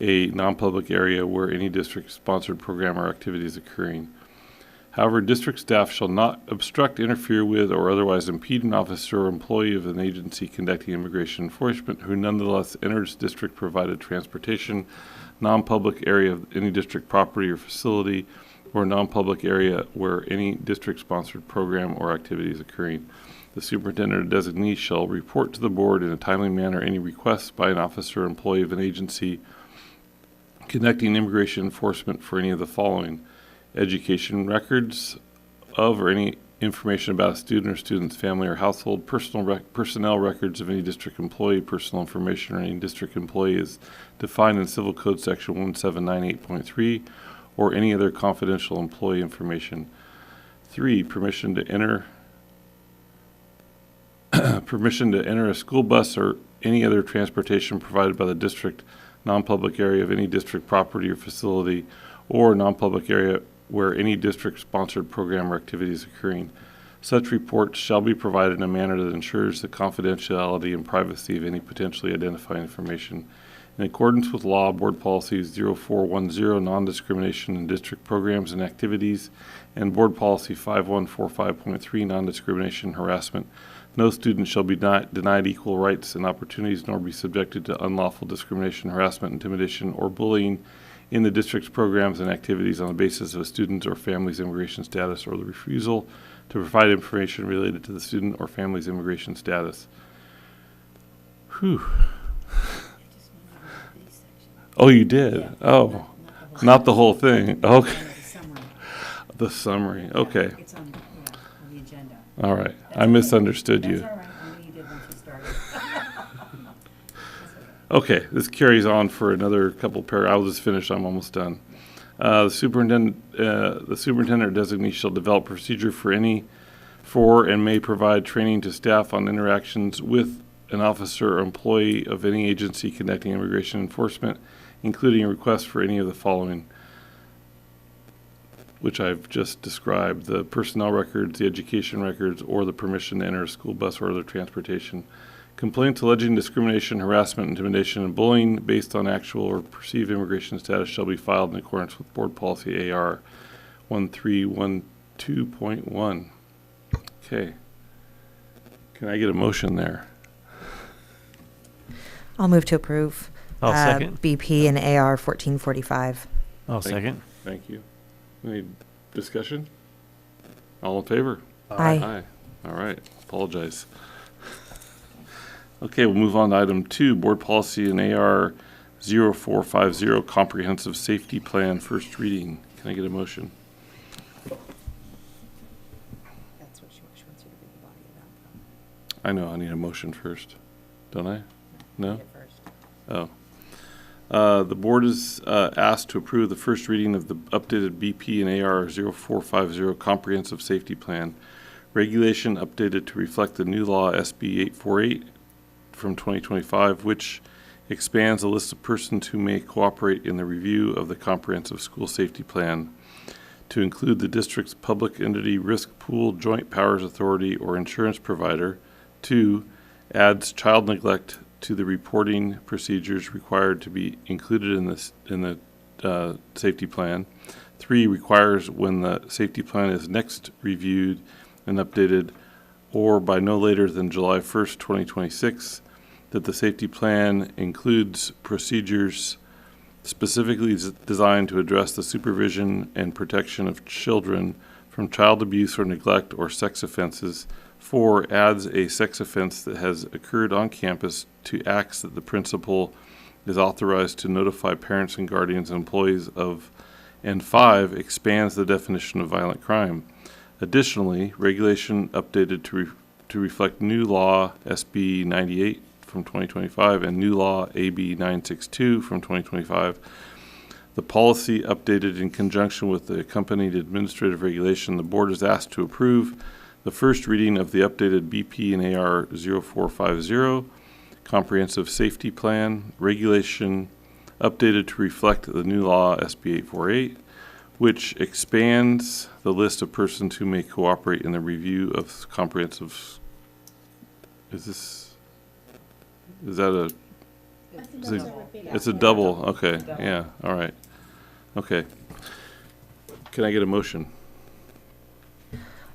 a non-public area where any district-sponsored program or activity is occurring. However, district staff shall not obstruct, interfere with, or otherwise impede an officer or employee of an agency conducting immigration enforcement who nonetheless enters district-provided transportation, non-public area of any district property or facility, or non-public area where any district-sponsored program or activity is occurring. The superintendent or designee shall report to the board in a timely manner any requests by an officer or employee of an agency conducting immigration enforcement for any of the following: education records of or any information about a student or student's family or household, personnel records of any district employee, personal information or any district employee is defined in Civil Code Section 1798.3, or any other confidential employee information. 3, permission to enter a school bus or any other transportation provided by the district, non-public area of any district property or facility, or non-public area where any district-sponsored program or activity is occurring. Such reports shall be provided in a manner that ensures the confidentiality and privacy of any potentially identified information. In accordance with law, Board Policy 0410, non-discrimination in district programs and activities, and Board Policy 5145.3, non-discrimination harassment, no student shall be denied equal rights and opportunities nor be subjected to unlawful discrimination, harassment, intimidation, or bullying in the district's programs and activities on the basis of a student's or family's immigration status or the refusal to provide information related to the student or family's immigration status. Whew. Oh, you did? Yeah. Oh, not the whole thing. Okay. The summary, okay. It's on the agenda. All right. I misunderstood That's you. all right. I knew you did once you started. Okay, this carries on for another couple paragraphs. I'll just finish. I'm almost done. The superintendent or designee shall develop procedure for and may provide training to staff on interactions with an officer or employee of any agency conducting immigration enforcement, including a request for any of the following, which I've just described: the personnel records, the education records, or the permission to enter a school bus or other transportation. Complaints alleging discrimination, harassment, intimidation, and bullying based on actual or perceived immigration status shall be filed in accordance with Board Policy AR 1312.1. Okay. Can I get a motion there? I'll move to approve. I'll second. BP and AR 1445. I'll second. Thank you. Any discussion? All in favor? Aye. Aye. All right. Apologize. Okay, we'll move on to item 2, Board Policy and AR 0450, Comprehensive Safety Plan, first reading. Can I get a motion? That's what she wants you to read the body about. I know, I need a motion first, don't I? No? Read it first. Oh. The board is asked to approve the first reading of the updated BP and AR 0450 Comprehensive Safety Plan. Regulation updated to reflect the new law SB 848 from 2025, which expands the list of persons who may cooperate in the review of the Comprehensive School Safety Plan to include the district's public entity risk pool, joint powers authority, or insurance provider. 2, adds child neglect to the reporting procedures required to be included in the safety plan. 3, requires when the safety plan is next reviewed and updated, or by no later than July 1st, 2026, that the safety plan includes procedures specifically designed to address the supervision and protection of children from child abuse or neglect or sex offenses. 4, adds a sex offense that has occurred on campus to acts that the principal is authorized to notify parents and guardians and employees of. And 5, expands the definition of violent crime. Additionally, regulation updated to reflect new law SB 98 from 2025 and new law AB 962 from 2025. The policy updated in conjunction with the accompanied administrative regulation. The board is asked to approve the first reading of the updated BP and AR 0450 Comprehensive Safety Plan. Regulation updated to reflect the new law SB 848, which expands the list of persons who may cooperate in the review of comprehensive. Is that a? It's a double. Okay. Yeah. All right. Okay. Can I get a motion?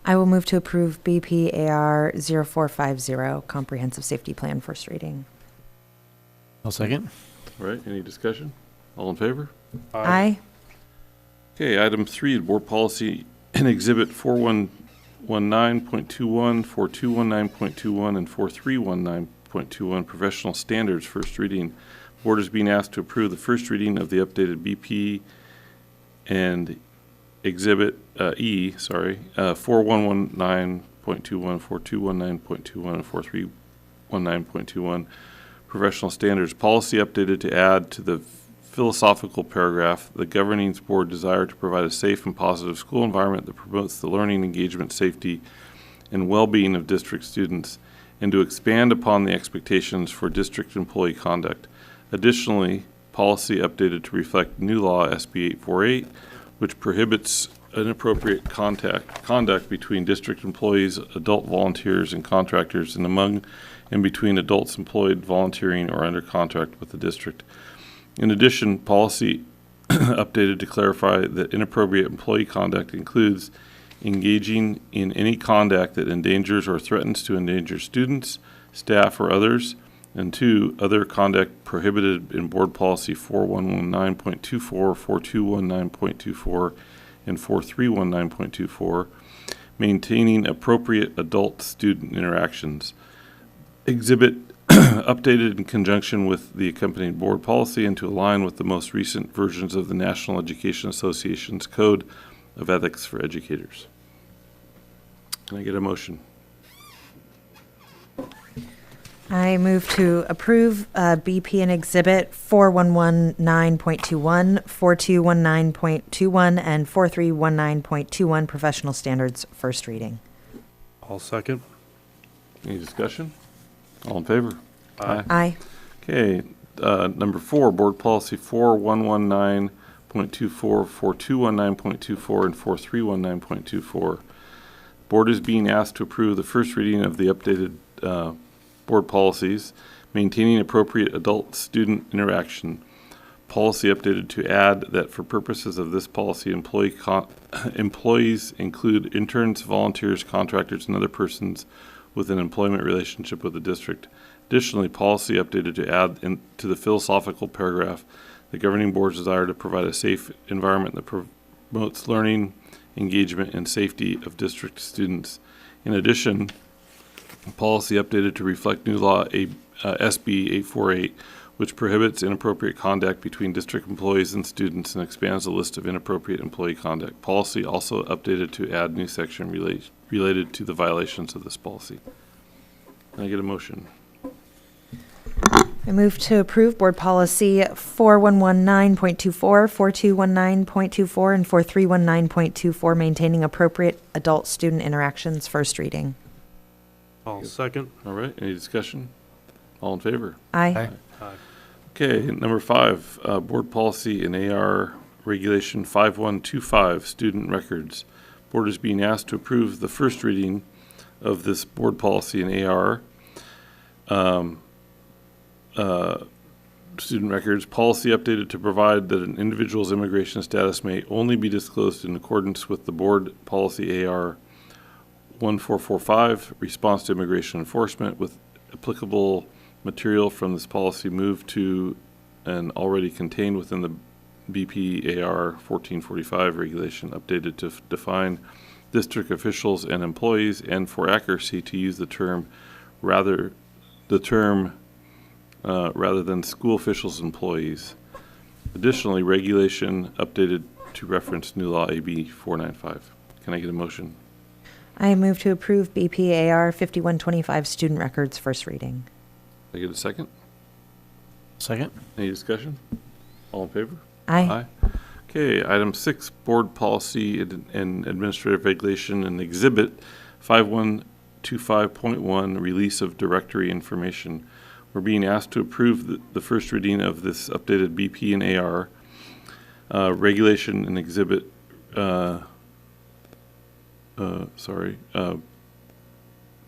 I will move to approve BPAR 0450 Comprehensive Safety Plan first reading. I'll second. All right. Any discussion? All in favor? Aye. Okay. Item 3, board policy and exhibit 4119.21, 4219.21, and 4319.21 professional standards first reading. Board is being asked to approve the first reading of the updated BP and exhibit E, 4119.21, 4219.21, and 4319.21 professional standards. Policy updated to add to the philosophical paragraph the governing board desire to provide a safe and positive school environment that promotes the learning, engagement, safety, and well-being of district students, and to expand upon the expectations for district employee conduct. Additionally, policy updated to reflect new law SB 848, which prohibits inappropriate conduct between district employees, adult volunteers, and contractors, and among and between adults employed, volunteering, or under contract with the district. In addition, policy updated to clarify that inappropriate employee conduct includes engaging in any conduct that endangers or threatens to endanger students, staff, or others, and 2, other conduct prohibited in Board Policy 4119.24, 4219.24, and 4319.24, maintaining appropriate adult-student interactions. Exhibit updated in conjunction with the accompanying board policy and to align with the most recent versions of the National Education Association's Code of Ethics for Educators. Can I get a motion? I move to approve BP and Exhibit 4119.21, 4219.21, and 4319.21 professional standards first reading. I'll second. Any discussion? All in favor? Aye. Aye. Okay, number 4, board policy 4119.24, 4219.24, and 4319.24. Board is being asked to approve the first reading of the updated board policies, maintaining appropriate adult-student interaction. Policy updated to add that for purposes of this policy, employees include interns, volunteers, contractors, and other persons with an employment relationship with the district. Additionally, policy updated to add to the philosophical paragraph the governing board's desire to provide a safe environment that promotes learning, engagement, and safety of district students. In addition, policy updated to reflect new law SB 848, which prohibits inappropriate conduct between district employees and students and expands the list of inappropriate employee conduct. Policy also updated to add new section related to the violations of this policy. Can I get a motion? I move to approve Board Policy 4119.24, 4219.24, and 4319.24, maintaining appropriate adult-student interactions, first reading. I'll second. All right, any discussion? All in favor? Aye. Aye. Okay, number 5, Board Policy and AR Regulation 5125, Student Records. Board is being asked to approve the first reading of this Board Policy and AR Student Records Policy updated to provide that an individual's immigration status may only be disclosed in accordance with the Board Policy AR 1445, Response to Immigration Enforcement, with applicable material from this policy moved to and already contained within the BPAR 1445 regulation, updated to define district officials and employees, and for accuracy to use the term rather than school officials and employees. Additionally, regulation updated to reference new law AB 495. Can I get a motion? I move to approve BPAR 5125 student records, first reading. Can I get a second? Second? Any discussion? All in favor? Aye. Okay, item 6, Board Policy and Administrative Regulation and Exhibit 5125.1, Release of Directory Information. We're being asked to approve the first reading of this updated BP and AR Regulation and Exhibit,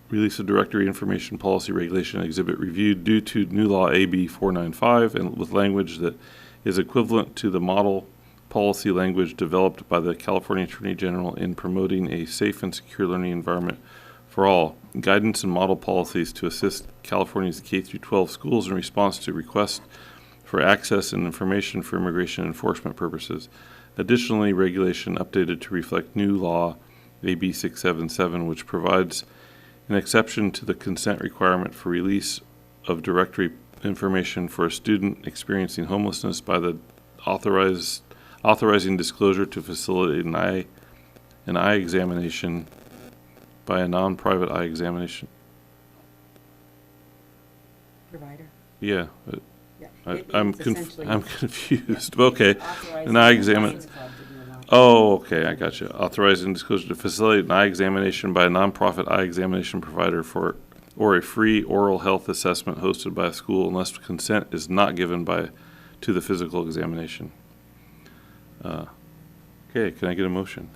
Release of Directory Information Policy Regulation and Exhibit reviewed due to new law AB 495 and with language that is equivalent to the model policy language developed by the California Attorney General in promoting a safe and secure learning environment for all, guidance and model policies to assist California's K-12 schools in response to requests for access and information for immigration enforcement purposes. Additionally, regulation updated to reflect new law AB 677, which provides an exception to the consent requirement for release of directory information for a student experiencing homelessness by the authorizing disclosure to facilitate an eye examination by a non-private eye examination. Provider. Yeah, I'm essentially- confused. Okay, an eye examination. Oh, okay, I got you. Authorizing disclosure to facilitate an eye examination by a nonprofit eye examination provider or a free oral health assessment hosted by a school unless consent is not given to the physical examination. Okay, can I get a motion?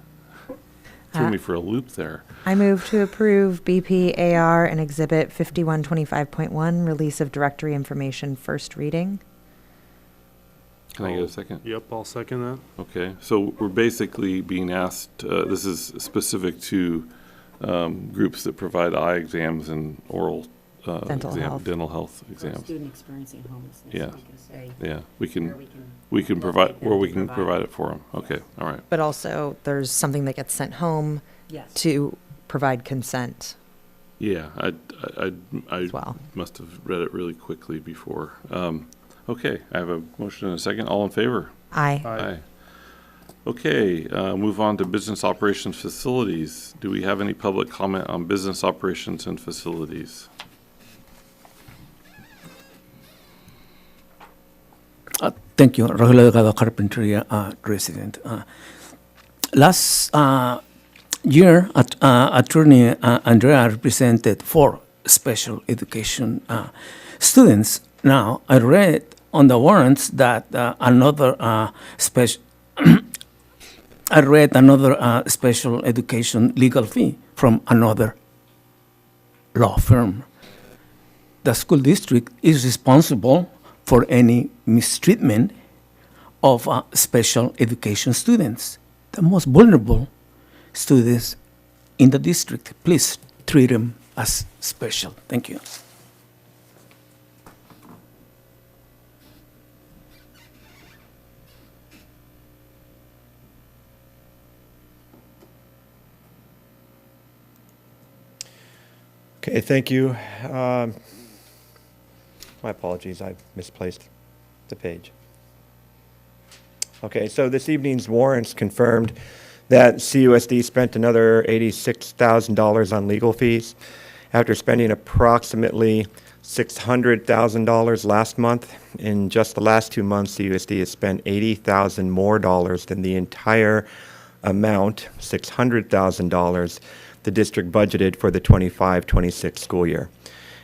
Threw me for a loop there. I move to approve BPAR and Exhibit 5125.1, Release of Directory Information, first reading. Can I get a second? Yep, I'll second that. Okay, so we're basically being asked, this is specific to groups that provide eye exams and oral Dental health. dental health For a exams. student experiencing homelessness. Yeah. We can say Yeah, where we can provide, locate them where we to can provide it for them. Okay, all right. But also, there's something that gets sent home Yes. to provide consent Yeah, I as well. must have read it really quickly before. Okay, I have a motion and a second. All in favor? Aye. Aye. Okay, move on to business operations facilities. Do we have any public comment on business operations and facilities? Thank you, Rogelio Delgado, Carpinteria resident. Last year, Attorney Andrea represented 4 special education students. Now, I read on the warrants that another special I read another special education legal fee from another law firm. The school district is responsible for any mistreatment of special education students, the most vulnerable students in the district. Please treat them as special. Thank you. Okay, thank you. My apologies, I misplaced the page. Okay, so this evening's warrants confirmed that CUSD spent another $86,000 on legal fees after spending approximately $600,000 last month. In just the last 2 months, the USD has spent $80,000 more than the entire amount, $600,000, the district budgeted for the 25-26 school year.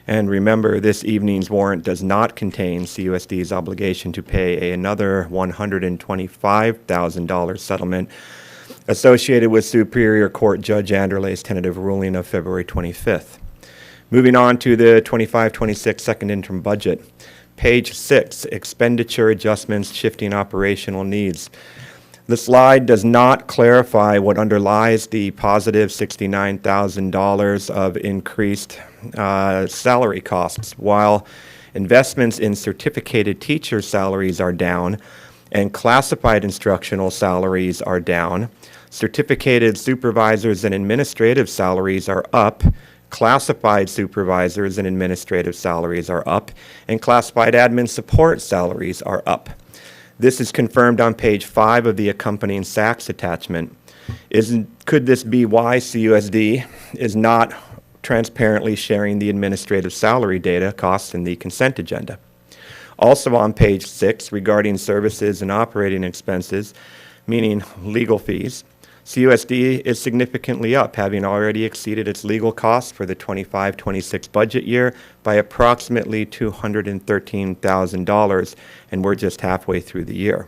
And remember, this evening's warrant does not contain CUSD's obligation to pay another $125,000 settlement associated with Superior Court Judge Anderley's tentative ruling of February 25th. Moving on to the 25-26 second interim budget. Page 6, expenditure adjustments shifting operational needs. The slide does not clarify what underlies the positive $69,000 of increased salary costs. While investments in certificated teacher salaries are down and classified instructional salaries are down, certificated supervisors and administrative salaries are up, classified supervisors and administrative salaries are up, and classified admin support salaries are up. This is confirmed on page 5 of the accompanying SACS attachment. Could this be why CUSD is not transparently sharing the administrative salary data costs in the consent agenda? Also on page 6, regarding services and operating expenses, meaning legal fees, CUSD is significantly up, having already exceeded its legal costs for the 25-26 budget year by approximately $213,000, and we're just halfway through the year.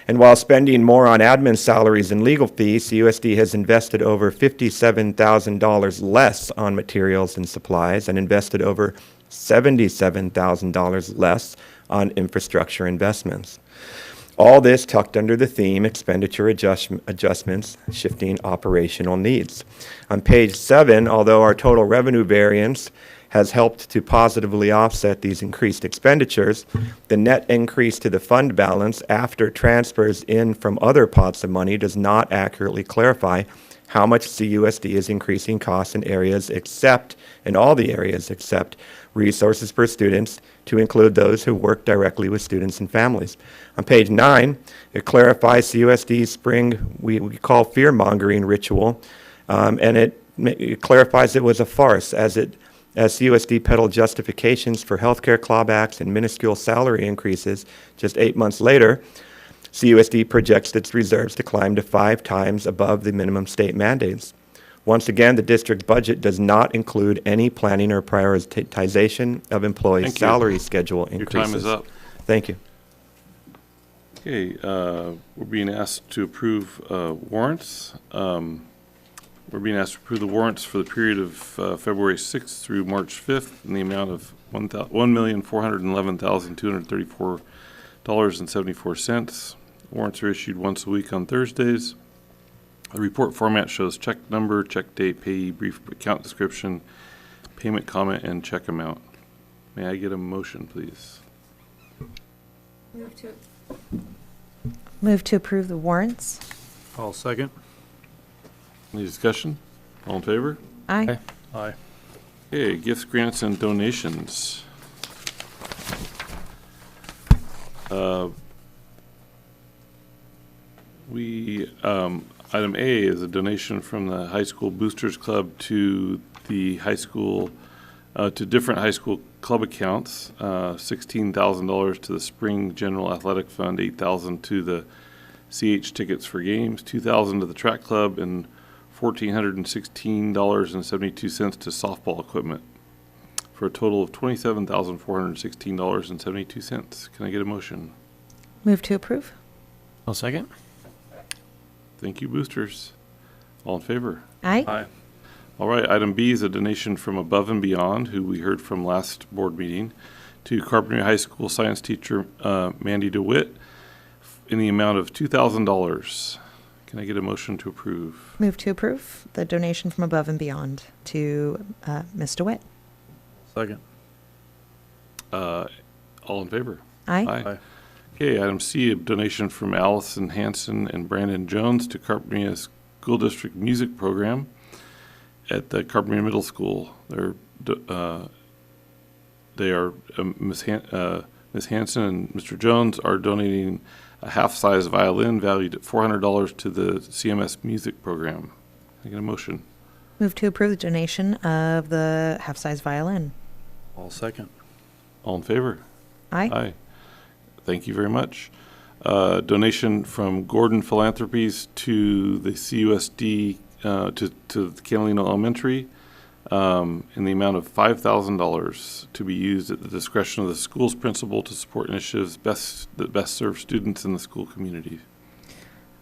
And while spending more on admin salaries and legal fees, CUSD has invested over $57,000 less on materials and supplies and invested over $77,000 less on infrastructure investments. All this tucked under the theme expenditure adjustments, shifting operational needs. On page 7, although our total revenue variance has helped to positively offset these increased expenditures, the net increase to the fund balance after transfers in from other pots of money does not accurately clarify how much CUSD is increasing costs in all the areas except resources for students, to include those who work directly with students and families. On page 9, it clarifies spring, we call fear-mongering ritual, and it clarifies it was a farce as CUSD peddled justifications for healthcare clawbacks and minuscule salary increases. Just 8 months later, CUSD projects its reserves to climb to 5 times above the minimum state mandates. Once again, the district budget does not include any planning or prioritization of employees' salary schedule increases. Your time is up. Thank you. Okay, we're being asked to approve warrants. We're being asked to approve the warrants for the period of February 6th through March 5th in the amount of $1,411,234.74. Warrants are issued once a week on Thursdays. The report format shows check number, check date, payee, brief account description, payment comment, and check amount. May I get a motion, please? Move to approve the warrants. I'll second. Any discussion? All in favor? Aye. Aye. Okay, gifts, grants, and donations. Item A is a donation from the High School Boosters Club to the high school, to different high school club accounts. $16,000 to the Spring General Athletic Fund, $8,000 to the CH Tickets for Games, $2,000 to the Track Club, and $1,416.72 to softball equipment, for a total of $27,416.72. Can I get a motion? Move to approve. I'll second. Thank you, boosters. All in favor? Aye. Aye. All right, item B is a donation from Above and Beyond, who we heard from last board meeting, to Carpinteria High School science teacher Mandy DeWitt in the amount of $2,000. Can I get a motion to approve? Move to approve the donation from Above and Beyond to Ms. DeWitt. Second. All in favor? Aye. Aye. Okay, item C, a donation from Allison Hanson and Brandon Jones to Carpinteria School District Music Program at the Carpinteria Middle School. Ms. Hanson and Mr. Jones are donating a half-size violin valued at $400 to the CMS Music Program. Can I get a motion? Move to approve the donation of the half-size violin. I'll second. All in favor? Aye. Aye. Thank you very much. Donation from Gordon Philanthropies to the CUSD, to Catalina Elementary, in the amount of $5,000 to be used at the discretion of the school's principal to support initiatives that best serve students in the school community.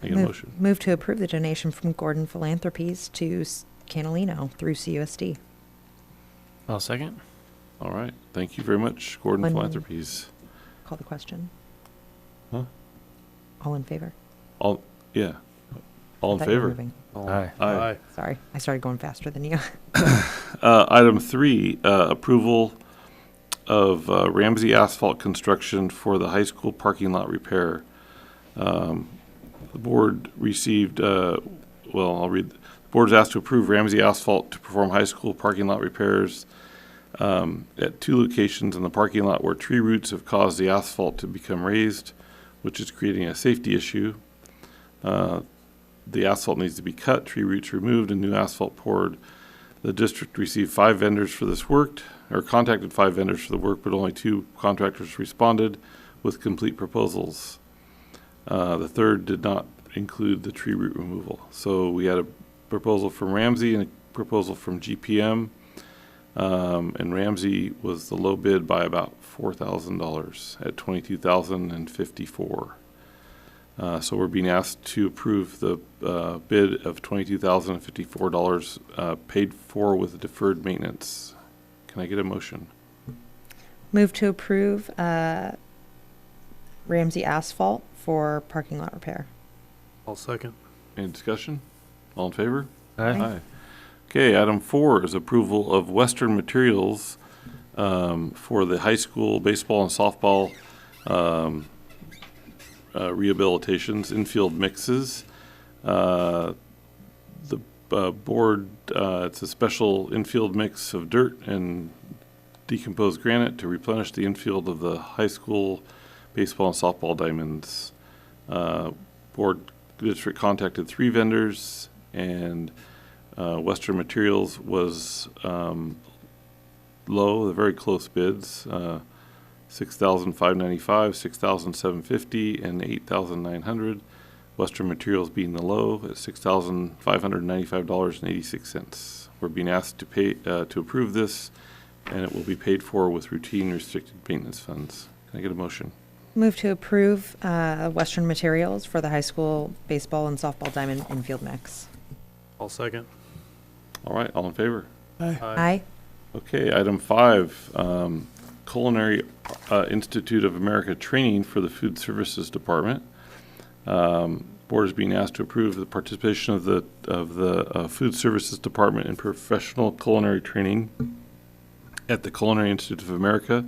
Make a motion. Move to approve the donation from Gordon Philanthropies to Canalino through CUSD. I'll second. All right. Thank you very much, Gordon One- Philanthropies. Call the question. Huh? All in favor? All, yeah. All in I thought you were favor? moving. Aye. Aye. Sorry, I started going faster than you. Item 3, approval of Ramsey Asphalt construction for the high school parking lot repair. The board received, I'll read. The board is asked to approve Ramsey Asphalt to perform high school parking lot repairs at 2 locations in the parking lot where tree roots have caused the asphalt to become raised, which is creating a safety issue. The asphalt needs to be cut, tree roots removed, and new asphalt poured. The district received 5 vendors for this work, or contacted 5 vendors for the work, but only 2 contractors responded with complete proposals. The third did not include the tree root removal. So we had a proposal from Ramsey and a proposal from GPM. And Ramsey was the low bid by about $4,000 at $22,054. So we're being asked to approve the bid of $22,054 paid for with deferred maintenance. Can I get a motion? Move to approve Ramsey Asphalt for parking lot repair. I'll second. Any discussion? All in favor? Aye. Okay, item 4 is approval of Western Materials for the high school baseball and softball rehabilitations, infield mixes. The board, it's a special infield mix of dirt and decomposed granite to replenish the infield of the high school baseball and softball diamonds. Board district contacted 3 vendors, and Western Materials was low, the very close bids, $6,595, $6,750, and $8,900. Western Materials being the low at $6,595.86. We're being asked to pay to approve this, and it will be paid for with routine restricted maintenance funds. Can I get a motion? Move to approve Western Materials for the high school baseball and softball diamond infield mix. I'll second. All right, all in favor? Aye. Okay, item 5, Culinary Institute of America training for the Food Services Department. Board is being asked to approve the participation of the Food Services Department in professional culinary training at the Culinary Institute of America.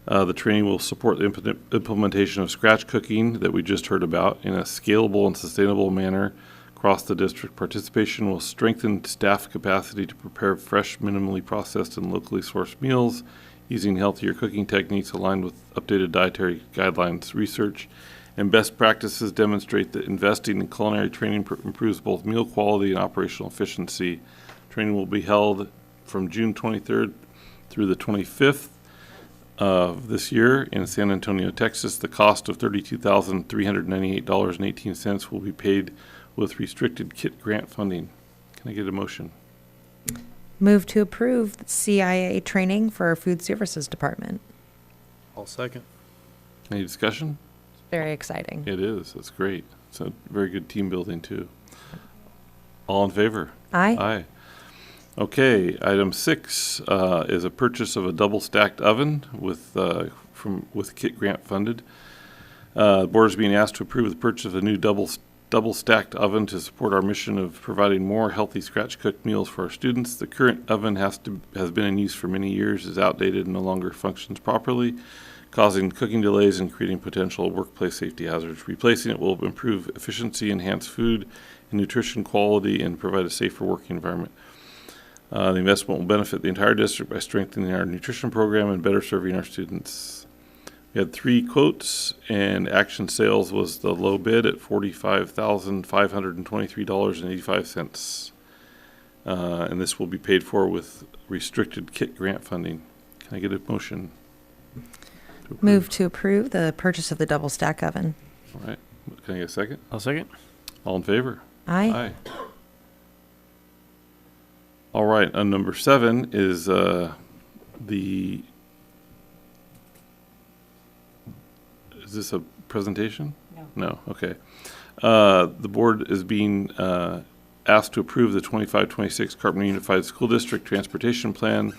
The training will support the implementation of scratch cooking that we just heard about in a scalable and sustainable manner across the district. Participation will strengthen staff capacity to prepare fresh, minimally processed, and locally sourced meals using healthier cooking techniques aligned with updated dietary guidelines. Research and best practices demonstrate that investing in culinary training improves both meal quality and operational efficiency. Training will be held from June 23rd through the 25th of this year in San Antonio, Texas. The cost of $32,398.18 will be paid with restricted KIT grant funding. Can I get a motion? Move to approve CIA training for our Food Services Department. I'll second. Any discussion? Very exciting. It is. It's great. It's a very good team building too. All in favor? Aye. Aye. Okay, item 6 is a purchase of a double-stacked oven with KIT grant funded. The board is being asked to approve the purchase of a new double-stacked oven to support our mission of providing more healthy scratch-cooked meals for our students. The current oven has been in use for many years, is outdated, and no longer functions properly, causing cooking delays and creating potential workplace safety hazards. Replacing it will improve efficiency, enhance food and nutrition quality, and provide a safer working environment. The investment will benefit the entire district by strengthening our nutrition program and better serving our students. We had 3 quotes, and Action Sales was the low bid at $45,523.85. And this will be paid for with restricted KIT grant funding. Can I get a motion? to approve? Move to approve the purchase of the double stack oven. All right. Can I get a second? I'll second. All in favor? Aye. All right, on number 7 is is this a presentation? No. No, okay. The board is being asked to approve the 25-26 Carpinteria Unified School District Transportation Plan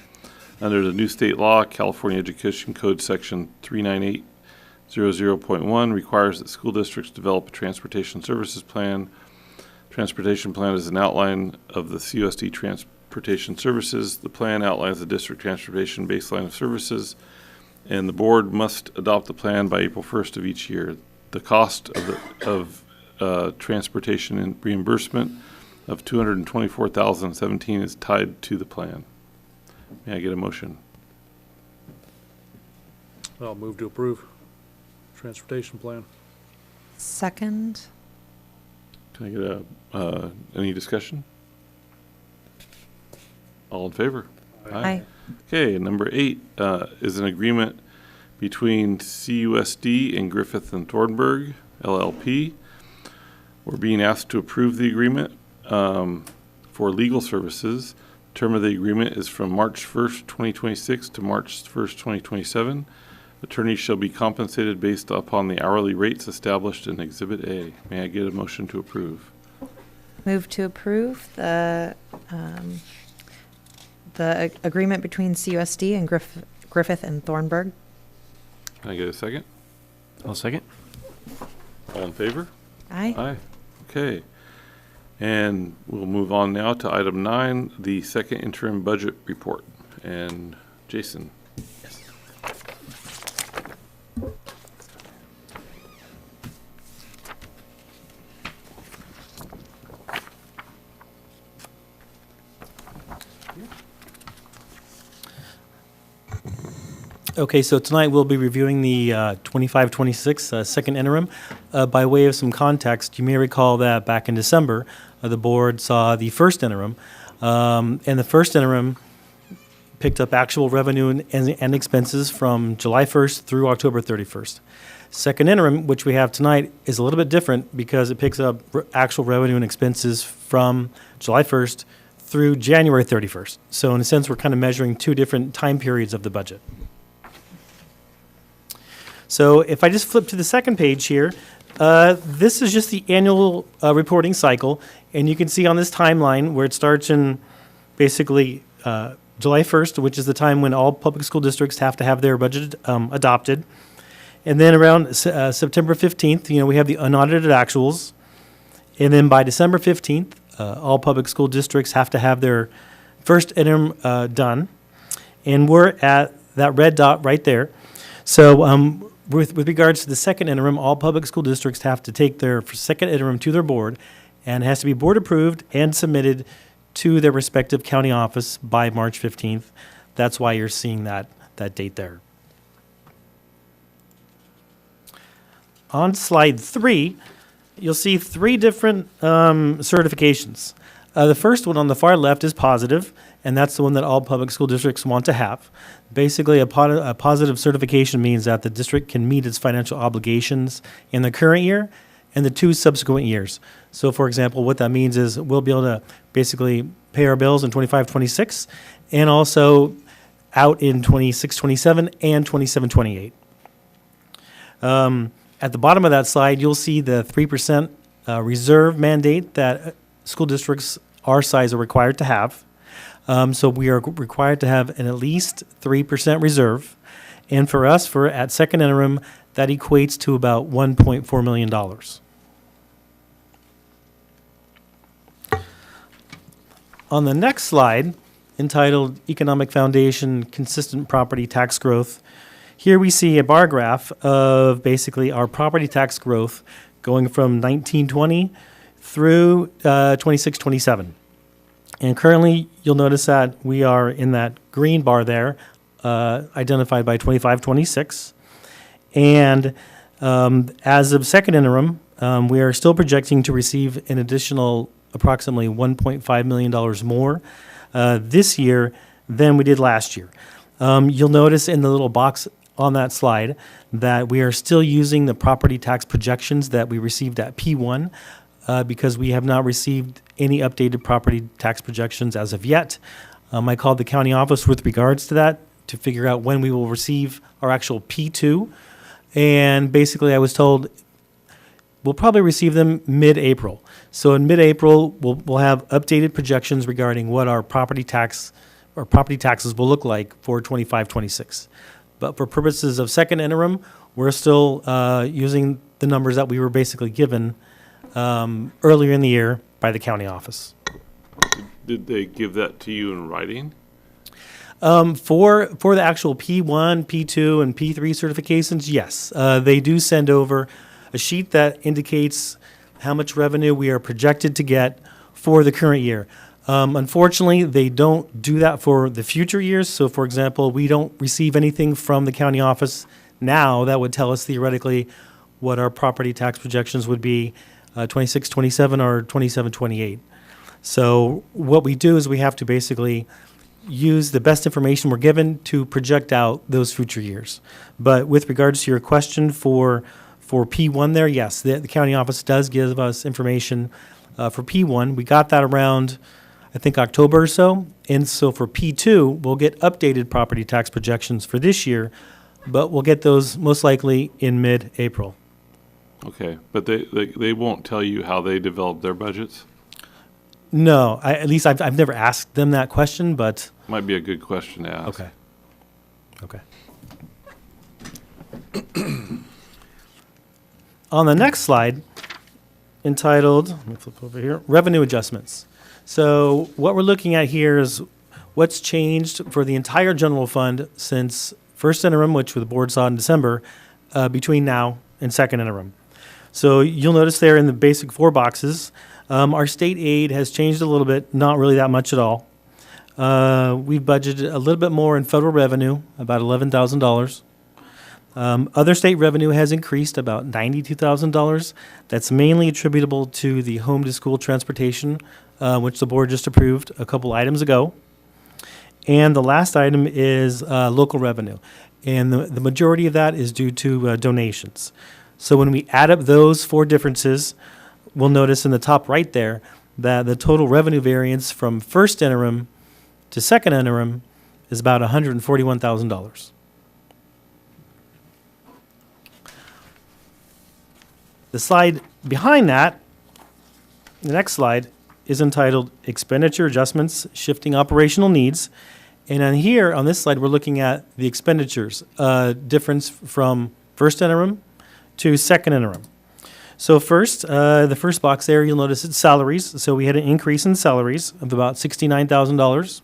under the new state law. California Education Code Section 39800.1 requires that school districts develop a transportation services plan. Transportation plan is an outline of the CUSD transportation services. The plan outlines the district transportation baseline of services, and the board must adopt the plan by April 1st of each year. The cost of transportation and reimbursement of $224,017 is tied to the plan. May I get a motion? I'll move to approve transportation plan. Second. Can I get any discussion? All in favor? Aye. Okay, number 8 is an agreement between CUSD and Griffith and Thornburg, LLP. We're being asked to approve the agreement for legal services. Term of the agreement is from March 1st, 2026 to March 1st, 2027. Attorneys shall be compensated based upon the hourly rates established in Exhibit A. May I get a motion to approve? Move to approve the agreement between CUSD and Griffith and Thornburg. Can I get a second? I'll second. All in favor? Aye. Aye. Okay. And we'll move on now to item 9, the second interim budget report. And Jason. Okay, so tonight we'll be reviewing the 25-26 second interim. By way of some context, you may recall that back in December, the board saw the first interim, and the first interim picked up actual revenue and expenses from July 1st through October 31st. Second interim, which we have tonight, is a little bit different because it picks up actual revenue and expenses from July 1st through January 31st. So in a sense, we're kind of measuring two different time periods of the budget. So if I just flip to the second page here, this is just the annual reporting cycle. And you can see on this timeline where it starts in basically July 1st, which is the time when all public school districts have to have their budget adopted. And then around September 15th, we have the unaudited actuals. And then by December 15th, all public school districts have to have their first interim done. And we're at that red dot right there. So with regards to the second interim, all public school districts have to take their second interim to their board, and it has to be board approved and submitted to their respective county office by March 15th. That's why you're seeing that date there. On slide 3, you'll see 3 different certifications. The first one on the far left is positive, and that's the one that all public school districts want to have. Basically, a positive certification means that the district can meet its financial obligations in the current year and the 2 subsequent years. So, for example, what that means is we'll be able to basically pay our bills in 25-26 and also out in 26-27 and 27-28. At the bottom of that slide, you'll see the 3% reserve mandate that school districts our size are required to have. So we are required to have an at least 3% reserve. And for us, at second interim, that equates to about $1.4 million. On the next slide, entitled Economic Foundation Consistent Property Tax Growth, here we see a bar graph of basically our property tax growth going from 1920 through 26-27. And currently, you'll notice that we are in that green bar there, identified by 25-26. And as of second interim, we are still projecting to receive an additional approximately $1.5 million more this year than we did last year. You'll notice in the little box on that slide that we are still using the property tax projections that we received at P1 because we have not received any updated property tax projections as of yet. I called the county office with regards to that to figure out when we will receive our actual P2. And basically I was told we'll probably receive them mid-April. So in mid-April, we'll have updated projections regarding what our property taxes will look like for 25-26. But for purposes of second interim, we're still using the numbers that we were basically given earlier in the year by the county office. Did they give that to you in writing? For the actual P1, P2, and P3 certifications, yes. They do send over a sheet that indicates how much revenue we are projected to get for the current year. Unfortunately, they don't do that for the future years. So, for example, we don't receive anything from the county office now that would tell us theoretically what our property tax projections would be 26, 27, or 27, 28. So what we do is we have to basically use the best information we're given to project out those future years. But with regards to your question for P1 there, yes, the county office does give us information for P1. We got that around, I think, October or so. And so for P2, we'll get updated property tax projections for this year, but we'll get those most likely in mid-April. Okay, but they won't tell you how they develop their budgets? No, at least I've never asked them that question, but. Might be a good question to ask. Okay. On the next slide, entitled, let me flip over here, Revenue Adjustments. So what we're looking at here is what's changed for the entire general fund since first interim, which the board saw in December, between now and second interim. So you'll notice there in the basic 4 boxes, our state aid has changed a little bit, not really that much at all. We've budgeted a little bit more in federal revenue, about $11,000. Other state revenue has increased about $92,000. That's mainly attributable to the home to school transportation, which the board just approved a couple items ago. And the last item is local revenue. And the majority of that is due to donations. So when we add up those 4 differences, we'll notice in the top right there that the total revenue variance from first interim to second interim is about $141,000. The slide behind that, the next slide, is entitled Expenditure Adjustments Shifting Operational Needs. And on here, on this slide, we're looking at the expenditures difference from first interim to second interim. So first, the first box there, you'll notice it's salaries. So we had an increase in salaries of about $69,000.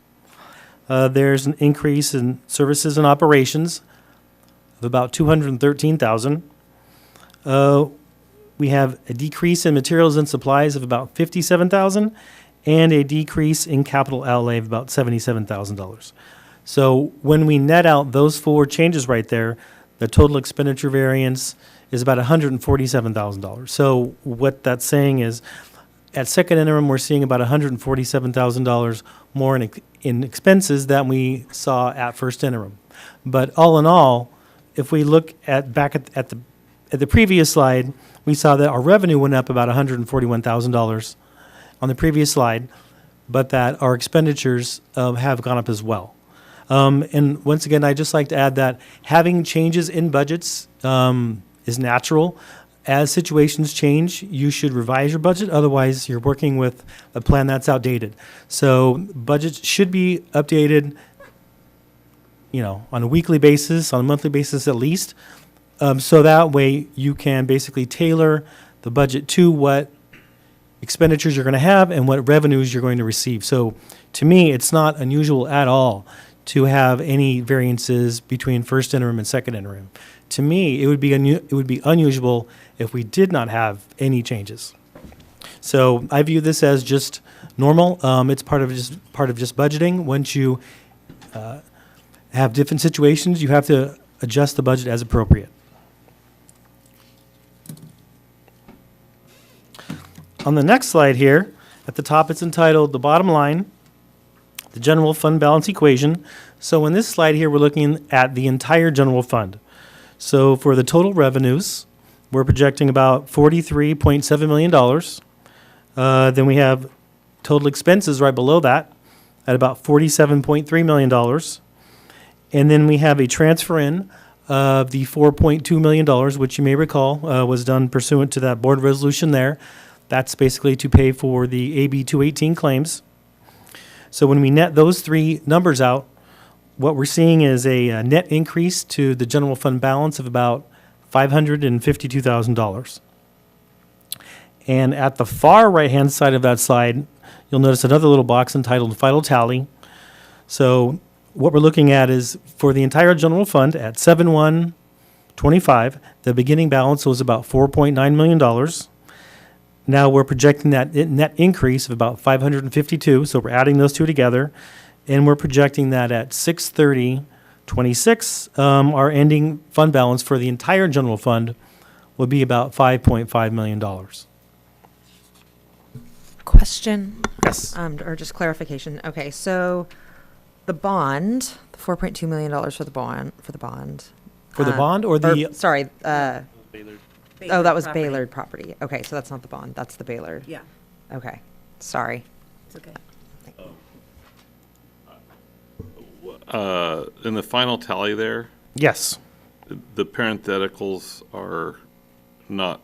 There's an increase in services and operations of about $213,000. We have a decrease in materials and supplies of about $57,000 and a decrease in capital outlay of about $77,000. So when we net out those 4 changes right there, the total expenditure variance is about $147,000. So what that's saying is at second interim, we're seeing about $147,000 more in expenses than we saw at first interim. But all in all, if we look at the previous slide, we saw that our revenue went up about $141,000 on the previous slide, but that our expenditures have gone up as well. And once again, I'd just like to add that having changes in budgets is natural. As situations change, you should revise your budget. Otherwise, you're working with a plan that's outdated. So budgets should be updated, on a weekly basis, on a monthly basis at least. So that way you can basically tailor the budget to what expenditures you're going to have and what revenues you're going to receive. So to me, it's not unusual at all to have any variances between first interim and second interim. To me, it would be unusual if we did not have any changes. So I view this as just normal. It's part of just budgeting. Once you have different situations, you have to adjust the budget as appropriate. On the next slide here, at the top it's entitled The Bottom Line. the general fund balance equation. So in this slide here, we're looking at the entire general fund. So for the total revenues, we're projecting about $43.7 million. Then we have total expenses right below that at about $47.3 million. And then we have a transfer in of the $4.2 million, which you may recall was done pursuant to that board resolution there. That's basically to pay for the AB 218 claims. So when we net those three numbers out, what we're seeing is a net increase to the general fund balance of about $552,000. And at the far right-hand side of that slide, you'll notice another little box entitled Final Tally. So what we're looking at is for the entire general fund at 7/1/25, the beginning balance was about $4.9 million. Now we're projecting that net increase of about 552, so we're adding those two together, and we're projecting that at 6/30/26, our ending fund balance for the entire general fund will be about $5.5 million. Question? Yes. Or just clarification. Okay, so the bond, the $4.2 million for the bond. For the bond or the? Sorry, oh, that was property. Baylord property. Okay, so that's not the bond, that's the Baylord. Yeah, Okay, sorry. it's okay. In the final tally there, Yes. the parentheticals are not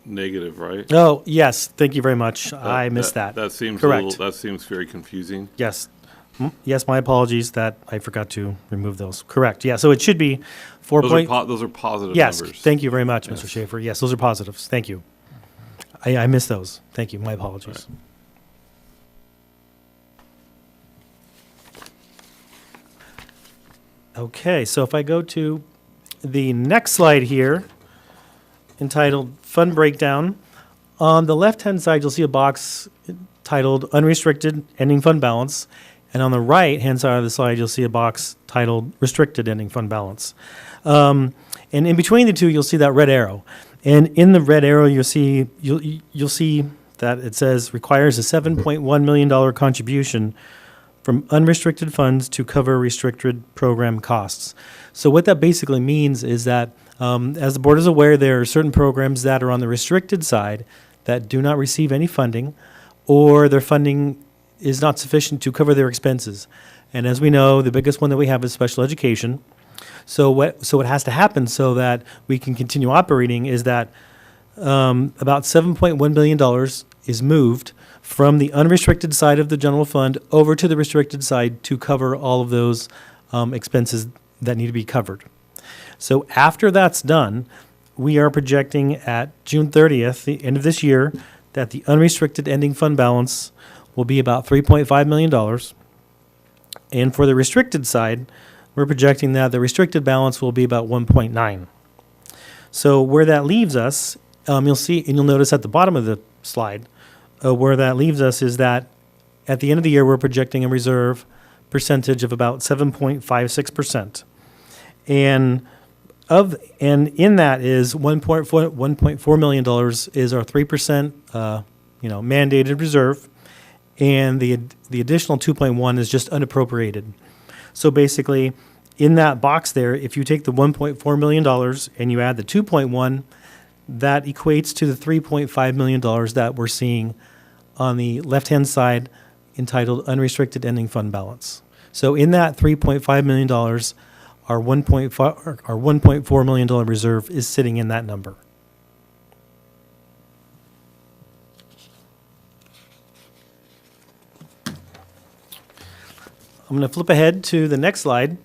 negative, right? Oh, yes. Thank you very much. I missed that. That seems Correct. that seems very confusing. Yes. Yes, my apologies that I forgot to remove those. Correct. Yeah, so it should be 4 point. Those are positive Yes, numbers. thank you very much, Yes. Mr. Schaefer. Yes, those are positives. Thank you. I missed those. Thank you. My apologies. Okay, so if I go to the next slide here, entitled Fund Breakdown, on the left-hand side, you'll see a box titled Unrestricted Ending Fund Balance, and on the right-hand side of the slide, you'll see a box titled Restricted Ending Fund Balance. And in between the two, you'll see that red arrow. And in the red arrow, you'll see that it says requires a $7.1 million contribution from unrestricted funds to cover restricted program costs. So what that basically means is that, as the board is aware, there are certain programs that are on the restricted side that do not receive any funding, or their funding is not sufficient to cover their expenses. And as we know, the biggest one that we have is special education. So what has to happen so that we can continue operating is that about $7.1 billion is moved from the unrestricted side of the general fund over to the restricted side to cover all of those expenses that need to be covered. So after that's done, we are projecting at June 30th, the end of this year, that the unrestricted ending fund balance will be about $3.5 million. And for the restricted side, we're projecting that the restricted balance will be about 1.9. So where that leaves us, you'll see, and you'll notice at the bottom of the slide, where that leaves us is that at the end of the year, we're projecting a reserve percentage of about 7.56%. And in that is $1.4 million is our 3% mandated reserve, and the additional 2.1 is just unappropriated. So basically, in that box there, if you take the $1.4 million and you add the 2.1, that equates to the $3.5 million that we're seeing on the left-hand side entitled Unrestricted Ending Fund Balance. So in that $3.5 million, our $1.4 million reserve is sitting in that number. I'm going to flip ahead to the next slide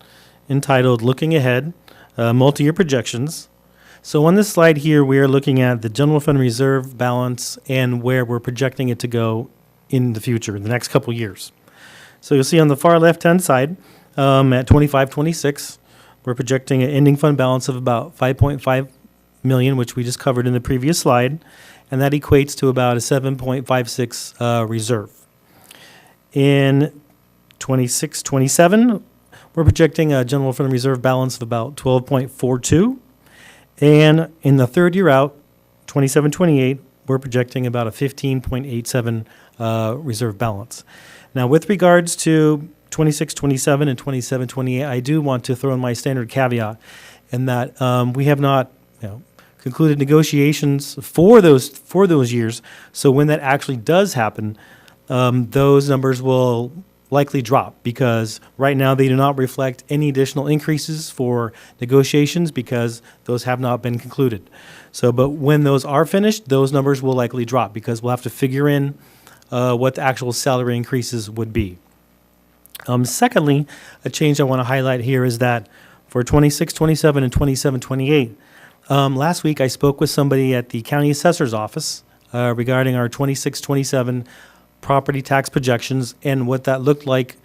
entitled Looking Ahead, Multi-Year Projections. So on this slide here, we are looking at the general fund reserve balance and where we're projecting it to go in the future, in the next couple years. So you'll see on the far left-hand side, at 25-26, we're projecting an ending fund balance of about 5.5 million, which we just covered in the previous slide, and that equates to about a 7.56 reserve. In 26-27, we're projecting a general fund reserve balance of about 12.42. And in the third year out, 27-28, we're projecting about a 15.87 reserve balance. Now, with regards to 26, 27, and 27, 28, I do want to throw in my standard caveat in that we have not, concluded negotiations for those years. So when that actually does happen, those numbers will likely drop because right now they do not reflect any additional increases for negotiations because those have not been concluded. So, but when those are finished, those numbers will likely drop because we'll have to figure in what the actual salary increases would be. Secondly, a change I want to highlight here is that for 26, 27, and 27, 28, last week I spoke with somebody at the county assessor's office regarding our 26, 27 property tax projections and what that looked like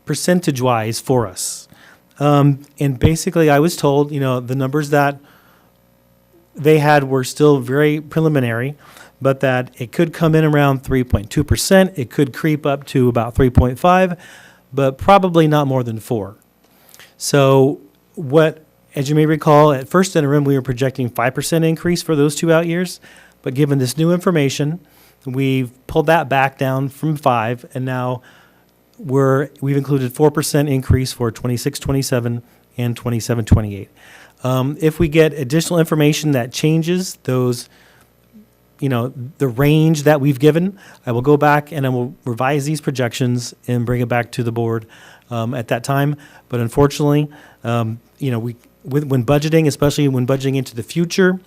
percentage-wise for us. And basically I was told, the numbers that they had were still very preliminary, but that it could come in around 3.2%. It could creep up to about 3.5, but probably not more than 4. So as you may recall, at first interim, we were projecting 5% increase for those 2 out years, but given this new information, we've pulled that back down from 5, and now we've included 4% increase for 26, 27, and 27, 28. If we get additional information that changes those, the range that we've given, I will go back and I will revise these projections and bring it back to the board at that time. But unfortunately, when budgeting, especially when budgeting into the future,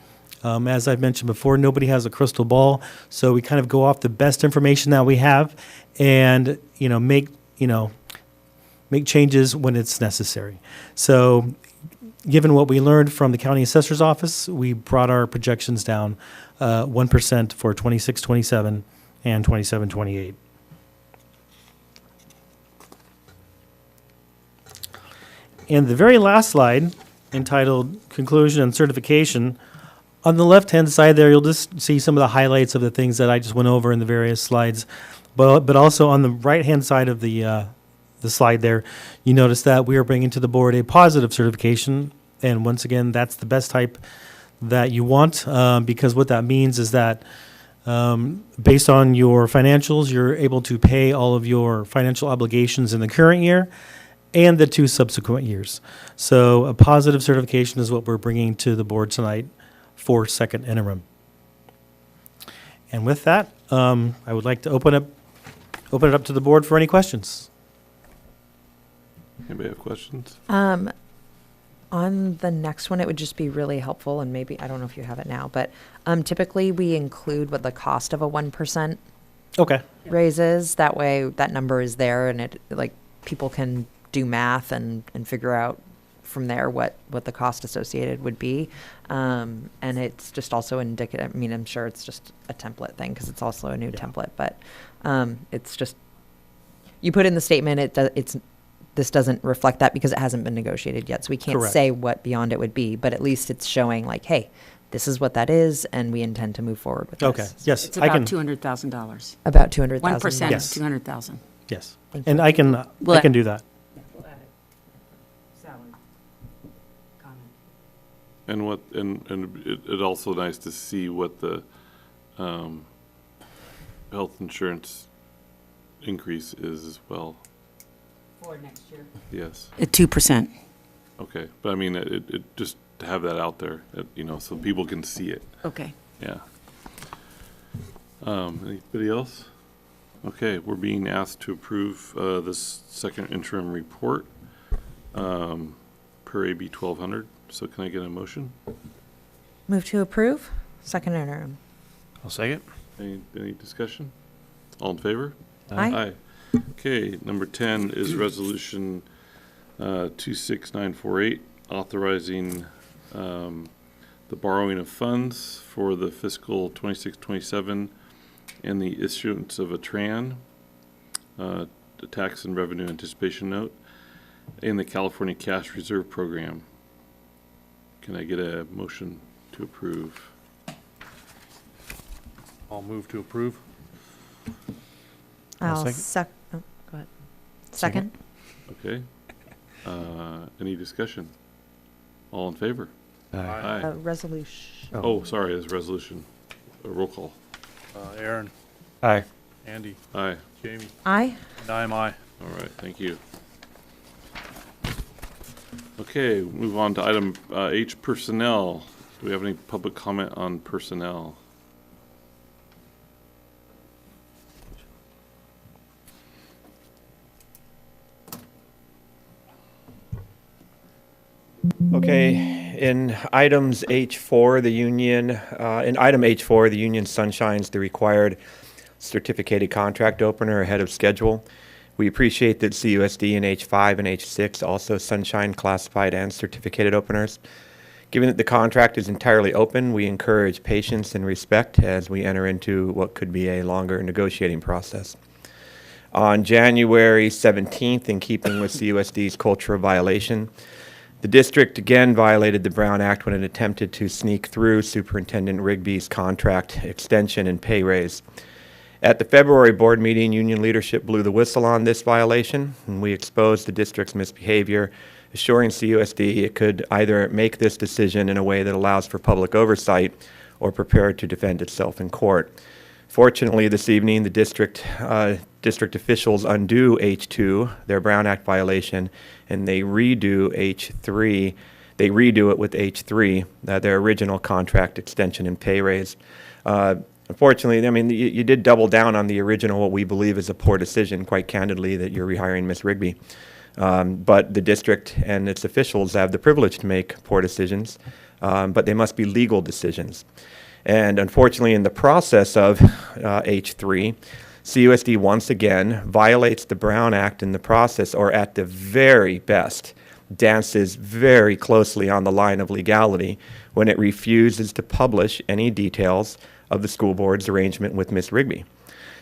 as I've mentioned before, nobody has a crystal ball, so we kind of go off the best information that we have, and make changes when it's necessary. So, given what we learned from the county assessor's office, we brought our projections down 1% for 26, 27, and 27, 28. And the very last slide, entitled Conclusion and Certification, on the left-hand side there, you'll just see some of the highlights of the things that I just went over in the various slides. But also on the right-hand side of the slide there, you notice that we are bringing to the board a positive certification. And once again, that's the best type that you want because what that means is that based on your financials, you're able to pay all of your financial obligations in the current year and the 2 subsequent years. So a positive certification is what we're bringing to the board tonight for second interim. And with that, I would like to open it up to the board for any questions. Anybody have questions? On the next one, it would just be really helpful, and maybe, I don't know if you have it now, but typically we include what the cost of a 1% raise is. That way, that number is there, and people can do math and figure out from there what the cost associated would be. And it's just also indicative. I mean, I'm sure it's just a template thing because it's also a new template, but it's just, you put in the statement, this doesn't reflect that because it hasn't been negotiated yet. So we can't say what beyond it would be, but at least it's showing hey, this is what that is, and we intend to move forward with this. Okay, yes. It's about $200,000. About $200,000. 1% Yes. is $200,000. Yes. And I can do that. We'll add it. Salary. Comment. And it's also nice to see what the health insurance increase is as well. For next year. Yes. At 2%. Okay, but I mean, it just to have that out there, so people can see it. Okay. Yeah. Anybody else? Okay, we're being asked to approve this second interim report per AB 1200. So can I get a motion? Move to approve, second interim. I'll second. Any discussion? All in favor? Aye. Okay, number 10 is resolution 26948, authorizing the borrowing of funds for the fiscal 26-27 and the issuance of a TRAN, the Tax and Revenue Anticipation Note, in the California Cash Reserve Program. Can I get a motion to approve? I'll move to approve. I'll second. go ahead. Second? Okay. Any discussion? All in favor? Aye. Resolution. Oh, sorry, it's a resolution. A roll call. Aaron, Aye. Andy, Aye. Jamie, Aye. and I'm aye. All right, thank you. Okay, move on to item H, personnel. Do we have any public comment on personnel? Okay, in items H4, the union, in item H4, the union sunshines the required certificated contract opener ahead of schedule. We appreciate that CUSD in H5 and H6 also sunshine classified and certificated openers. Given that the contract is entirely open, we encourage patience and respect as we enter into what could be a longer negotiating process. On January 17th, in keeping with CUSD's culture of violation, the district again violated the Brown Act when it attempted to sneak through Superintendent Rigby's contract extension and pay raise. At the February board meeting, union leadership blew the whistle on this violation, and we exposed the district's misbehavior, assuring CUSD it could either make this decision in a way that allows for public oversight or prepare to defend itself in court. Fortunately, this evening, the district officials undo H2, their Brown Act violation, and they redo H3. They redo it with H3, their original contract extension and pay raise. Unfortunately, I mean, you did double down on the original, what we believe is a poor decision, quite candidly, that you're rehiring Ms. Rigby. But the district and its officials have the privilege to make poor decisions, but they must be legal decisions. And unfortunately, in the process of H3, CUSD once again violates the Brown Act in the process, or at the very best, dances very closely on the line of legality when it refuses to publish any details of the school board's arrangement with Ms. Rigby.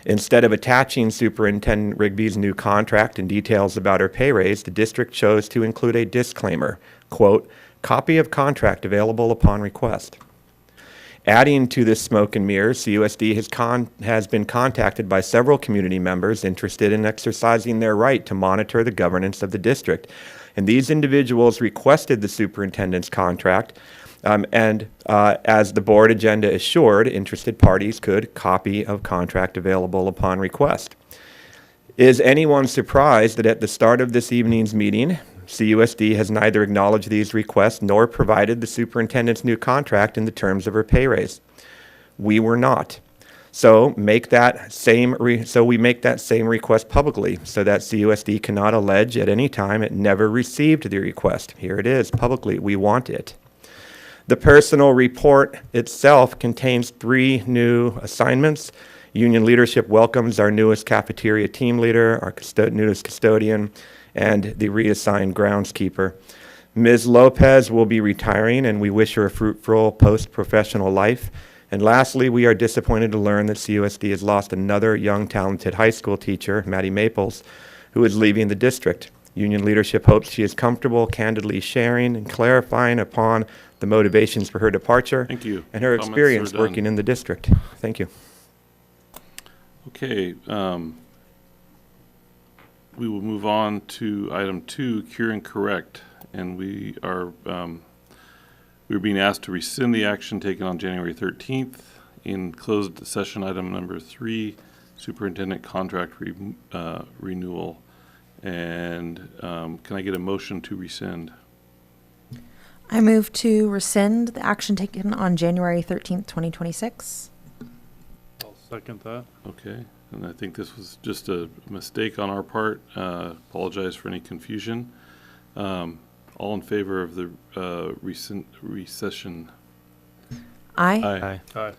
Instead of attaching Superintendent Rigby's new contract and details about her pay raise, the district chose to include a disclaimer, quote, "Copy of contract available upon request." Adding to this smoke and mirrors, CUSD has been contacted by several community members interested in exercising their right to monitor the governance of the district. And these individuals requested the superintendent's contract, as the board agenda assured, interested parties could copy of contract available upon request. Is anyone surprised that at the start of this evening's meeting, CUSD has neither acknowledged these requests nor provided the superintendent's new contract in the terms of her pay raise? We were not. So we make that same request publicly so that CUSD cannot allege at any time it never received the request. Here it is, publicly. We want it. The personal report itself contains 3 new assignments. Union leadership welcomes our newest cafeteria team leader, our newest custodian, and the reassigned groundskeeper. Ms. Lopez will be retiring, and we wish her a fruitful post-professional life. And lastly, we are disappointed to learn that CUSD has lost another young, talented high school teacher, Maddie Maples, who is leaving the district. Union leadership hopes she is comfortable candidly sharing and clarifying upon the motivations for her departure. Thank you. And her Comments experience are done. working in the district. Thank you. Okay, we will move on to item 2, cure and correct. And we're being asked to rescind the action taken on January 13th. In closed session, item number 3, superintendent contract renewal. And can I get a motion to rescind? I move to rescind the action taken on January 13th, 2026. I'll second that. Okay, and I think this was just a mistake on our part. Apologize for any confusion. All in favor of the recession? Aye. Aye. Aye.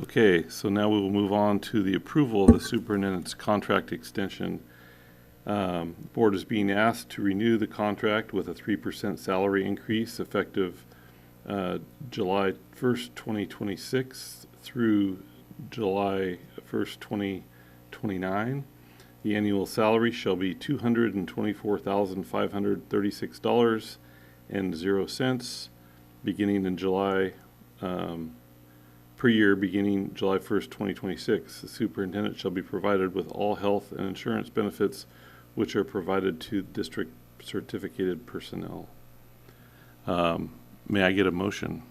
Okay, so now we will move on to the approval of the superintendent's contract extension. Board is being asked to renew the contract with a 3% salary increase effective July 1st, 2026 through July 1st, 2029. The annual salary shall be $224,536.00 beginning in July per year beginning July 1st, 2026. The superintendent shall be provided with all health and insurance benefits which are provided to district certificated personnel. May I get a motion?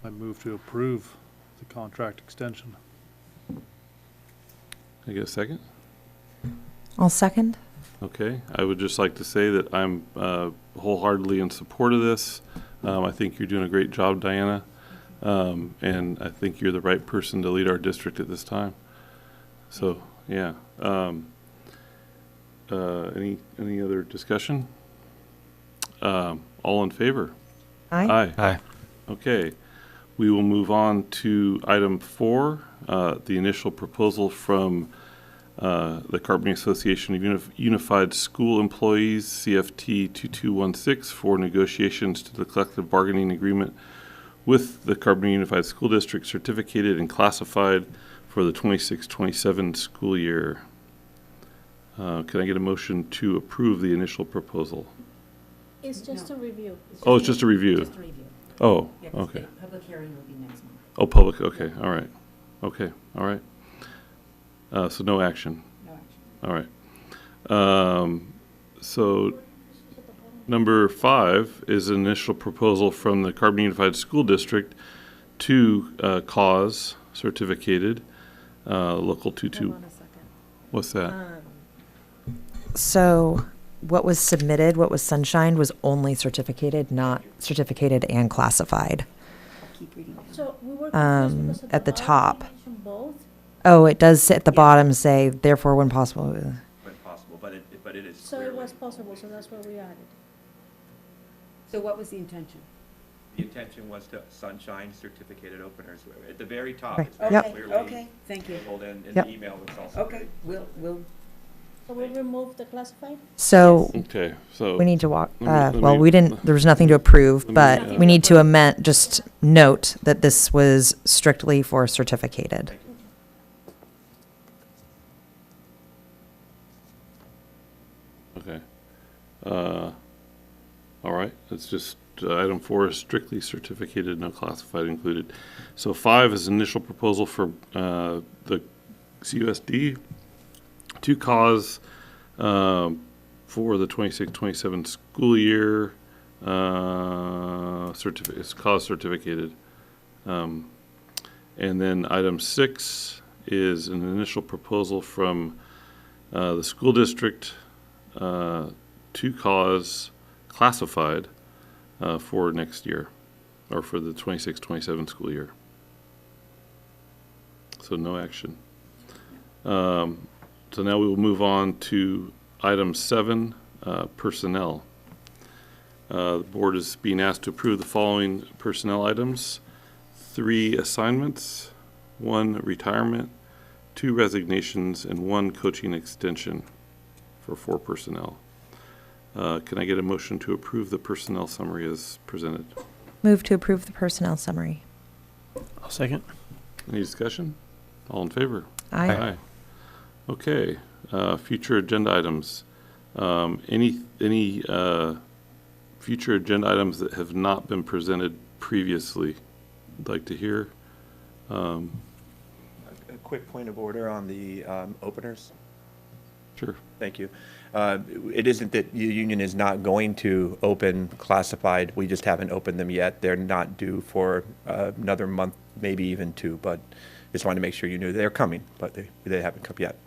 I move to approve the contract extension. Can I get a second? I'll second. Okay, I would just like to say that I'm wholeheartedly in support of this. I think you're doing a great job, Diana, and I think you're the right person to lead our district at this time. So, yeah. Any other discussion? All in favor? Aye. Aye. Okay, we will move on to item 4, the initial proposal from the Carpinteria Association of Unified School Employees, CFT 2216, for negotiations to the collective bargaining agreement with the Carpinteria Unified School District, certificated and classified for the 26-27 school year. Can I get a motion to approve the initial proposal? It's just a review. Oh, it's just a review. Just a review. Oh, Yeah, 'cause okay. the public hearing will be next month. Oh, public, okay, all right. Okay, all right. So no action. No action. All right. So number 5 is an initial proposal from the Carpinteria Unified School District to cause certificated, local 22. Hold on a second. What's that? So what was submitted, what was sunshined, was only certificated, not certificated and classified. So we were confused because at the top. mentioned both. Oh, it does sit at the bottom say, therefore, when possible. When possible, but it is So it was possible, so that's what we added. So what was the intention? The intention was to sunshine certificated openers. At the very top, Okay. it's very Yep. clearly Okay, thank you. labeled, and in Yep. the email it's also. Okay, we'll, So we removed the classified? So Okay, so. we need to walk, Let me- well, we didn't, there was nothing to approve, me, but we need to amend, just note that this was strictly for certificated. Okay. All right, it's just, item 4 is strictly certificated, no classified included. So 5 is initial proposal for the CUSD to cause for the 26-27 school year, it's cause certificated. And then item 6 is an initial proposal from the school district to cause classified for next year, or for the 26-27 school year. So no action. So now we will move on to item 7, personnel. The board is being asked to approve the following personnel items: 3 assignments, 1 retirement, 2 resignations, and 1 coaching extension for 4 personnel. Can I get a motion to approve the personnel summary as presented? Move to approve the personnel summary. I'll second. Any discussion? All in favor? Aye. Okay, future agenda items. Any future agenda items that have not been presented previously? I'd like to hear. A quick point of order on the openers. Sure. Thank you. It isn't that the union is not going to open classified. We just haven't opened them yet. They're not due for another month, maybe even 2, but just wanted to make sure you knew they're coming, but they haven't come yet.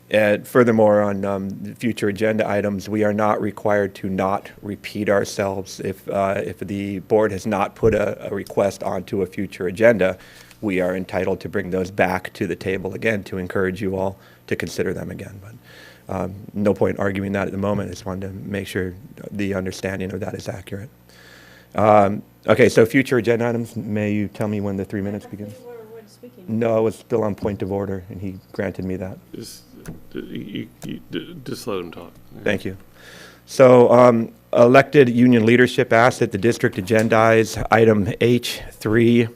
And furthermore, on future agenda items, we are not required to not repeat ourselves. If the board has not put a request onto a future agenda, we are entitled to bring those back to the table again to encourage you all to consider them again. But no point arguing that at the moment. I just wanted to make sure the understanding of that is accurate. Okay, so future agenda items, may you tell me when the 3 minutes begins? We're speaking. No, I was still on point of order, and he granted me that. Just let him talk. Thank you. So elected union leadership asked that the district agendize item H3,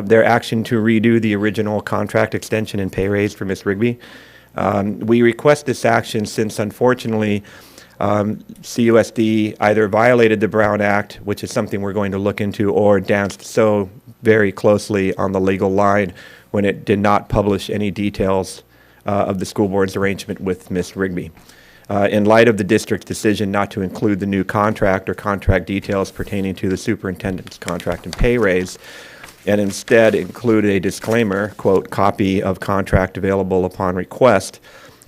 their action to redo the original contract extension and pay raise for Ms. Rigby. We request this action since, unfortunately, CUSD either violated the Brown Act, which is something we're going to look into, or danced so very closely on the legal line when it did not publish any details of the school board's arrangement with Ms. Rigby. In light of the district's decision not to include the new contract or contract details pertaining to the superintendent's contract and pay raise, and instead include a disclaimer, quote, copy of contract available upon request,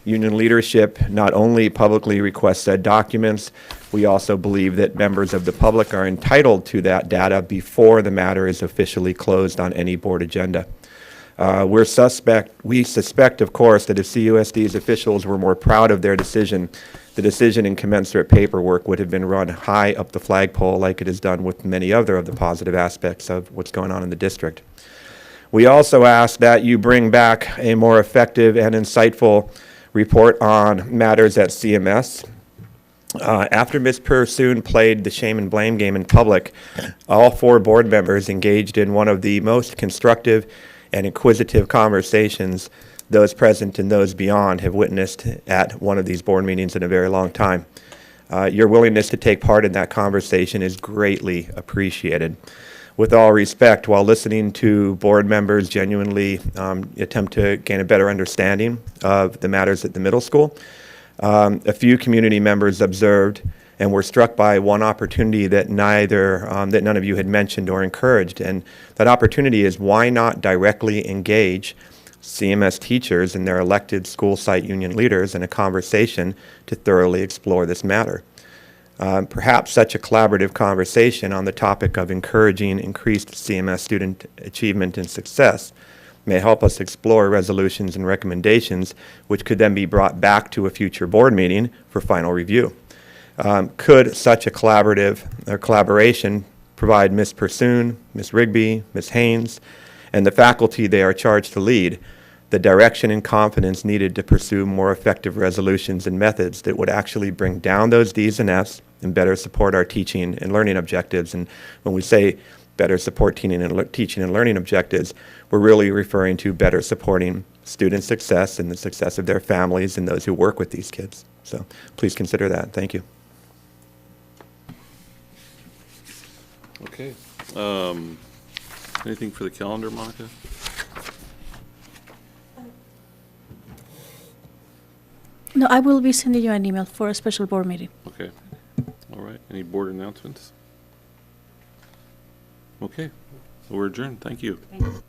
Union leadership not only publicly requests said documents, we also believe that members of the public are entitled to that data before the matter is officially closed on any board agenda. We suspect, of course, that if CUSD's officials were more proud of their decision, the decision in commensurate paperwork would have been run high up the flagpole like it is done with many other of the positive aspects of what's going on in the district. We also ask that you bring back a more effective and insightful report on matters at CMS. After Ms. Pursoon played the shame and blame game in public, all 4 board members engaged in one of the most constructive and inquisitive conversations those present and those beyond have witnessed at one of these board meetings in a very long time. Your willingness to take part in that conversation is greatly appreciated. With all respect, while listening to board members genuinely attempt to gain a better understanding of the matters at the middle school, a few community members observed and were struck by one opportunity that none of you had mentioned or encouraged. And that opportunity is, why not directly engage CMS teachers and their elected school site union leaders in a conversation to thoroughly explore this matter? Perhaps such a collaborative conversation on the topic of encouraging increased CMS student achievement and success may help us explore resolutions and recommendations which could then be brought back to a future board meeting for final review. Could such a collaboration provide Ms. Pursoon, Ms. Rigby, Ms. Haynes, and the faculty they are charged to lead the direction and confidence needed to pursue more effective resolutions and methods that would actually bring down those D's and F's and better support our teaching and learning objectives? And when we say better support teaching and learning objectives, we're really referring to better supporting student success and the success of their families and those who work with these kids. So please consider that. Thank you. Okay. Anything for the calendar, Monica? No, I will be sending you an email for a special board meeting. Okay. All right. Any board announcements? Okay. We're adjourned. Thank you. Thank you.